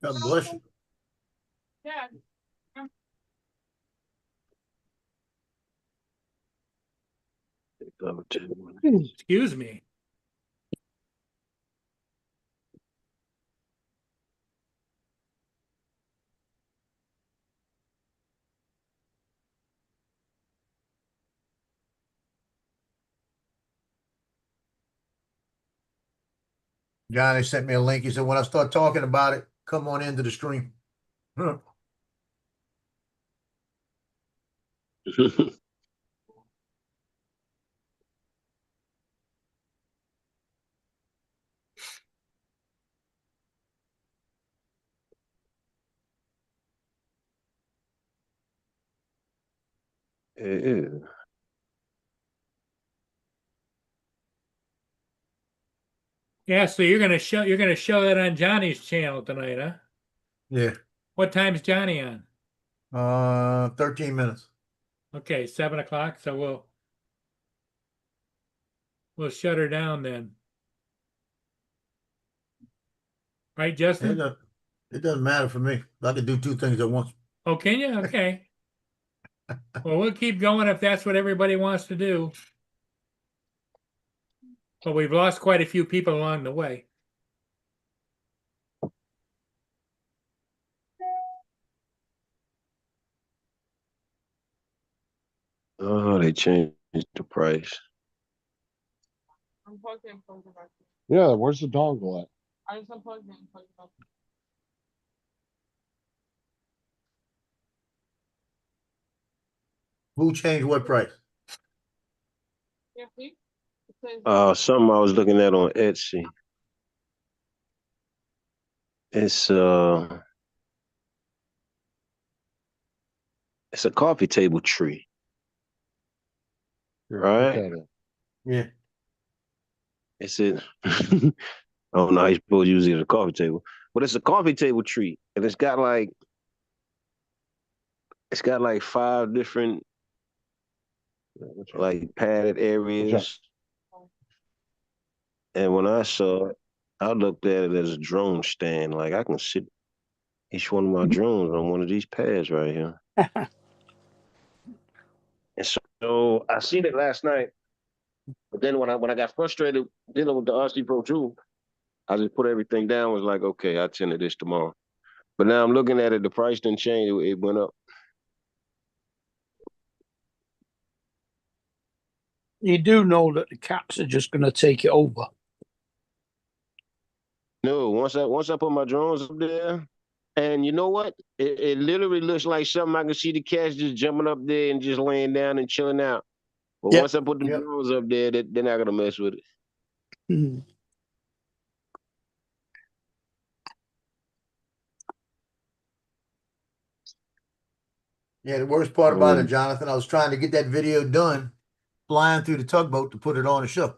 God bless you. Yeah. Excuse me. Johnny sent me a link. He said, when I start talking about it, come on into the stream. Huh. Yeah. Yeah, so you're gonna show that on Johnny's channel tonight, huh? Yeah. What time's Johnny on? 13 minutes. Okay, 7 o'clock. So we'll shut her down then. Right, Justin? It doesn't matter for me. I can do two things at once. Oh, can you? Okay. Well, we'll keep going if that's what everybody wants to do. But we've lost quite a few people along the way. Oh, they changed the price. Unplugged and plugged it back. Yeah, where's the dongle at? I just unplugged it and plugged it back. Who changed what price? Yeah, see? It says Something I was looking at on Etsy. It's a coffee table tree. Right? Look at it. Yeah. It's it. I don't know how you're supposed to use it at a coffee table. But it's a coffee table tree. And it's got like 5 different like padded areas. And when I saw it, I looked at it as a drone stand. Like I can sit each one of my drones on one of these pads right here. And so I seen it last night. But then when I got frustrated dealing with the RC Pro 2, I just put everything down, was like, okay, I'll tend to this tomorrow. But now I'm looking at it, the price didn't change, it went up. You do know that the cats are just going to take it over. No, once I put my drones up there, and you know what? It literally looks like something I can see the cats just jumping up there and just laying down and chilling out. But once I put the drones up there, they're not gonna mess with it. Yeah, the worst part about it, Jonathan, I was trying to get that video done, flying through the tugboat to put it on the show.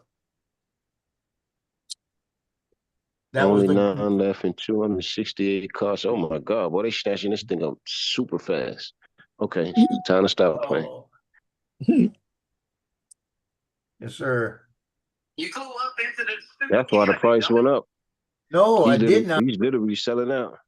That Only was 9 left and 268 cars. Oh my God, boy, they snatching this thing up super fast. Okay, time to stop playing. Yes, sir. You go up into the That's why the price went up. No, I did not. He's literally selling out.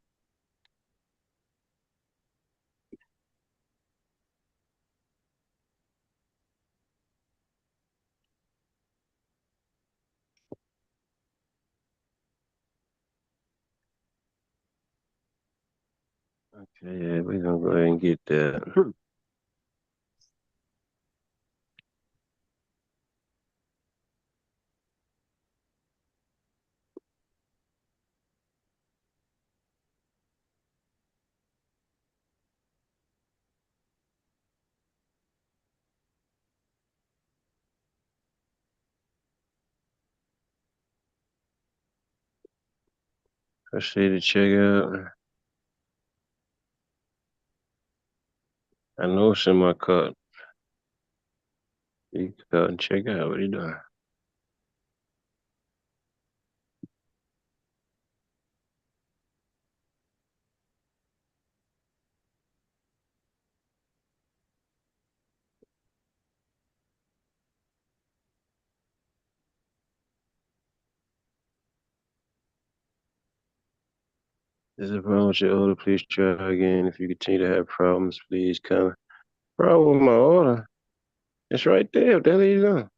Okay, yeah, we're gonna go ahead and get that. Appreciate the check out. I know it's in my cart. You can go and check out what he doing. This is a problem with your order. Please try again. If you continue to have problems, please come. Problem with my order? It's right there. What the hell are you doing?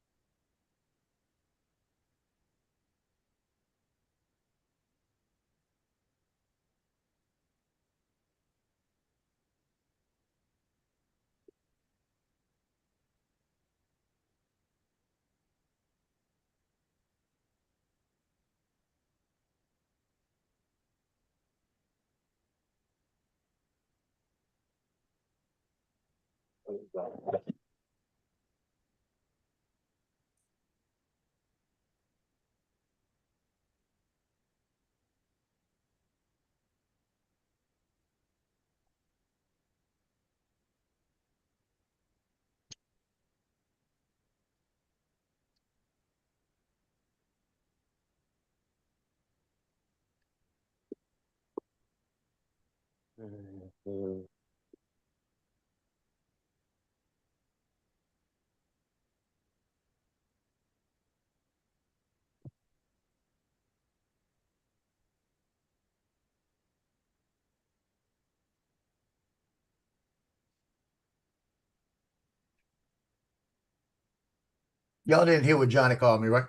Y'all didn't hear what Johnny called me, right?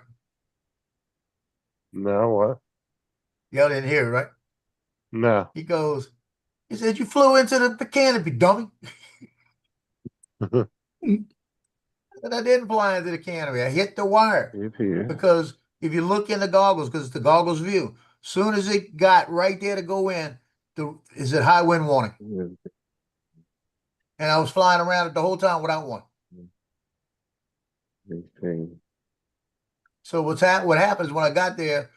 No, what? Y'all didn't hear it, right? No. He said, you flew into the canopy, dummy. And I didn't fly into the canopy. I hit the wire. Because if you look in the goggles, because it's the goggles view, soon as it got right there to go in, is it high wind warning? And I was flying around it the whole time without one. So what happens when I got there,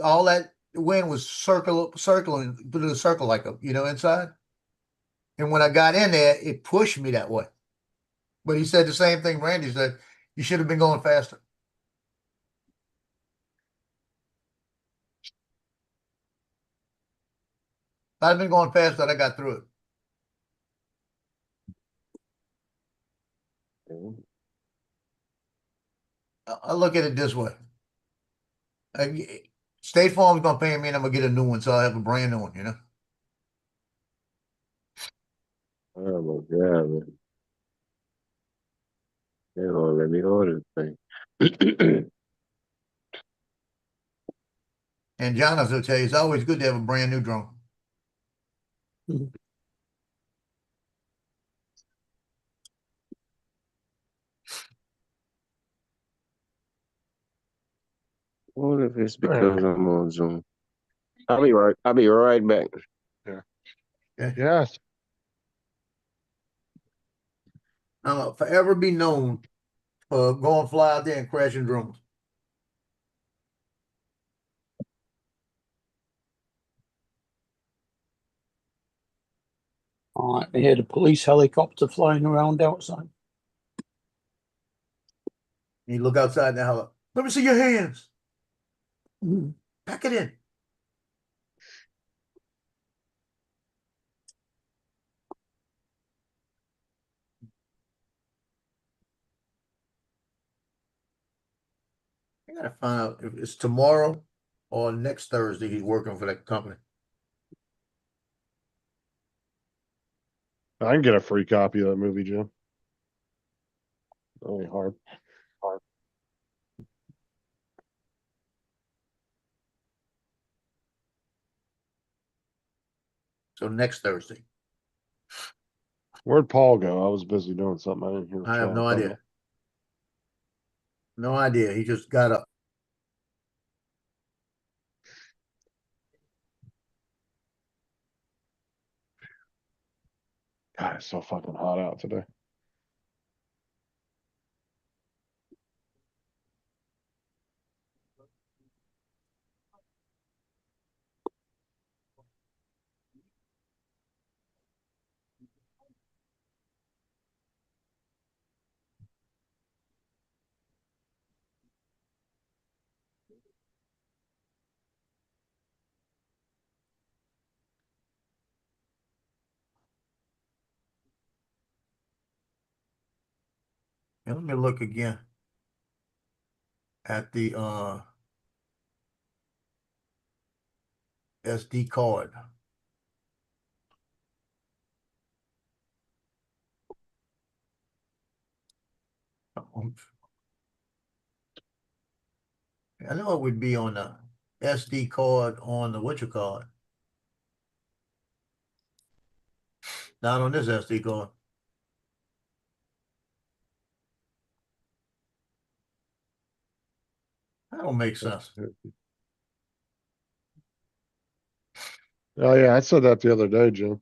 all that wind was circling through the circle like inside. And when I got in there, it pushed me that way. But he said the same thing Randy said, you should have been going faster. If I'd been going faster, I got through it. I look at it this way. State Farm's gonna pay me and I'm gonna get a new one, so I'll have a brand new one, Oh my God, man. They won't let me order the thing. And John will tell you, it's always good to have a brand new drone. What if it's because I'm on Zoom? I'll be right back. Yeah. Yes. I'll forever be known for going fly out there and crashing drones. All right, we hear the police helicopter flying around outside. You look outside the helicopter. Let me see your hands. Pack it in. I gotta find out if it's tomorrow or next Thursday he's working for that company. I can get a free copy of that movie, Jim. Only hard. So next Thursday. Where'd Paul go? I was busy doing something. I didn't hear. I have Sean no come idea. up. No idea. He just got up. God, it's so fucking hot out today. Let me look again at the SD card. I know it would be on the SD card on the what you call it. Not on this SD card. That don't make sense. Oh yeah, I said that the other day, Jim.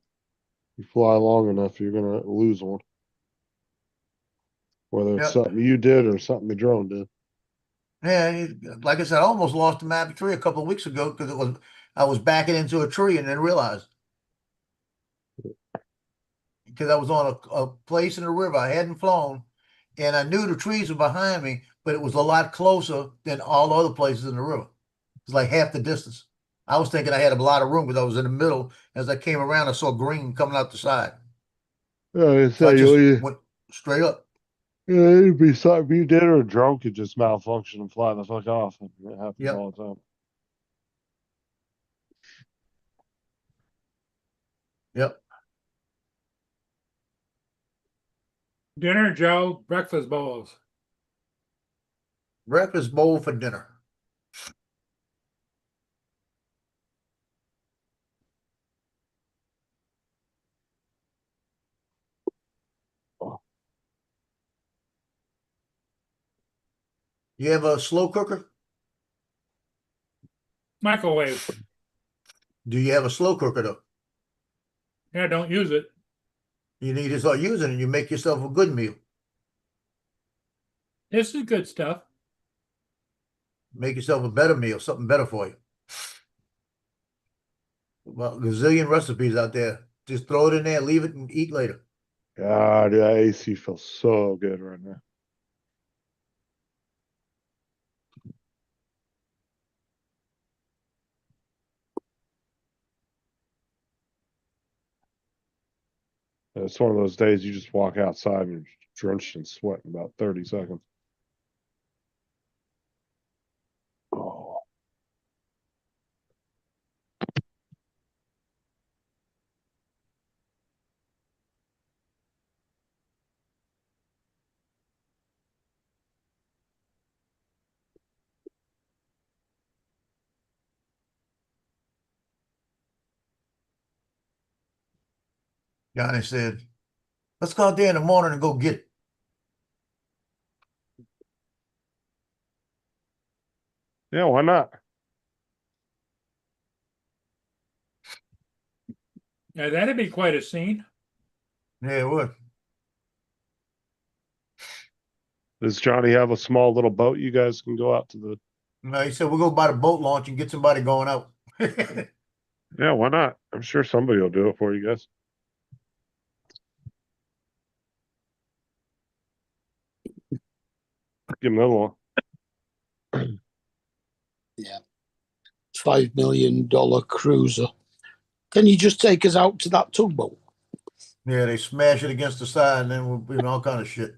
You fly long enough, you're gonna lose one. Whether it's Yep. something you did or something the drone did. Yeah, like I said, I almost lost the map tree a couple of weeks ago because I was backing into a tree and then realized because I was on a place in the river I hadn't flown, and I knew the trees were behind me, but it was a lot closer than all other places in the river. It's like half the distance. I was thinking I had a lot of room because I was in the middle. As I came around, I saw green coming out the side. Yeah, So I just went straight up. Yeah, it'd be something you did, or a drone could just malfunction and fly the fuck off. It happens Yep. all the time. Yep. Dinner, Joe, breakfast bowls. Breakfast bowl for dinner. You have a slow cooker? Microwave. Do you have a slow cooker though? Yeah, don't use it. You need to start using it and you make yourself a good meal. This is good stuff. Make yourself a better meal, something better for you. Well, gazillion recipes out there. Just throw it in there, leave it, and eat later. God, that AC feels so good right now. It's one of those days you just walk outside and you're drenched in sweat in about 30 seconds. Oh. Johnny said, let's go out there in the morning and go get it. Yeah, why not? Yeah, that'd be quite a scene. Yeah, it would. Does Johnny have a small little boat you guys can go out to the... No, he said, we'll go by the boat launch and get somebody going out. Yeah, why not? I'm sure somebody will do it for you guys. Give him another one. Yeah. $5 million cruiser. Can you just take us out to that tugboat? Yeah, they smash it against the side and then we'll be all kind of shit.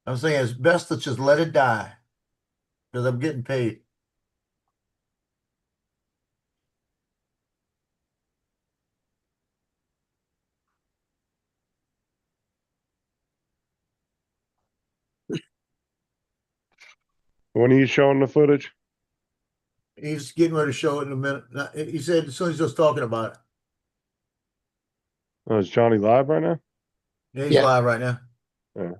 I'm saying it's best to just let it die because I'm getting paid. When are you showing the footage? He's getting ready to show it in a minute. He said as soon as he was talking about it. Oh, is Johnny live right now? Yeah, he's Yeah. live right now. Yeah.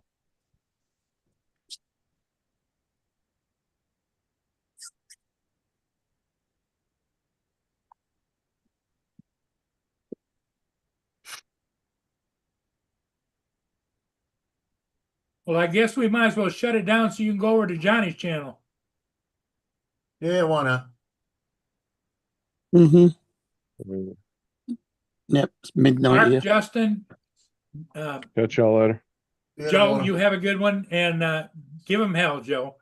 Well, I guess we might as well shut it down so you can go over to Johnny's channel. Yeah, why not? Mm-hmm. Yep, it's midnight Mark, here. Justin, Catch y'all later. Yeah, Joe, wanna- you have a good one, and give him hell, Joe.